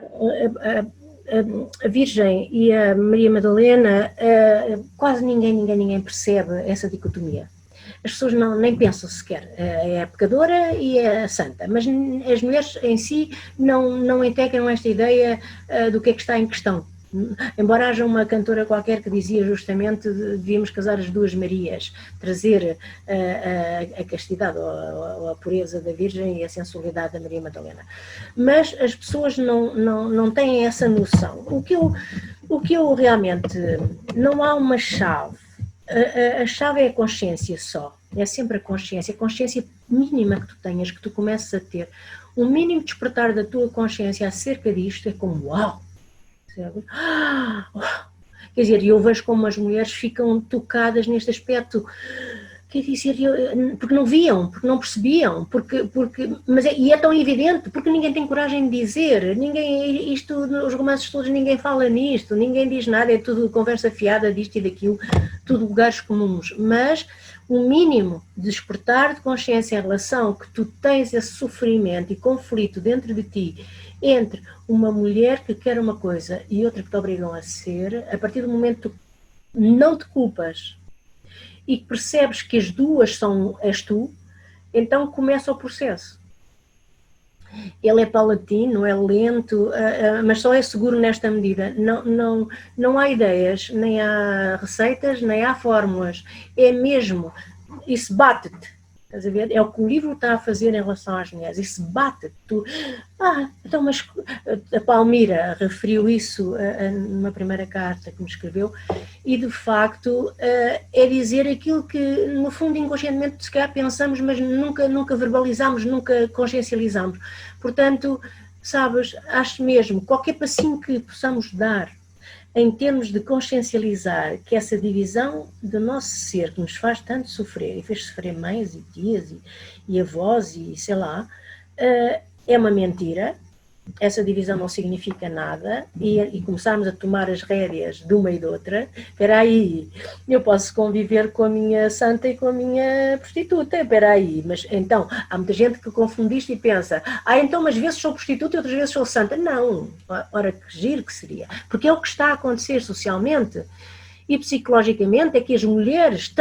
a Virgem e a Maria Madalena, quase ninguém percebe essa dicotomia. As pessoas nem pensam sequer, é a pecadora e é a santa, mas as mulheres em si não integram esta ideia do que é que está em questão. Embora haja uma cantora qualquer que dizia justamente devíamos casar as duas Marias, trazer a castidade ou a pureza da Virgem e a sensualidade da Maria Madalena. Mas as pessoas não têm essa noção. O que eu realmente... Não há uma chave. A chave é a consciência só. É sempre a consciência mínima que tu tenhas, que tu comeces a ter. O mínimo despertar da tua consciência acerca disto é como uau! Quer dizer, eu vejo como as mulheres ficam tocadas neste aspecto, quer dizer, porque não viam, porque não percebiam, e é tão evidente, porque ninguém tem coragem de dizer, os romances todos ninguém fala nisto, ninguém diz nada, é tudo conversa fiada disto e daquilo, tudo lugares comuns, mas o mínimo de despertar de consciência em relação que tu tens esse sofrimento e conflito dentro de ti, entre uma mulher que quer uma coisa e outra que te obrigam a ser, a partir do momento que tu não te culpas e que percebes que as duas és tu, então começa o processo. Ele é paulatino, é lento, mas só é seguro nesta medida. Não há ideias, nem há receitas, nem há fórmulas. É mesmo, isso bate-te. Estás a ver? É o que o livro está a fazer em relação às mulheres. Isso bate-te. Então, mas a Palmira referiu isso numa primeira carta que me escreveu e, de facto, é dizer aquilo que, no fundo, inconscientemente, se calhar pensamos, mas nunca verbalizamos, nunca consciencializamos. Portanto, sabes, acho mesmo, qualquer passinho que possamos dar em termos de consciencializar que essa divisão do nosso ser que nos faz tanto sofrer, e fez sofrer mães e tias e avós e sei lá, é uma mentira, essa divisão não significa nada e começarmos a tomar as rédeas de uma e de outra, espera aí, eu posso conviver com a minha santa e com a minha prostituta, espera aí, mas então, há muita gente que confunde isto e pensa, então mas vezes sou prostituta e outras vezes sou santa. Não, ora que giro que seria, porque é o que está a acontecer socialmente. E psicologicamente é que as mulheres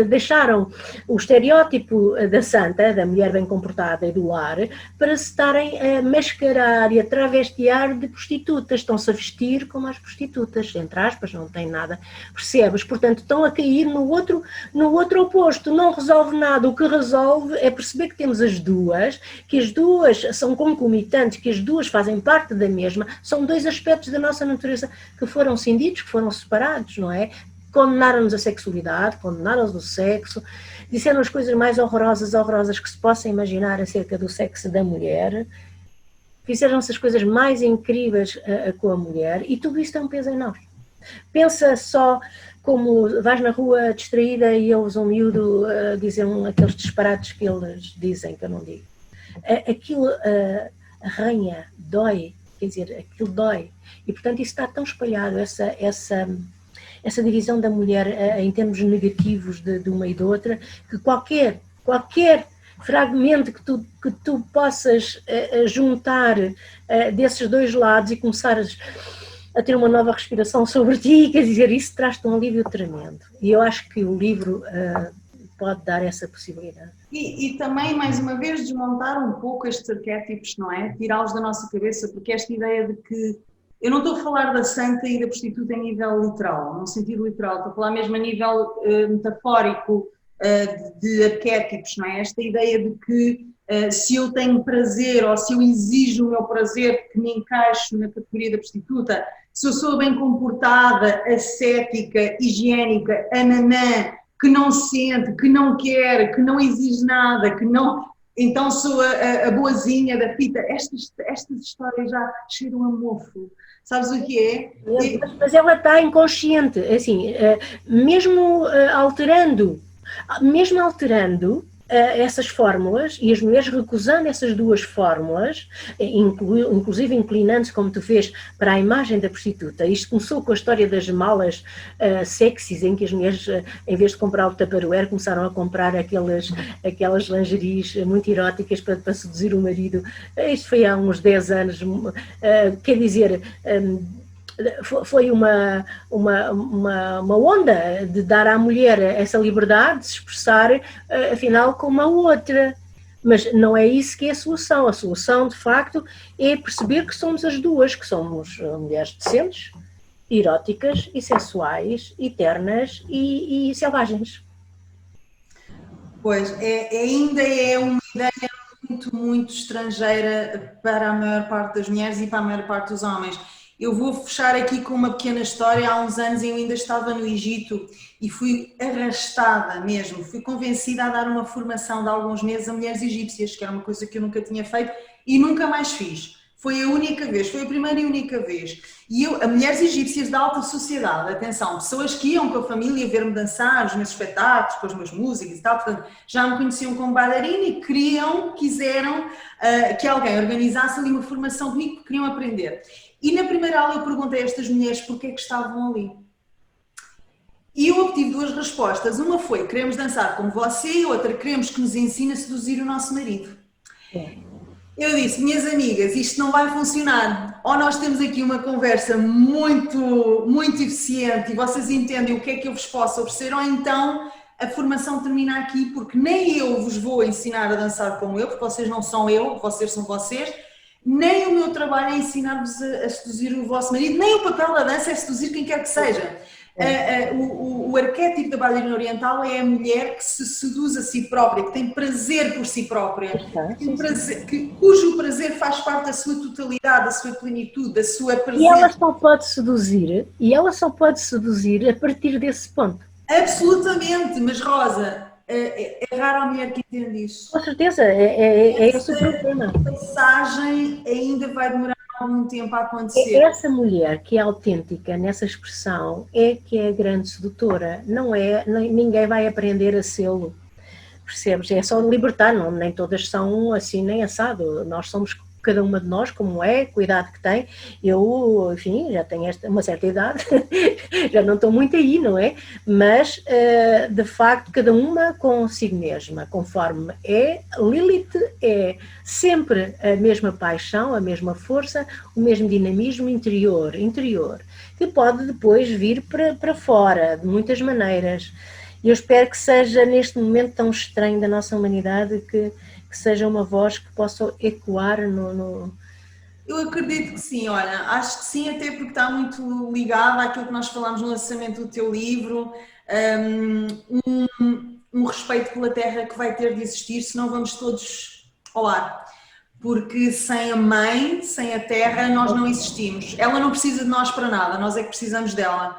deixaram o estereótipo da santa, da mulher bem comportada e do lar, para se estarem a mascarar e a travestiar de prostitutas. Estão-se a vestir como as prostitutas, entre aspas, não tem nada, percebes? Portanto, estão a cair no outro oposto, não resolve nada. O que resolve é perceber que temos as duas, que as duas são concomitantes, que as duas fazem parte da mesma, são dois aspectos da nossa natureza que foram cindidos, que foram separados, não é? Condenaram-nos a sexualidade, condenaram-nos o sexo, disseram as coisas mais horrorosas que se possa imaginar acerca do sexo da mulher, fizeram-se as coisas mais incríveis com a mulher e tudo isso tem um peso em nós. Pensa só como vais na rua distraída e ouves um miúdo dizer aqueles disparates que eles dizem, que eu não digo. Aquilo arranha, dói, quer dizer, aquilo dói. E portanto isso está tão espalhado, essa divisão da mulher em termos negativos de uma e de outra, que qualquer fragmento que tu possas juntar desses dois lados e começares a ter uma nova respiração sobre ti, quer dizer, isso traz-te um alívio tremendo. E eu acho que o livro pode dar essa possibilidade. E também, mais uma vez, desmontar um pouco estes arquétipos, não é? Tirá-los da nossa cabeça, porque esta ideia de que eu não estou a falar da santa e da prostituta em nível literal, num sentido literal, estou a falar mesmo a nível metafórico de arquétipos, não é? Esta ideia de que se eu tenho prazer ou se eu exijo o meu prazer que me encaixo na categoria da prostituta, se eu sou bem comportada, ascética, higiênica, ananã, que não sente, que não quer, que não exige nada, que não... Então sou a boazinha da fita. Estas histórias já cheiram a mofo. Sabes o que é? Mas ela está inconsciente, assim, mesmo alterando essas fórmulas e as mulheres recusando essas duas fórmulas, inclusive inclinando-se, como tu fez, para a imagem da prostituta. Isto começou com a história das malas sexys, em que as mulheres, em vez de comprar o Tupperware, começaram a comprar aquelas lingeries muito eróticas para seduzir o marido. Isto foi há uns 10 anos, quer dizer... foi uma onda de dar à mulher essa liberdade de se expressar, afinal, como a outra. Mas não é isso que é a solução. A solução, de facto, é perceber que somos as duas, que somos mulheres decentes, eróticas e sensuais, eternas e selvagens. Pois, ainda é uma ideia muito, muito estrangeira para a maior parte das mulheres e para a maior parte dos homens. Eu vou fechar aqui com uma pequena história. Há uns anos eu ainda estava no Egito e fui arrastada mesmo, fui convencida a dar uma formação de alguns meses a mulheres egípcias, que era uma coisa que eu nunca tinha feito e nunca mais fiz. Foi a única vez, foi a primeira e única vez. E a mulheres egípcias da alta sociedade, atenção, pessoas que iam com a família ver-me dançar, os meus espetáculos, com as minhas músicas e tal, portanto, já me conheciam como bailarina e quiseram que alguém organizasse ali uma formação comigo, porque queriam aprender. E na primeira aula eu perguntei a estas mulheres porque é que estavam ali. E eu obtive duas respostas. Uma foi, queremos dançar como você, e outra, queremos que nos ensine a seduzir o nosso marido. Eu disse, minhas amigas, isto não vai funcionar. Ou nós temos aqui uma conversa muito, muito eficiente e vocês entendem o que é que eu vos posso oferecer, ou então a formação termina aqui, porque nem eu vos vou ensinar a dançar como eu, porque vocês não são eu, vocês são vocês. Nem o meu trabalho é ensinar-vos a seduzir o vosso marido, nem o papel da dança é seduzir quem quer que seja. O arquétipo da bailarina oriental é a mulher que se seduz a si própria, que tem prazer por si própria, cujo prazer faz parte da sua totalidade, da sua plenitude, da sua presença. E ela só pode seduzir a partir desse ponto. Absolutamente, mas Rosa, é rara a mulher que entende isso. Com certeza, é esse o problema. A passagem ainda vai demorar algum tempo a acontecer. Essa mulher que é autêntica nessa expressão é que é a grande sedutora, não é? Ninguém vai aprender a sê-lo, percebes? É só libertar, não, nem todas são assim nem assado, nós somos cada uma de nós como é, cuidado que tem. Eu, enfim, já tenho uma certa idade, já não estou muito aí, não é? Mas, de facto, cada uma consigo mesma, conforme é. Lilith é sempre a mesma paixão, a mesma força, o mesmo dinamismo interior, que pode depois vir para fora, de muitas maneiras. E eu espero que seja, neste momento tão estranho da nossa humanidade, que seja uma voz que possa ecoar no... Eu acredito que sim, olha, acho que sim, até porque está muito ligado àquilo que nós falámos no lançamento do teu livro, um respeito pela terra que vai ter de existir, senão vamos todos ao ar. Porque sem a mãe, sem a terra, nós não existimos. Ela não precisa de nós para nada, nós é que precisamos dela.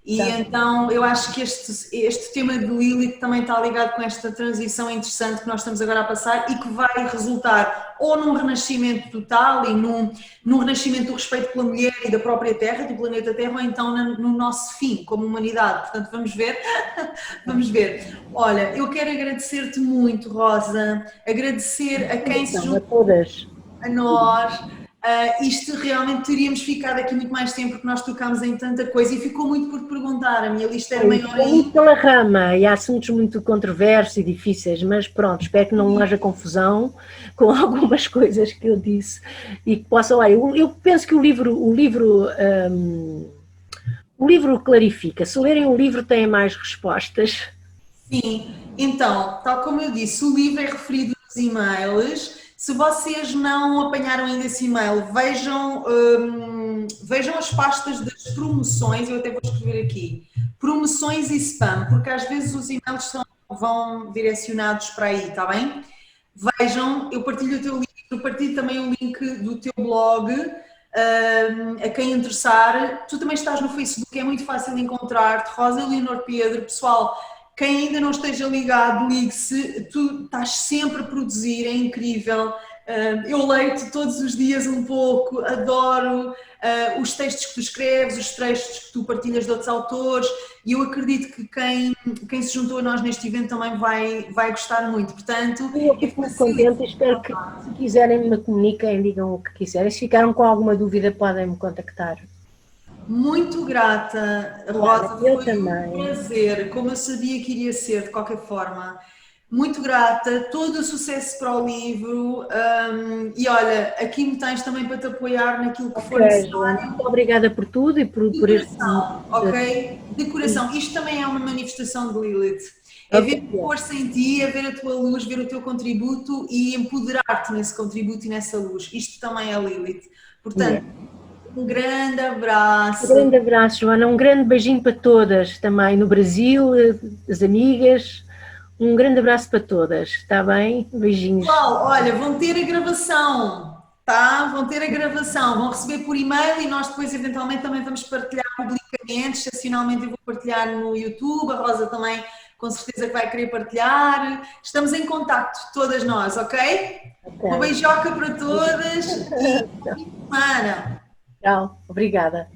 E então eu acho que este tema de Lilith também está ligado com esta transição interessante que nós estamos agora a passar e que vai resultar ou num renascimento total e num renascimento do respeito pela mulher e da própria Terra, do planeta Terra, ou então no nosso fim como humanidade. Portanto, vamos ver. Vamos ver. Olha, eu quero agradecer-te muito, Rosa, agradecer a quem se juntou, a todas, a nós. Isto realmente teríamos ficado aqui muito mais tempo porque nós tocámos em tanta coisa e ficou muito por perguntar, a minha lista era maior ainda. Muito pela rama e há assuntos muito controversos e difíceis, mas pronto, espero que não haja confusão com algumas coisas que eu disse e que possam... Eu penso que o livro clarifica, se lerem o livro têm mais respostas. Sim, então, tal como eu disse, o livro é referido nos e-mails. Se vocês não apanharam ainda esse e-mail, vejam as pastas das promoções, eu até vou escrever aqui, promoções e spam, porque às vezes os e-mails vão direcionados para aí, está bem? Vejam, eu partilho o teu livro, partilho também o link do teu blog, a quem interessar. Tu também estás no Facebook, é muito fácil encontrar-te, Rosa Leonor Pedro, pessoal. Quem ainda não esteja ligado, ligue-se, tu estás sempre a produzir, é incrível. Eu leio-te todos os dias um pouco, adoro os textos que tu escreves, os textos que tu partilhas de outros autores, e eu acredito que quem se juntou a nós neste evento também vai gostar muito. Portanto, Eu fico muito contente e espero que, se quiserem, me comuniquem, digam o que quiserem. Se ficaram com alguma dúvida, podem me contactar. muito grata, Claro, Rosa, eu foi um também. prazer, como eu sabia que iria ser, de qualquer forma. Muito grata, todo o sucesso para o livro, e olha, aqui me tens também para te apoiar naquilo que Ok, for Joana, necessário, muito obrigada por tudo e de por este momento. coração, ok? De coração. Isto também é uma manifestação de Lilith. É Ok, ver a força em ti, é ver a tua luz, ver o teu contributo e empoderar-te nesse contributo e nessa luz. Isto também é Lilith. Portanto, yeah. um grande Um abraço. grande abraço, Joana. Um grande beijinho para todas também no Brasil, as amigas. Um grande abraço para todas, está bem? Beijinhos. Pessoal, olha, vão ter a gravação, tá? Vão ter a gravação, vão receber por e-mail e nós depois eventualmente também vamos partilhar publicamente, excepcionalmente eu vou partilhar no YouTube, a Rosa também com certeza que vai querer partilhar. Estamos em contacto, todas nós, ok? Uma Ok. beijoca para todas e boa semana. Tchau, obrigada.